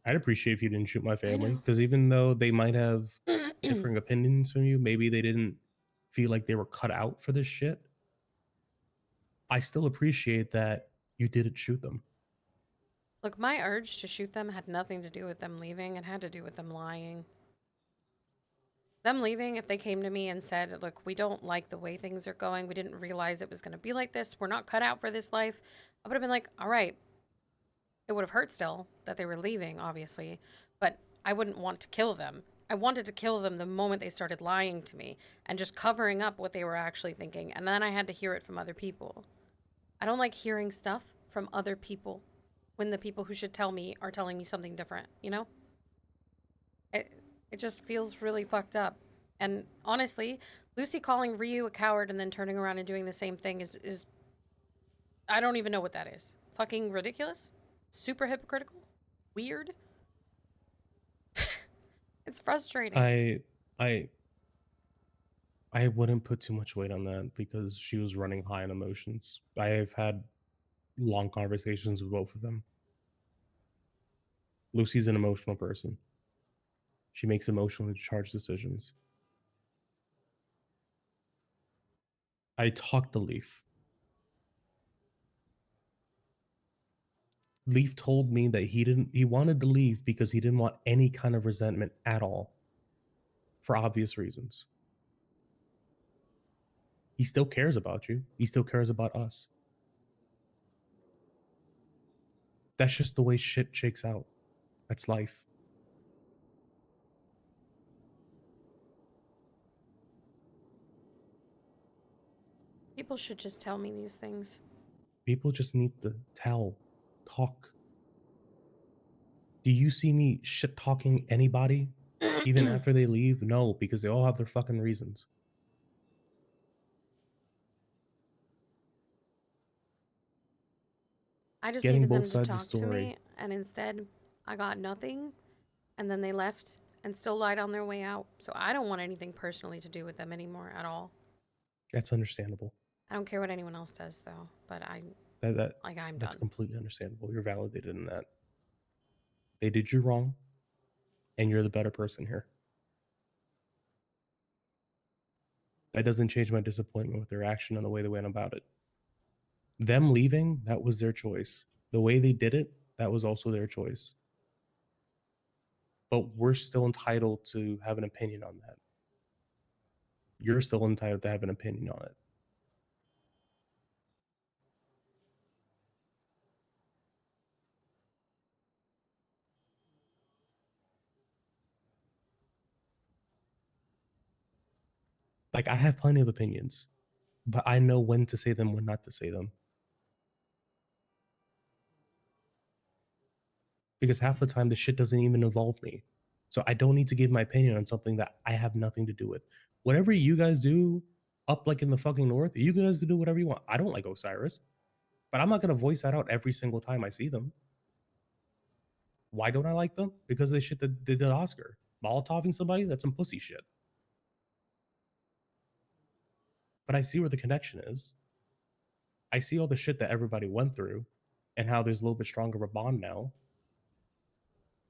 I'd appreciate if you didn't shoot my family, know. because even though they might have differing opinions from you, maybe they didn't feel like they were cut out for this shit. I still appreciate that you didn't shoot them. Look, my urge to shoot them had nothing to do with them leaving. It had to do with them lying. Them leaving, if they came to me and said, look, we don't like the way things are going. We didn't realize it was going to be like this. We're not cut out for this life. I would have been like, all right. It would have hurt still that they were leaving, obviously. But I wouldn't want to kill them. I wanted to kill them the moment they started lying to me and just covering up what they were actually thinking. And then I had to hear it from other people. I don't like hearing stuff from other people when the people who should tell me are telling me something different, you know? It just feels really fucked up. And honestly, Lucy calling Ryu a coward and then turning around and doing the same thing is I don't even know what that is. Fucking ridiculous? Super hypocritical? Weird? It's frustrating. I wouldn't put too much weight on that because she was running high on emotions. I have had long conversations with both of them. Lucy's an emotional person. She makes emotionally charged decisions. I talked to Leaf. Leaf told me that he wanted to leave because he didn't want any kind of resentment at all. For obvious reasons. He still cares about you. He still cares about us. That's just the way shit shakes out. That's life. People should just tell me these things. People just need to talk. Do you see me shit talking anybody even after they leave? No, because they all have their fucking reasons. I just Getting needed them both to sides of the talk to story. me, and instead, I got nothing, and then they left and still lied on their way out. So I don't want anything personally to do with them anymore at all. That's understandable. I don't care what anyone else does, though. But I'm That's done. completely understandable. You're validated in that. They did you wrong, and you're the better person here. That doesn't change my disappointment with their action and the way they went about it. Them leaving, that was their choice. The way they did it, that was also their choice. But we're still entitled to have an opinion on that. You're still entitled to have an opinion on it. Like, I have plenty of opinions, but I know when to say them, when not to say them. Because half the time, the shit doesn't even involve me. So I don't need to give my opinion on something that I have nothing to do with. Whatever you guys do up like in the fucking north, you guys do whatever you want. I don't like Osiris, but I'm not going to voice that out every single time I see them. Why don't I like them? Because they shit that did the Oscar. Molotoving somebody, that's some pussy shit. But I see where the connection is. I see all the shit that everybody went through and how there's a little bit stronger of a bond now.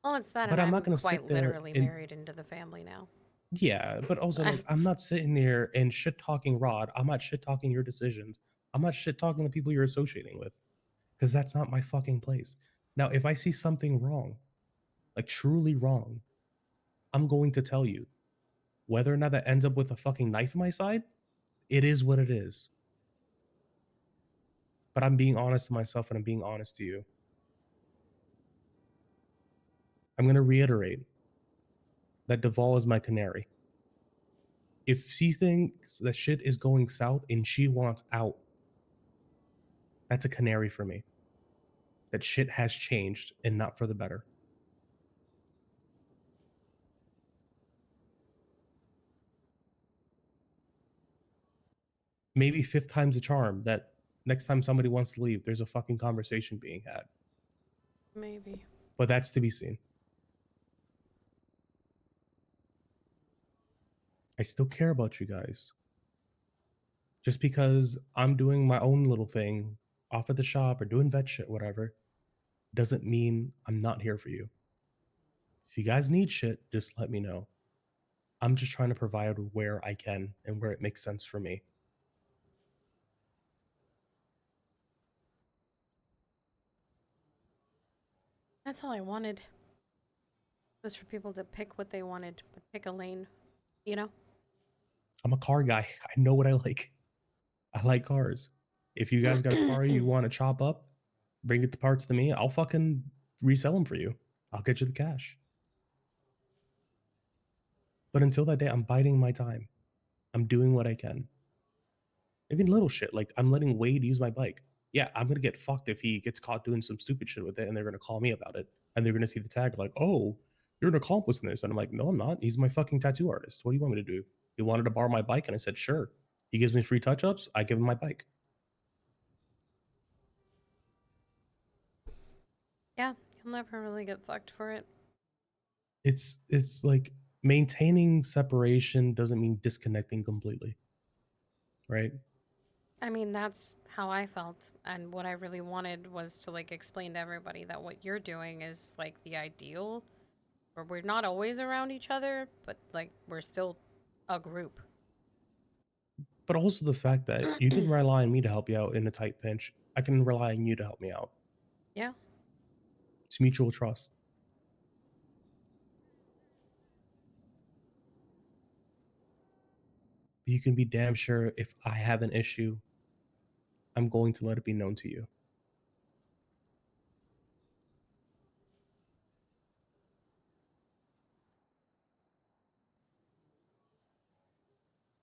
Well, it's that, But and I'm I'm not going to quite sit there literally and married into the family now. yeah, but also like I'm not sitting there and shit talking Rod. I'm not shit talking your decisions. I'm not shit talking the people you're associating with, because that's not my fucking place. Now, if I see something wrong, like truly wrong, I'm going to tell you. Whether or not that ends up with a fucking knife in my side, it is what it is. But I'm being honest to myself and I'm being honest to you. I'm going to reiterate that Duvall is my canary. If she thinks that shit is going south and she wants out, that's a canary for me. That shit has changed and not for the better. maybe fifth time's a charm that next time somebody wants to leave, there's a fucking conversation being had. Maybe. But that's to be seen. I still care about you guys. Just because I'm doing my own little thing off at the shop or doing vet shit, whatever, doesn't mean I'm not here for you. If you guys need shit, just let me know. I'm just trying to provide where I can and where it makes sense for me. That's all I wanted. Was for people to pick what they wanted, but pick a lane. You know? I'm a car guy. I know what I like. I like cars. If you guys got a car you want to chop up, bring it the parts to me. I'll fucking resell them for you. I'll get you the cash. But until that day, I'm biding my time. I'm doing what I can. Even little shit, like I'm letting Wade use my bike. Yeah, I'm gonna get fucked if he gets caught doing some stupid shit with it, and they're gonna call me about it, and they're gonna see the tag like, "Oh, you're an accomplice in this," and I'm like, "No, I'm not. He's my fucking tattoo artist. What do you want me to do?" He wanted to borrow my bike, and I said, "Sure." He gives me free touch-ups. I give him my bike. Yeah, you'll never really get fucked for it. It's like maintaining separation doesn't mean disconnecting completely, right? I mean, that's how I felt. And what I really wanted was to, like, explain to everybody that what you're doing is, like, the ideal. Where we're not always around each other, but, like, we're still a group. But also the fact that you can rely on me to help you out in a tight pinch. I can rely on you to help me out. Yeah. It's mutual trust. But you can be damn sure if I have an issue, I'm going to let it be known to you.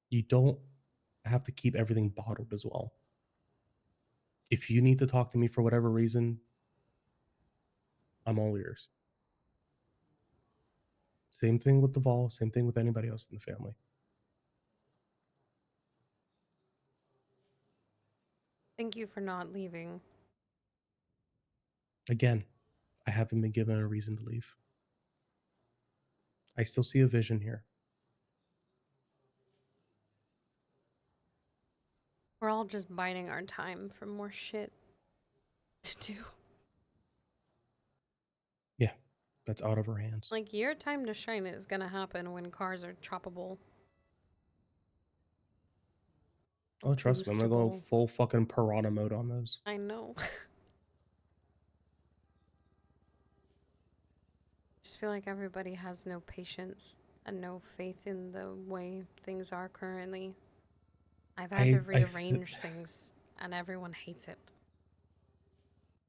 You don't have to keep everything bottled as well. If you need to talk to me for whatever reason, I'm all ears. Same thing with the Vol, same thing with anybody else in the family. Thank you for not leaving. Again, I haven't been given a reason to leave. I still see a vision here. We're all just biding our time for more shit to do. Yeah, that's out of our hands. Like, your time to shine is gonna happen when cars are choppable. Oh, trust me, I'm gonna go Boostable. full fucking piranha mode on those. I know. Just feel like everybody has no patience and no faith in the way things are currently. I've had to rearrange things, and everyone hates it.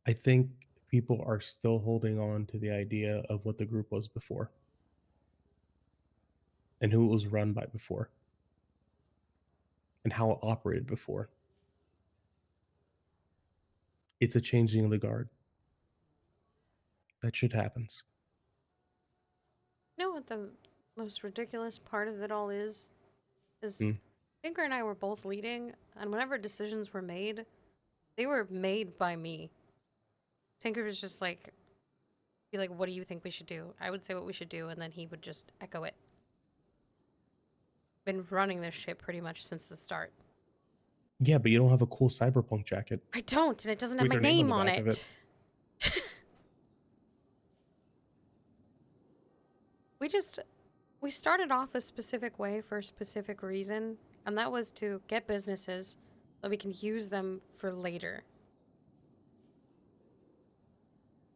I think people are still holding on to the idea of what the group was before and who it was run by before and how it operated before. It's a changing of the guard. That shit happens. You know what the most ridiculous part of it all is? Tinker and I were both leading, and whenever decisions were made, they were made by me. Tinker was just like, be like, what do you think we should do? I would say what we should do, and then he would just echo it. Been running this shit pretty much since the start. Yeah, but you don't have a cool cyberpunk jacket. I don't, and it doesn't have With my your name name on on the back of it. We started off a specific way for a specific reason, and that was to get businesses so we can use them for later.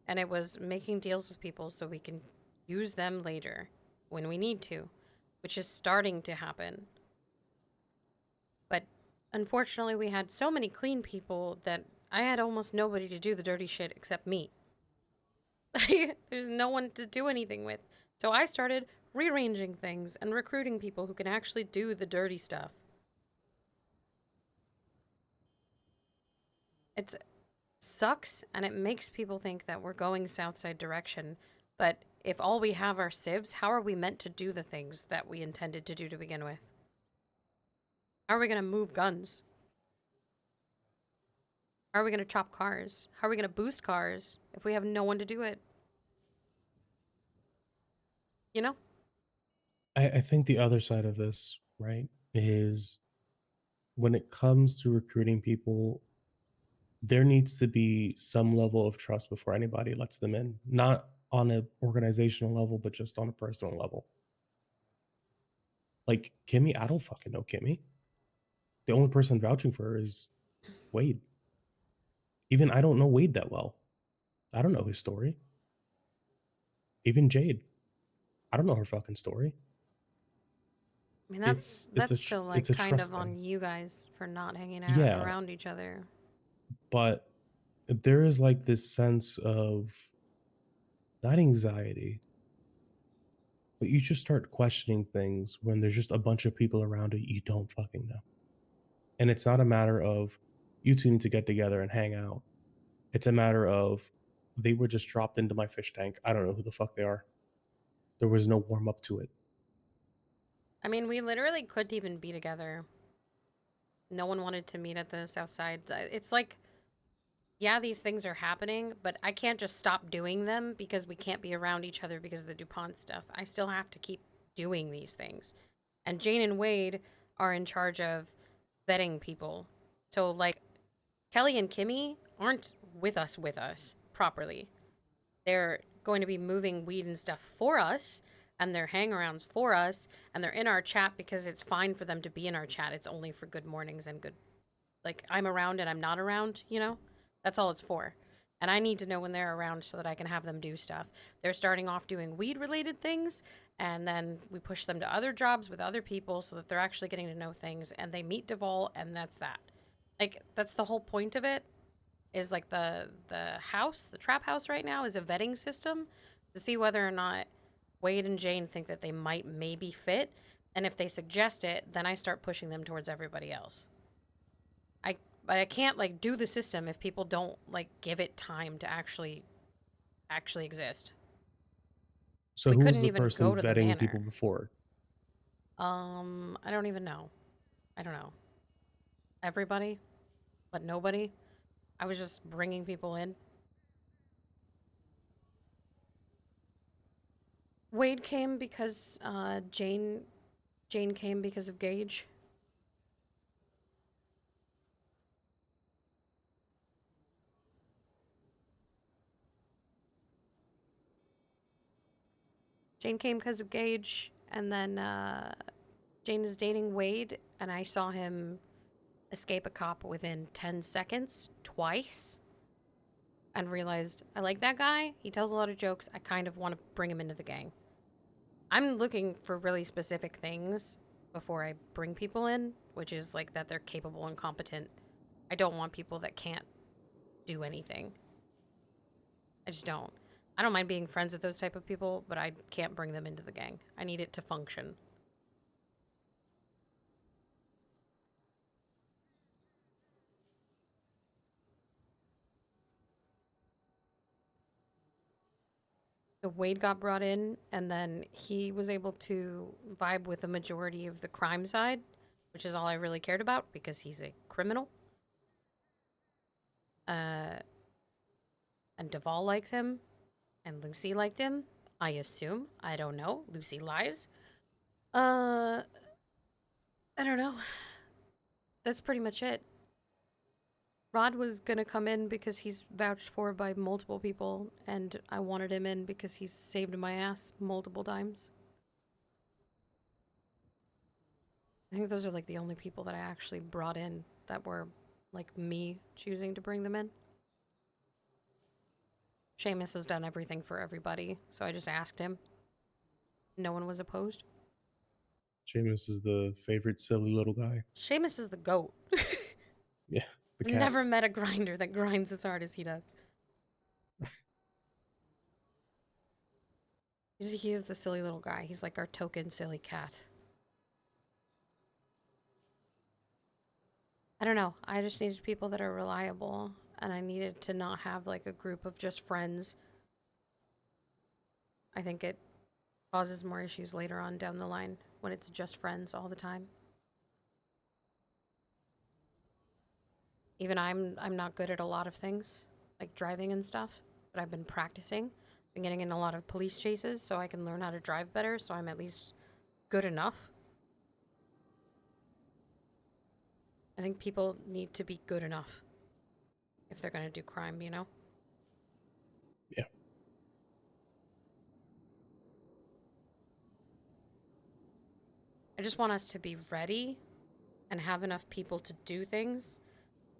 And it was making deals with people so we can use them later when we need to, which is starting to happen. But unfortunately, we had so many clean people that I had almost nobody to do the dirty shit except me. There's no one to do anything with. So I started rearranging things and recruiting people who can actually do the dirty stuff. It sucks, and it makes people think that we're going Southside direction. But if all we have are civs, how are we meant to do the things that we intended to do to begin with? How are we going to move guns? How are we going to chop cars? How are we going to boost cars if we have no one to do it? You know? I think the other side of this, right, is when it comes to recruiting people, there needs to be some level of trust before anybody lets them in. Not on an organizational level, but just on a personal level. Like Kimmy, I don't fucking know Kimmy. The only person vouching for her is Wade. Even I don't know Wade that well. I don't know his story. Even Jade, I don't know her fucking story. I mean, It's that's still like it's a kind trust of on thing. you guys for not hanging out Yeah, around each other. but there is like this sense of not anxiety, but you just start questioning things when there's just a bunch of people around you don't fucking know. And it's not a matter of you two need to get together and hang out. It's a matter of they were just dropped into my fish tank. I don't know who the fuck they are. There was no warm up to it. I mean, we literally couldn't even be together. No one wanted to meet at the south side. It's like, yeah, these things are happening, but I can't just stop doing them because we can't be around each other because of the DuPont stuff. I still have to keep doing these things. And Jane and Wade are in charge of vetting people. So, like, Kelly and Kimmy aren't with us properly. They're going to be moving weed and stuff for us, and they're hangarounds for us, and they're in our chat because it's fine for them to be in our chat. It's only for good mornings and good, like, I'm around and I'm not around, you know? That's all it's for. And I need to know when they're around so that I can have them do stuff. They're starting off doing weed related things, and then we push them to other jobs with other people so that they're actually getting to know things, and they meet Duvall, and that's that. Like, that's the whole point of it. Is like the house, the trap house right now is a vetting system to see whether or not Wade and Jane think that they might maybe fit, and if they suggest it, then I start pushing them towards everybody else. But I can't like do the system if people don't like give it time to actually exist. So We who was couldn't the even person go to the vetting people manor. before? I don't even know. I don't know. Everybody, but nobody. I was just bringing people in. Wade came because Jane came because of Gage. Jane came because of Gage, and then Jane is dating Wade, and I saw him escape a cop within 10 seconds twice and realized I like that guy. He tells a lot of jokes. I kind of want to bring him into the gang. I'm looking for really specific things before I bring people in, which is like that they're capable and competent. I don't want people that can't do anything. I just don't. I don't mind being friends with those type of people, but I can't bring them into the gang. I need it to function. So Wade got brought in, and then he was able to vibe with the majority of the crime side, which is all I really cared about because he's a criminal. And Duvall likes him, and Lucy liked him. I assume. I don't know. Lucy lies. I don't know. That's pretty much it. Rod was gonna come in because he's vouched for by multiple people, and I wanted him in because he's saved my ass multiple times. I think those are like the only people that I actually brought in that were like me choosing to bring them in. Seamus has done everything for everybody, so I just asked him. No one was opposed. Seamus is the favorite silly little guy. Seamus is the GOAT. Yeah, the I've cat. never met a grinder that grinds as hard as he does. He is the silly little guy. He's like our token silly cat. I don't know. I just needed people that are reliable, and I needed to not have like a group of just friends. I think it causes more issues later on down the line when it's just friends all the time. Even I'm not good at a lot of things, like driving and stuff, but I've been practicing. Been getting in a lot of police chases so I can learn how to drive better, so I'm at least good enough. I think people need to be good enough if they're gonna do crime, you know? Yeah. I just want us to be ready and have enough people to do things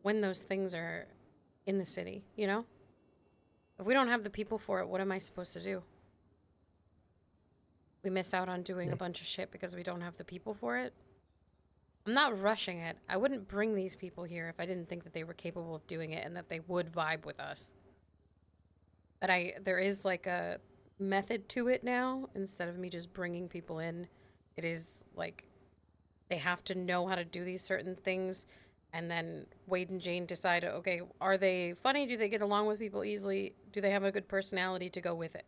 when those things are in the city, you know? If we don't have the people for it, what am I supposed to do? We miss out on doing a bunch of shit because we don't have the people for it. I'm not rushing it. I wouldn't bring these people here if I didn't think that they were capable of doing it and that they would vibe with us. But there is like a method to it now. Instead of me just bringing people in, it is like they have to know how to do these certain things. And then Wade and Jane decide, okay, are they funny? Do they get along with people easily? Do they have a good personality to go with it?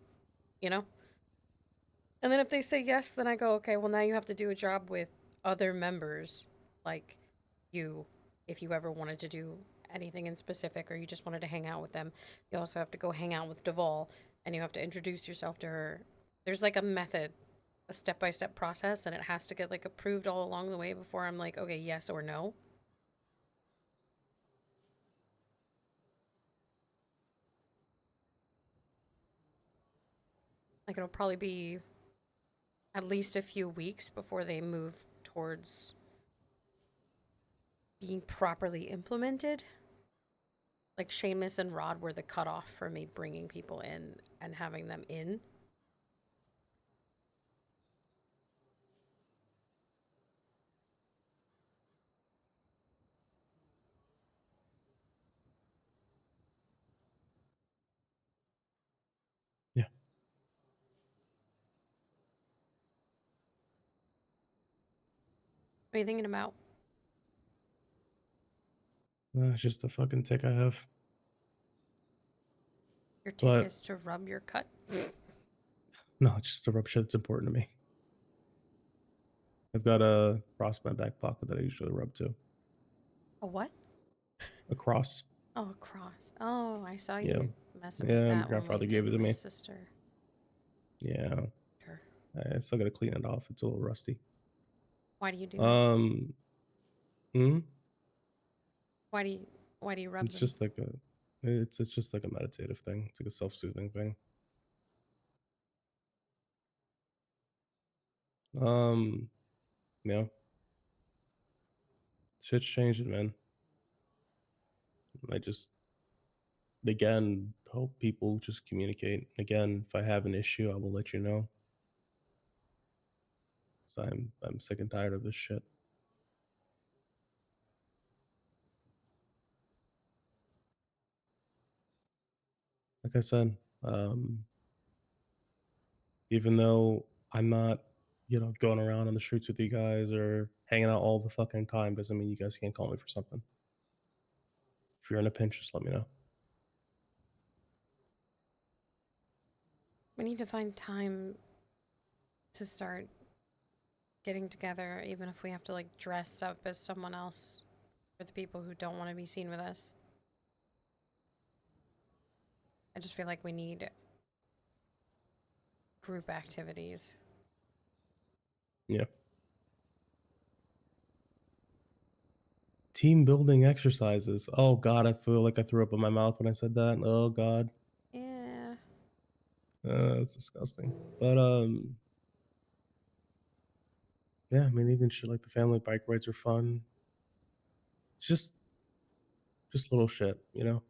You know? And then if they say yes, then I go, okay, well, now you have to do a job with other members, like you, if you ever wanted to do anything in specific or you just wanted to hang out with them. You also have to go hang out with Duval and you have to introduce yourself to her. There's like a method, a step-by-step process, and it has to get like approved all along the way before I'm like, okay, yes or no. Like it'll probably be at least a few weeks before they move towards being properly implemented. Like Seamus and Rod were the cutoff for me bringing people in and having them in. Yeah. What are you thinking about? It's just a fucking tick I have. Your tick But is to rub your cut? no, it's just a rub shit that's important to me. I've got a cross in my back pocket that I usually rub to. A what? A cross. Oh, a cross. Oh, I saw Yeah. you messing Yeah, with my that when grandfather we gave did it to my me. sister. Yeah. Sure. I still gotta clean it off. It's a little rusty. Why do you do that? Hmm? Why do you rub It's them? just like it's just like a meditative thing. It's like a self-soothing thing. Yeah. Shit's changing, man. I just again hope people just communicate. Again, if I have an issue, I will let you know. So I'm sick and tired of this shit. Like I said, even though I'm not, going around on the streets with you guys or hanging out all the fucking time, doesn't mean you guys can't call me for something. If you're in a pinch, just let me know. We need to find time to start getting together, even if we have to like dress up as someone else for the people who don't want to be seen with us. I just feel like we need group activities. Yeah. Team building exercises. Oh God, I feel like I threw up in my mouth when I said that. Oh God, Yeah. that's disgusting. But yeah, I mean, even shit like the family bike rides are fun. It's just little shit, you know.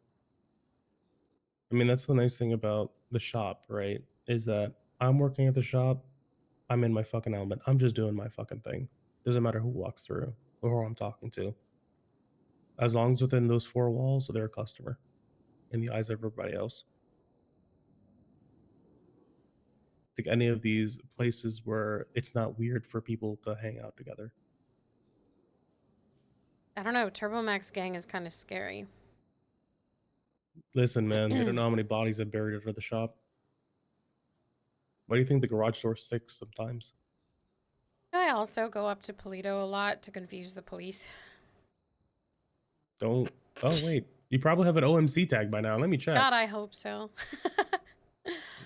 I mean, that's the nice thing about the shop, right? Is that I'm working at the shop, I'm in my fucking element. I'm just doing my fucking thing. Doesn't matter who walks through or who I'm talking to. As long as within those four walls, they're a customer in the eyes of everybody else. Like any of these places where it's not weird for people to hang out together. I don't know. Turbo Max Gang is kind of scary. Listen, man, they don't know how many bodies I've buried under the shop. Why do you think the garage door sticks sometimes? I also go up to Polito a lot to confuse the police. Don't Oh wait, you probably have an OMC tag by now. Let me check. God, I hope so.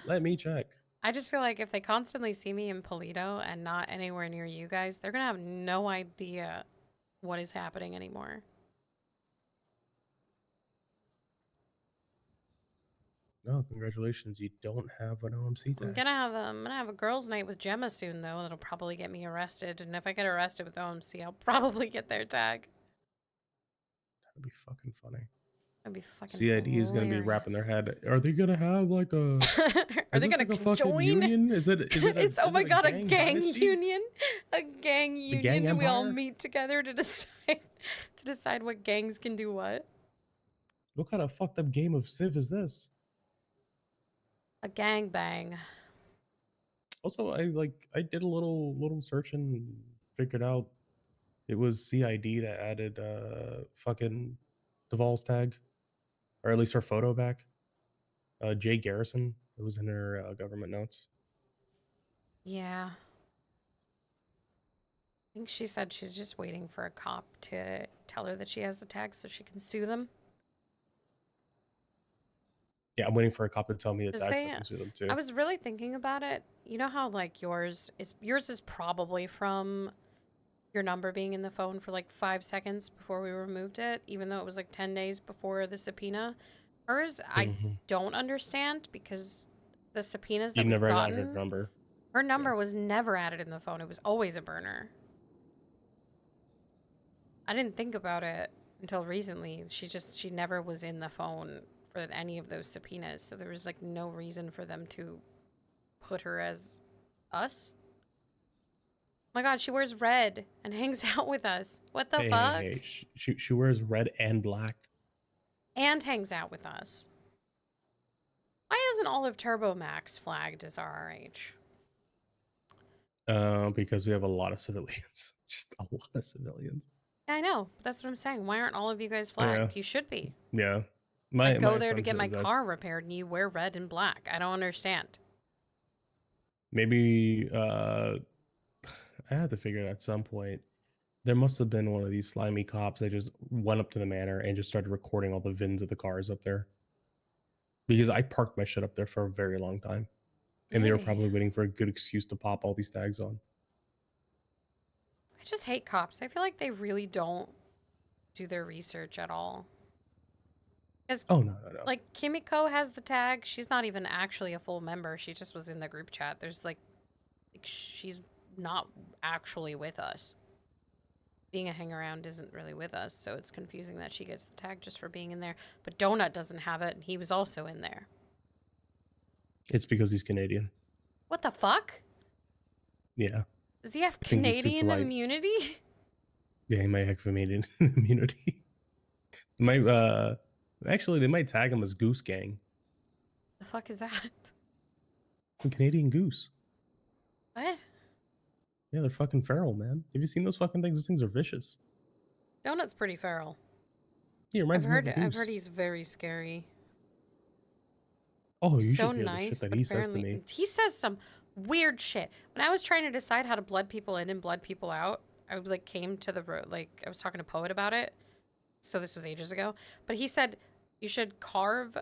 Let me check. I just feel like if they constantly see me in Polito and not anywhere near you guys, they're gonna have no idea what is happening anymore. No, congratulations. You don't have an OMC tag. I'm gonna have a girls' night with Gemma soon though. That'll probably get me arrested, and if I get arrested with OMC, I'll probably get their tag. That'd be fucking funny. That'd be fucking CID is gonna be wrapping their hilarious. head. Are they gonna have like a? Are they this gonna like a fucking join? union? Is it? Is it? A, It's oh is my it god, a gang gang dynasty? union, a gang The gang union, and we all empire? meet together to decide what gangs can do what. What kind of fucked up game of Civ is this? A gang bang. Also, I did a little search and figured out it was CID that added fucking Duvall's tag, or at least her photo back. Jay Garrison. It was in her government notes. Yeah. I think she said she's just waiting for a cop to tell her that she has the tag so she can sue them. Yeah, I'm waiting for a cop to tell me the 'Cause tag so they- I can sue them too. I was really thinking about it. You know how like yours is probably from your number being in the phone for like 5 seconds before we removed it, even though it was like 10 days before the subpoena. Hers, I Mhm. don't understand because the subpoenas that You we've never got gotten, her number. her number was never added in the phone. It was always a burner. I didn't think about it until recently. She never was in the phone for any of those subpoenas, so there was like no reason for them to put her as us. Oh my god, she wears red and hangs out with us. What the fuck? Hey, she wears red and black. And hangs out with us. Why isn't all of Turbo Max flagged as RRH? Because we have a lot of civilians. Just a lot of civilians. Yeah, I know. But that's what I'm saying. Why aren't all of you guys Yeah. flagged? You should be. Yeah. I go there to get assumption my is that's- car repaired and you wear red and black. I don't understand. Maybe I have to figure it at some point. There must have been one of these slimy cops that just went up to the manor and just started recording all the VINs of the cars up there. Because I parked my shit up there for a very long time. And they were Really? probably waiting for a good excuse to pop all these tags on. I just hate cops. I feel like they really don't do their research at all. Because, Oh, no. like, Kimiko has the tag. She's not even actually a full member. She just was in the group chat. There's, like she's not actually with us. Being a hang-around isn't really with us, so it's confusing that she gets the tag just for being in there. But Donut doesn't have it, and he was also in there. It's because he's Canadian. What the fuck? Yeah. Does he have I think he's too Canadian polite. immunity? Yeah, he might have Canadian immunity. Might actually they might tag him as Goose Gang. The fuck is that? The Canadian Goose. What? Yeah, they're fucking feral, man. Have you seen those fucking things? Those things are vicious. Donut's pretty feral. He reminds me of a I've goose. heard he's very scary. Oh, you So should hear the nice, shit that but he says to apparently me. he says some weird shit. When I was trying to decide how to blood people in and blood people out, I like came to the road. Like I was talking to Poet about it. So this was ages ago. But he said you should carve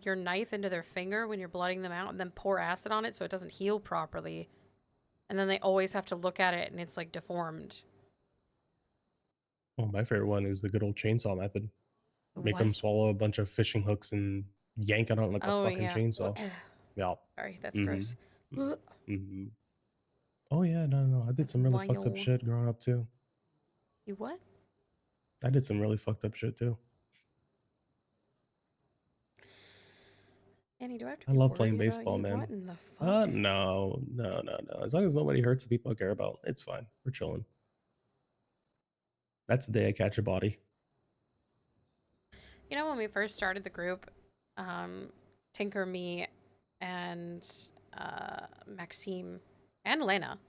your knife into their finger when you're blooding them out, and then pour acid on it so it doesn't heal properly. And then they always have to look at it, and it's like deformed. Oh, my favorite one is the good old chainsaw method. Make What? them swallow a bunch of fishing hooks and yank it on like a Oh, fucking yeah. chainsaw. Yeah. Sorry, that's Mhm. gross. Mm-hmm. Oh yeah, no. I did That's some really fucked up wild. shit growing up too. You what? I did some really fucked up shit too. Annie, do I have to I be love playing worried about baseball, you? man. What in the fuck? No. As long as nobody hurts the people I care about, it's fine. We're chilling. That's the day I catch a body. You know, when we first started the group, Tinker, me, and Maxime and Lena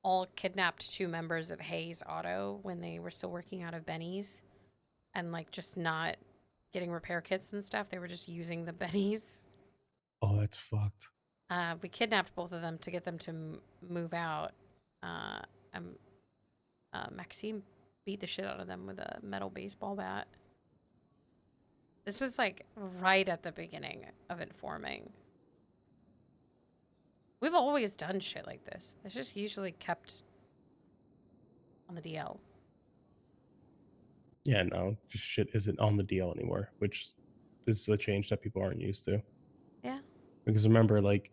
all kidnapped 2 members of Hayes Auto when they were still working out of Benny's and like just not getting repair kits and stuff. They were just using the Benny's. Oh, that's fucked. We kidnapped both of them to get them to move out. Maxime beat the shit out of them with a metal baseball bat. This was like right at the beginning of it forming. We've always done shit like this. It's just usually kept on the DL. Yeah, no, just shit isn't on the DL anymore, which is a change that people aren't used to. Yeah. Because remember, like,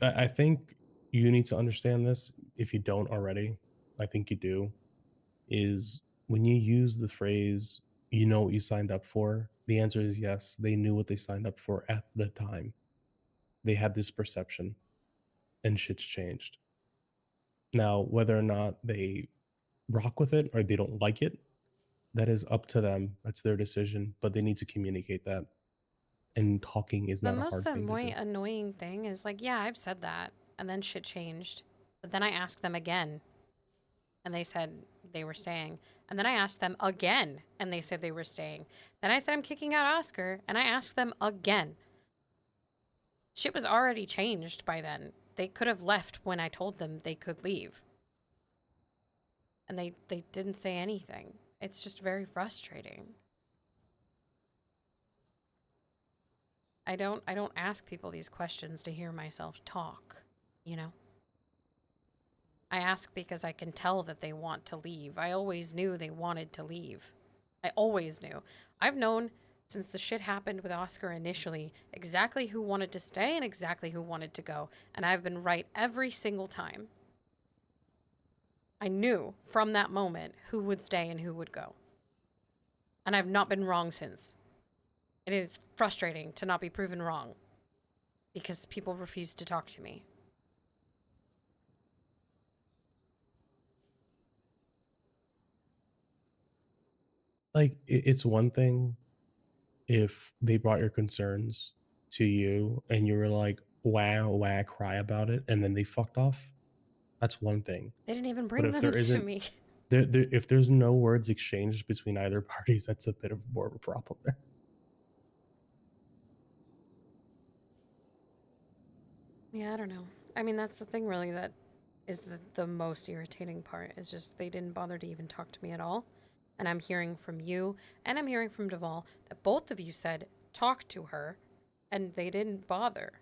I think you need to understand this. If you don't already, I think you do. Is when you use the phrase, you know what you signed up for, the answer is yes. They knew what they signed up for at the time. They had this perception, and shit's changed. Now, whether or not they rock with it or they don't like it, that is up to them. That's their decision, but they need to communicate that. And talking is The not a most hard thing to do. annoying thing is like, yeah, I've said that, and then shit changed. But then I asked them again, and they said they were staying. And then I asked them again, and they said they were staying. Then I said I'm kicking out Oscar, and I asked them again. Shit was already changed by then. They could have left when I told them they could leave. And they didn't say anything. It's just very frustrating. I don't ask people these questions to hear myself talk, you know? I ask because I can tell that they want to leave. I always knew they wanted to leave. I always knew. I've known since the shit happened with Oscar initially exactly who wanted to stay and exactly who wanted to go. And I've been right every single time. I knew from that moment who would stay and who would go. And I've not been wrong since. It is frustrating to not be proven wrong because people refuse to talk to me. Like, it's one thing if they brought your concerns to you and you were like, wow, cry about it, and then they fucked off. That's one thing. They didn't even But bring if them there to isn't, me. if there's no words exchanged between either parties, that's a bit of more of a problem there. Yeah, I don't know. I mean, that's the thing really that is the most irritating part is just they didn't bother to even talk to me at all. And I'm hearing from you and I'm hearing from Duval that both of you said talk to her and they didn't bother.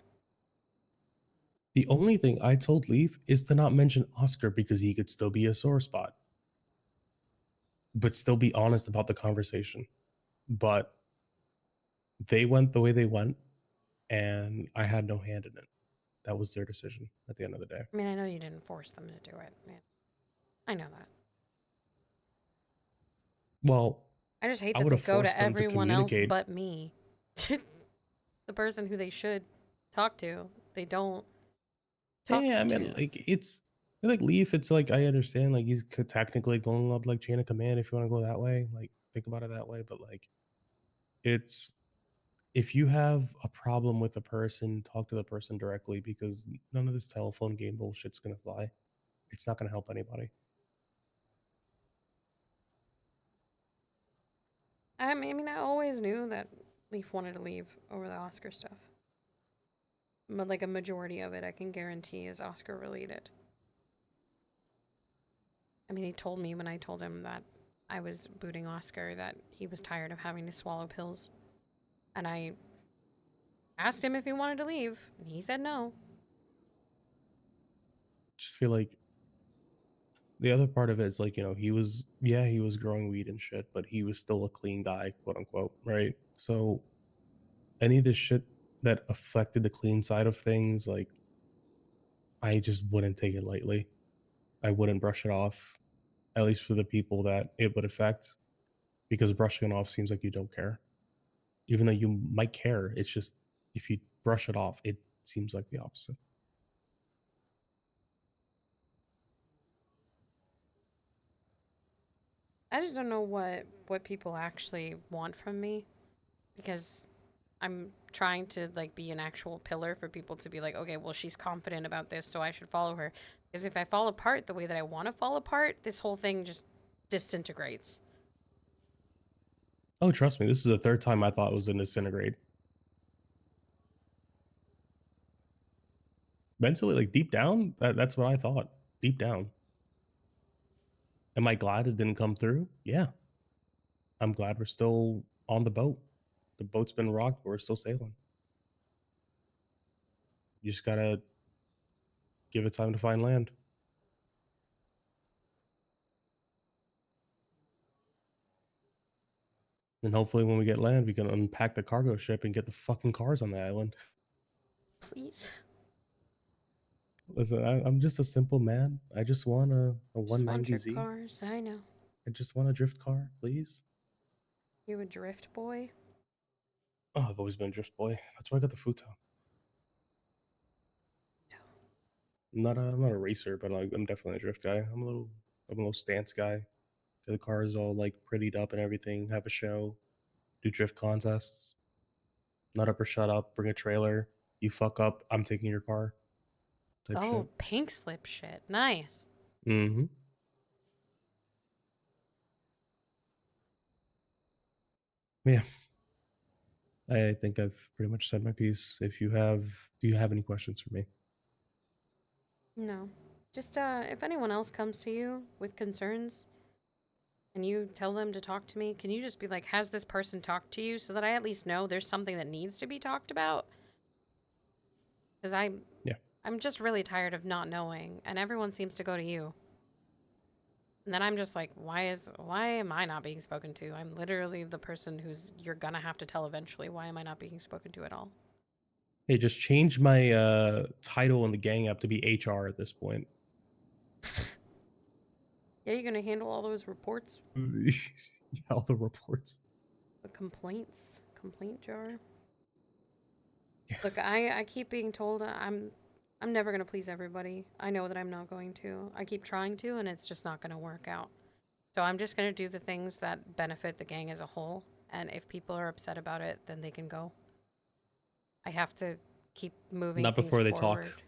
The only thing I told Leaf is to not mention Oscar because he could still be a sore spot, but still be honest about the conversation. But they went the way they went, and I had no hand in it. That was their decision at the end of the day. I mean, I know you didn't force them to do it, man. I know that. Well, I just hate I that would they have go to forced them to everyone else communicate. but me. The person who they should talk to, they don't talk Yeah, I mean, to. like, it's like Leaf. It's like, I understand, like, he's technically going up like chain of command if you want to go that way. Like, think about it that way. But like, it's, if you have a problem with a person, talk to the person directly, because none of this telephone game bullshit's gonna fly. It's not gonna help anybody. I mean, I always knew that Leaf wanted to leave over the Oscar stuff. But like a majority of it, I can guarantee is Oscar related. I mean, he told me when I told him that I was booting Oscar that he was tired of having to swallow pills. And I asked him if he wanted to leave, and he said no. Just feel like the other part of it is like, he was, yeah, he was growing weed and shit, but he was still a clean guy, quote unquote, right? So any of this shit that affected the clean side of things, like, I just wouldn't take it lightly. I wouldn't brush it off, at least for the people that it would affect, because brushing it off seems like you don't care. Even though you might care, it's just, if you brush it off, it seems like the opposite. I just don't know what people actually want from me, because I'm trying to like be an actual pillar for people to be like, okay, well, she's confident about this, so I should follow her. Because if I fall apart the way that I want to fall apart, this whole thing just disintegrates. Oh, trust me, this is the third time I thought it was going to disintegrate. Mentally, like, deep down, that's what I thought. Deep down. Am I glad it didn't come through? Yeah. I'm glad we're still on the boat. The boat's been rocked, but we're still sailing. You just gotta give it time to find land. And hopefully when we get land, we can unpack the cargo ship and get the fucking cars on the island. Please. Listen, I'm just a simple man. I just want a Just want 190Z. drift cars. I know. I just want a drift car, please. You a drift boy? Oh, I've always been a drift boy. That's why I got the futon. I'm not a racer, but I'm definitely a drift guy. I'm a little stance guy. Get the cars all like prettied up and everything. Have a show. Do drift contests. Nut up or shut up. Bring a trailer. You fuck up, I'm taking your car. Type Oh, shit. pink slip shit. Nice. Mm-hmm. Yeah. I think I've pretty much said my piece. Do you have any questions for me? No. Just if anyone else comes to you with concerns and you tell them to talk to me, can you just be like, has this person talked to you, so that I at least know there's something that needs to be talked about? Because I'm just really tired of not knowing, and everyone seems to go to you. And then I'm just like, why am I not being spoken to? I'm literally the person you're gonna have to tell eventually. Why am I not being spoken to at all? Hey, just change my title in the gang app to be HR at this point. Yeah, you're gonna handle all those reports? Yeah, all the reports. The complaint jar. Look, I keep being told I'm never gonna please everybody. I know that I'm not going to. I keep trying to, and it's just not gonna work out. So I'm just gonna do the things that benefit the gang as a whole. And if people are upset about it, then they can go. I have to keep moving. Not before they forward. talk.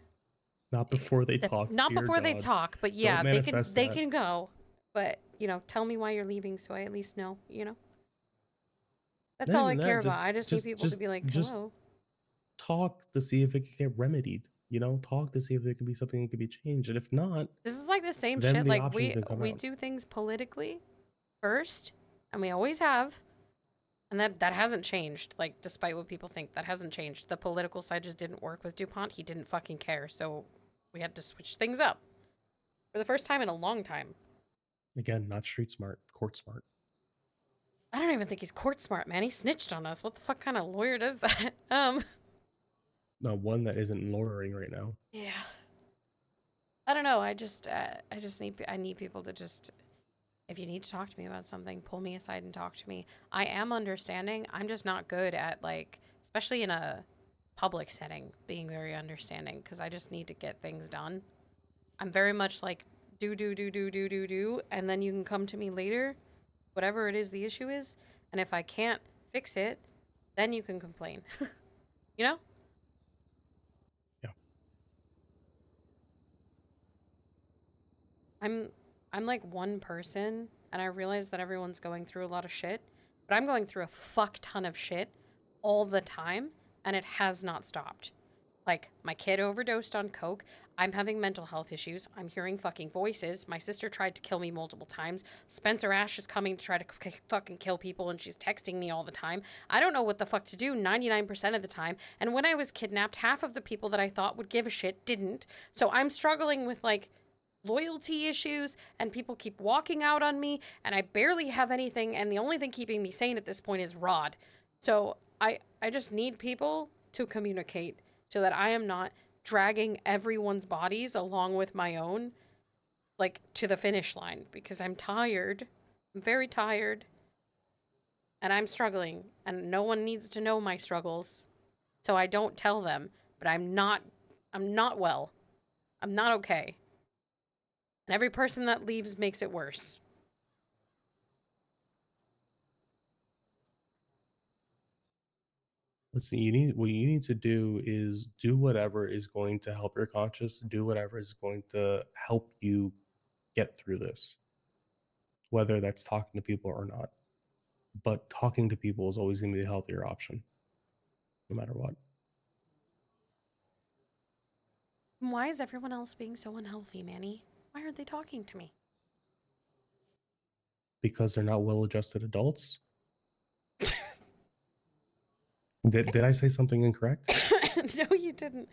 Not before they talk. Not Dear before they God. talk, but Don't yeah, they manifest that. can go. But tell me why you're leaving, so I at least know. That's Not all I even care that, about. I just need people to be like, just hello. talk to see if it can get remedied. Talk to see if there can be something that can be changed. And if not, This is like the same then shit. the Like options can come we out. do things politically first, and we always have, and that hasn't changed. Like, despite what people think, that hasn't changed. The political side just didn't work with DuPont. He didn't fucking care, so we had to switch things up for the first time in a long time. Again, not street smart, court smart. I don't even think he's court smart, man. He snitched on us. What the fuck kind of lawyer does that? No, one that isn't lawyering right now. Yeah. I don't know. I just need people to just, if you need to talk to me about something, pull me aside and talk to me. I am understanding. I'm just not good at, like, especially in a public setting, being very understanding, because I just need to get things done. I'm very much like do, and then you can come to me later, whatever it is the issue is, and if I can't fix it, then you can complain. You know? Yeah. I'm like one person, and I realize that everyone's going through a lot of shit, but I'm going through a fuck ton of shit all the time, and it has not stopped. Like, my kid overdosed on coke. I'm having mental health issues. I'm hearing fucking voices. My sister tried to kill me multiple times. Spencer Ash is coming to try to fucking kill people, and she's texting me all the time. I don't know what the fuck to do 99% of the time. And when I was kidnapped, half of the people that I thought would give a shit didn't. So I'm struggling with, like, loyalty issues, and people keep walking out on me, and I barely have anything, and the only thing keeping me sane at this point is Rod. So I just need people to communicate, so that I am not dragging everyone's bodies along with my own, like, to the finish line, because I'm tired. I'm very tired. And I'm struggling, and no one needs to know my struggles. So I don't tell them, but I'm not well. I'm not okay. And every person that leaves makes it worse. Listen, what you need to do is do whatever is going to help your conscience, do whatever is going to help you get through this. Whether that's talking to people or not. But talking to people is always going to be the healthier option, no matter what. Why is everyone else being so unhealthy, Manny? Why aren't they talking to me? Because they're not well-adjusted adults. Did I say something incorrect? No, you didn't.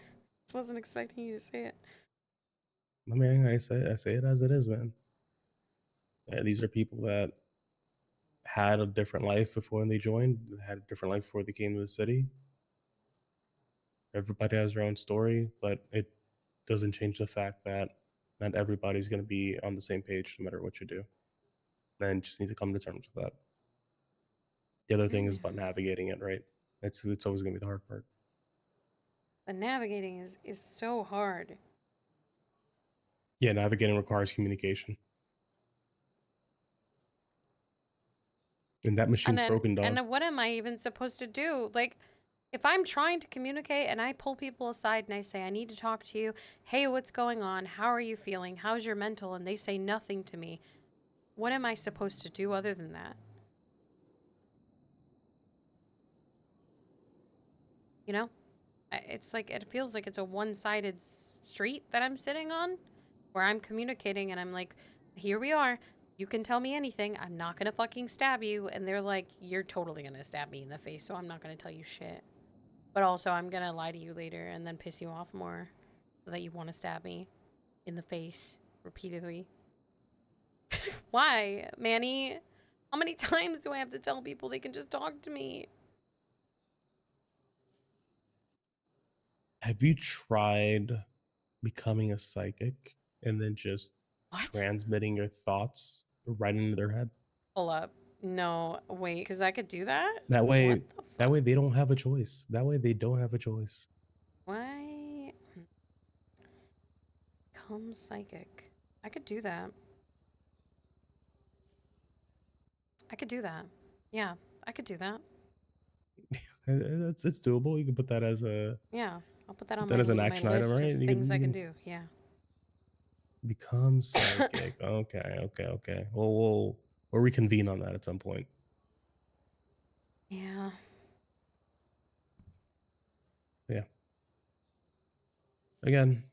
Wasn't expecting you to say it. I mean, I say it as it is, man. Yeah, these are people that had a different life before they joined, had a different life before they came to the city. Everybody has their own story, but it doesn't change the fact that not everybody's going to be on the same page no matter what you do. And you just need to come to terms with that. The other thing is about navigating it, right? It's always going to be the hard part. The navigating is so hard. Yeah, navigating requires communication. And that machine's broken, dog. And then what am I even supposed to do? Like, if I'm trying to communicate and I pull people aside and I say, I need to talk to you. Hey, what's going on? How are you feeling? How's your mental? And they say nothing to me. What am I supposed to do other than that? You know? It's like, it feels like it's a one-sided street that I'm sitting on, where I'm communicating and I'm like, here we are. You can tell me anything. I'm not gonna fucking stab you. And they're like, you're totally gonna stab me in the face, so I'm not gonna tell you shit. But also, I'm gonna lie to you later and then piss you off more so that you want to stab me in the face repeatedly. Why, Manny? How many times do I have to tell people they can just talk to me? Have you tried becoming a psychic and then just What? transmitting your thoughts right into their head? Hold up. No, wait, because I could do that? That way, What the that fuck? way they don't have a choice. That way they don't have a choice. Why? Become psychic. I could do that. I could do that. Yeah, I could do that. It's doable. You can put that as a Yeah, I'll put that on that my, as an my action item, list right? of You things I can can do. Yeah. become psychic. Okay. Well, we'll reconvene on that at some point. Yeah. Yeah. Again,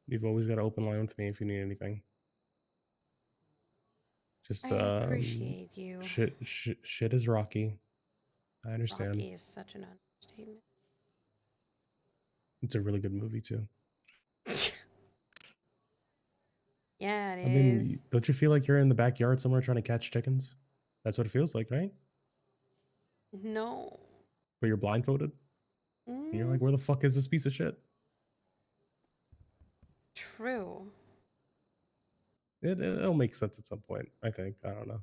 you've always got an open line with me if you need anything. Just I appreciate you. shit is rocky. I understand. Rocky is such an understatement. It's a really good movie too. Yeah, it I is. mean, don't you feel like you're in the backyard somewhere trying to catch chickens? That's what it feels like, right? No. But you're blindfolded. And you're like, where the fuck is this piece of shit? True. It'll make sense at some point, I think. I don't know.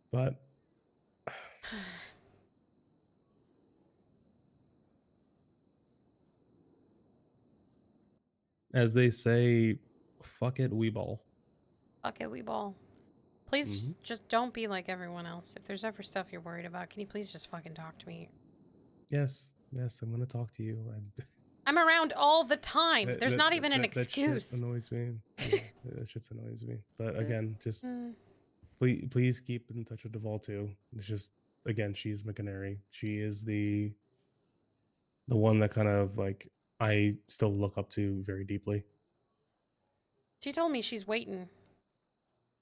But as they say, fuck it, we ball. Fuck it, we ball. Please Mm-hmm. just don't be like everyone else. If there's ever stuff you're worried about, can you please just fucking talk to me? Yes, I'm gonna talk to you. I'm around all the time. There's not even an That shit excuse. annoys me. Yeah, that shit annoys me. But again, just please keep in touch with Duval too. It's just, again, she's my canary. She is the one that kind of like I still look up to very deeply. She told me she's waiting.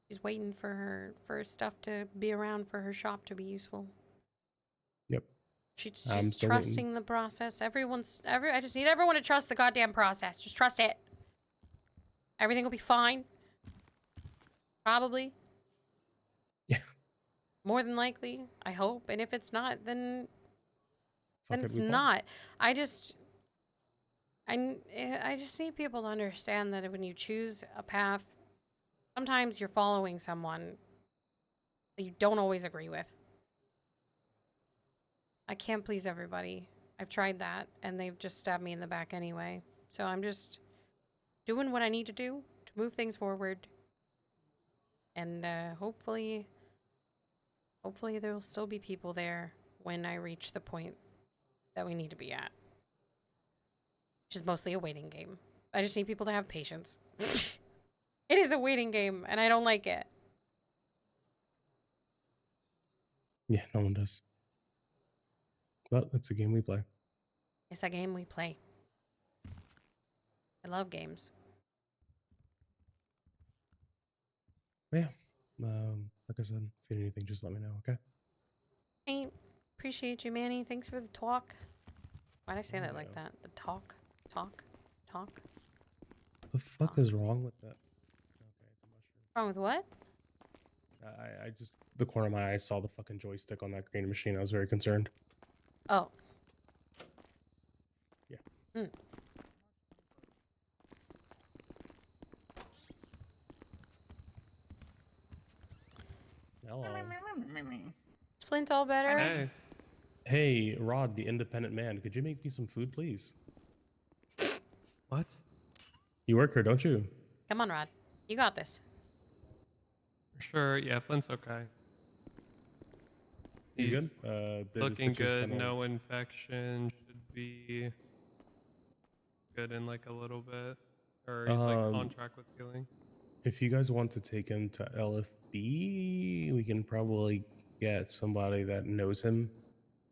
She's waiting for her stuff to be around for her shop to be useful. Yep. She's I'm just still trusting waiting. the process. I just need everyone to trust the goddamn process. Just trust it. Everything will be fine. Probably. Yeah. More than likely, I hope. And if it's not, then Fuck it, it's we ball. not. I just need people to understand that when you choose a path, sometimes you're following someone that you don't always agree with. I can't please everybody. I've tried that, and they've just stabbed me in the back anyway. So I'm just doing what I need to do to move things forward. And hopefully there'll still be people there when I reach the point that we need to be at. Which is mostly a waiting game. I just need people to have patience. It is a waiting game, and I don't like it. Yeah, no one does. But it's a game we play. It's a game we play. I love games. But yeah. Like I said, if you need anything, just let me know, okay? I Appreciate you, Manny. Thanks for the talk. Why'd I say that like Yeah. that? The talk. The fuck is wrong with that? Okay, it's a mushroom. Wrong with what? I just the corner of my eye saw the fucking joystick on that green machine. I was very concerned. Oh. Yeah. Hmm. Hello. Is Flint all better? Hey, Hey, Rod, the independent man. Could you make me some food, please? what? You work here, don't you? Come on, Rod. You got this. Sure, yeah, Flint's okay. He's good. The Looking stitches good, kinda- no infection, should be good in like a little bit. Or he's like on track with healing. If you guys want to take him to LFB, we can probably get somebody that knows him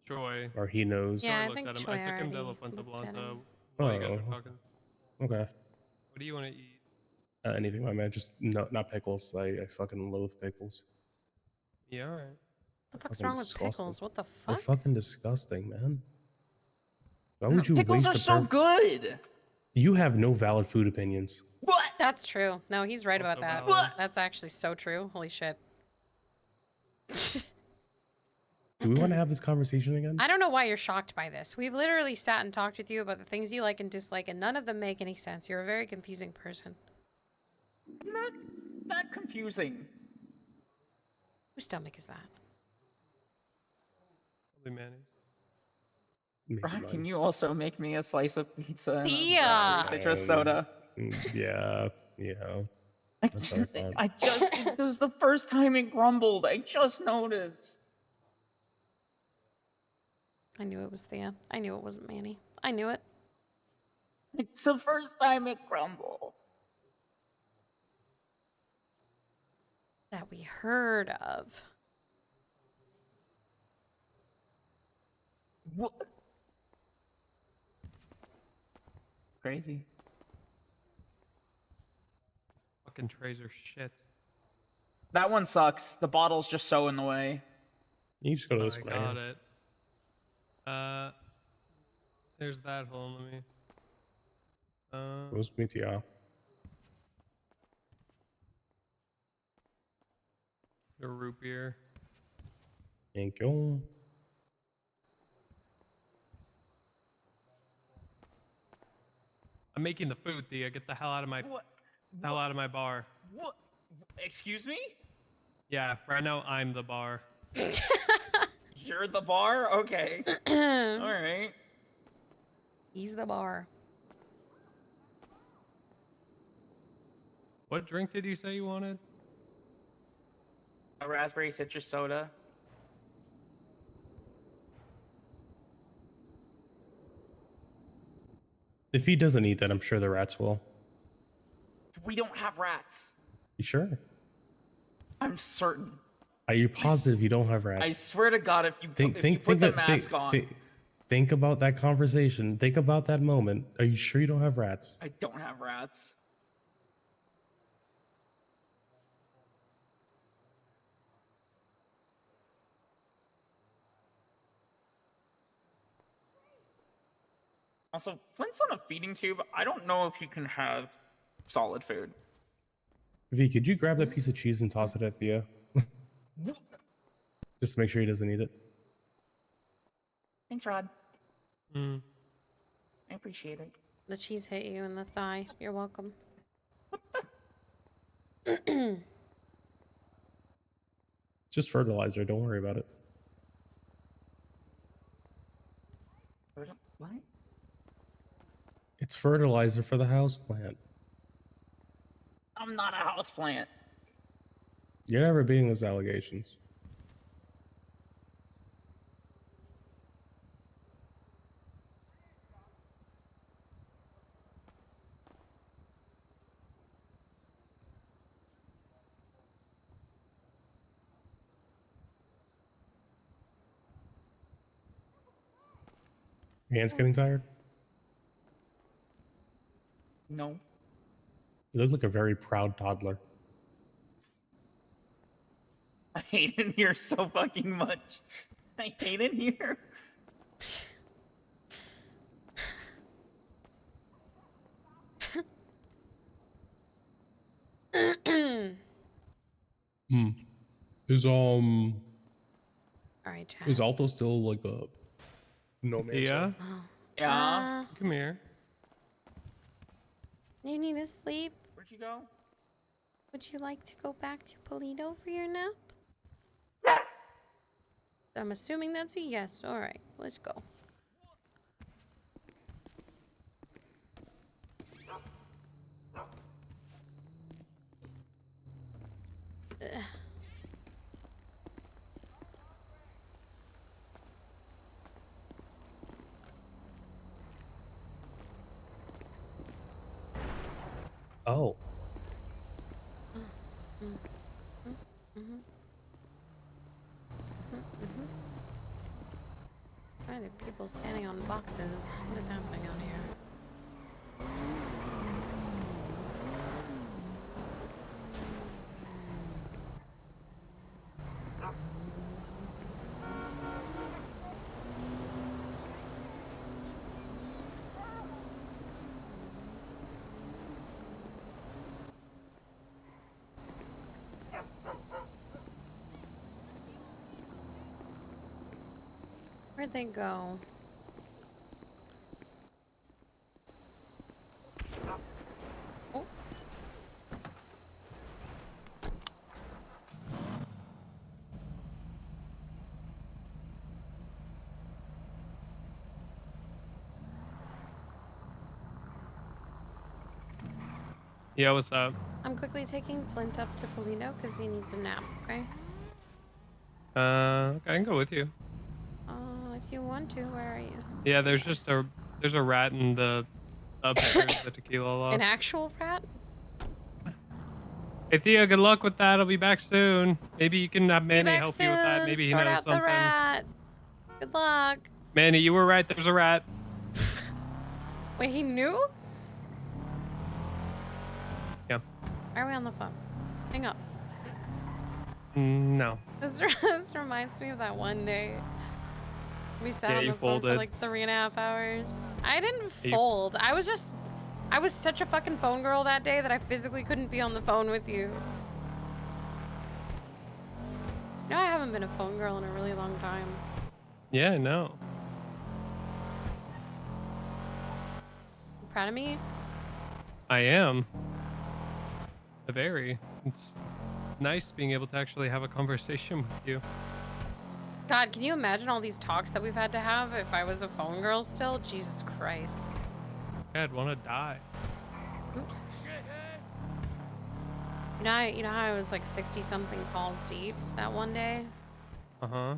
Joy. or he knows. Yeah, Joy I looked think at him. Troy I took him to La already Fuente looked at Blanca him. while you guys Oh, were talking. Okay. What do you want to eat? Anything, my man. Just not pickles. I fucking loathe pickles. Yeah, alright. What the fuck's Fucking wrong with disgusting. pickles? What the They're fuck? fucking disgusting, man. Why would you Pickles waste are a so good. You have no valid food opinions. What? That's true. No, he's right about Also that. valid. That's actually so true. Holy shit. Do we want to have this conversation again? I don't know why you're shocked by this. We've literally sat and talked with you about the things you like and dislike, and none of them make any sense. You're a very confusing person. Not confusing. Whose stomach is that? Probably Manny's. Maybe Rod, mine. can you also make me a slice of pizza and Pia! a raspberry citrus soda? Yeah. That's our fault. I just, this was the first time it grumbled. I just noticed. I knew it was Thea. I knew it wasn't Manny. I knew it. It's the first time it grumbled. That we heard of. What? Crazy. Fucking trays are shit. That one sucks. The bottle's just so in the way. You just go to I this one. got here. it. There's that hole. Let me. Goes me to you. A root beer. Thank you. I'm making the food, Thea. Get the hell out of my What? hell out of my bar. What? Excuse me? Yeah, right now I'm the bar. You're the bar? Okay. All right. He's the bar. What drink did you say you wanted? A raspberry citrus soda. If he doesn't eat that, I'm sure the rats will. We don't have rats. You sure? I'm certain. Are you positive you don't have I rats? swear to God, if you Think, put think, the think, mask on, think about that conversation. Think about that moment. Are you sure you don't have rats? I don't have rats. Also, Flint's on a feeding tube. I don't know if he can have solid food. V, could you grab that piece of cheese and toss it at Thea? Just to make sure he doesn't eat it. Thanks, Rod. Mm. I appreciate it. The cheese hit you in the thigh. You're welcome. Just fertilizer. Don't worry about it. What? It's fertilizer for the house plant. I'm not a houseplant. You're never beating those allegations. Your hands getting tired? No. You look like a very proud toddler. I hate it here so fucking much. I hate it here. Hmm. Is All right, Chad. is Alto still like a no man's Thea, land? Oh. Yeah. come here. You need to sleep? Where'd you go? Would you like to go back to Polito for your nap? I'm assuming that's a yes. All right, let's go. Ugh. Oh. Why are there people standing on boxes? What is happening out here? Where'd they go? Oh. Yeah, what's up? I'm quickly taking Flint up to Polito because he needs a nap, okay? Okay, I can go with you. If you want to, where are you? Yeah, there's a rat in the upstairs of the tequila An loft. actual rat? Hey Thea, good luck with that. I'll be back soon. Maybe you can have Be Manny back help you with that. soon. Maybe he Sort knows out the something. rat. Good luck. Manny, you were right. There's a rat. Wait, he knew? Yeah. Why are we on the phone? Hang up. No. This reminds me of that one day. We sat Yeah, on you the phone for folded. like 3.5 hours. I didn't You- fold. I was such a fucking phone girl that day that I physically couldn't be on the phone with you. No, I haven't been a phone girl in a really long time. Yeah, no. You proud of me? I am. Very. It's nice being able to actually have a conversation with you. God, can you imagine all these talks that we've had to have if I was a phone girl still? Jesus Christ. Yeah, I'd want to die. Oops. You know how I was like 60 something calls deep that one day? Uh-huh.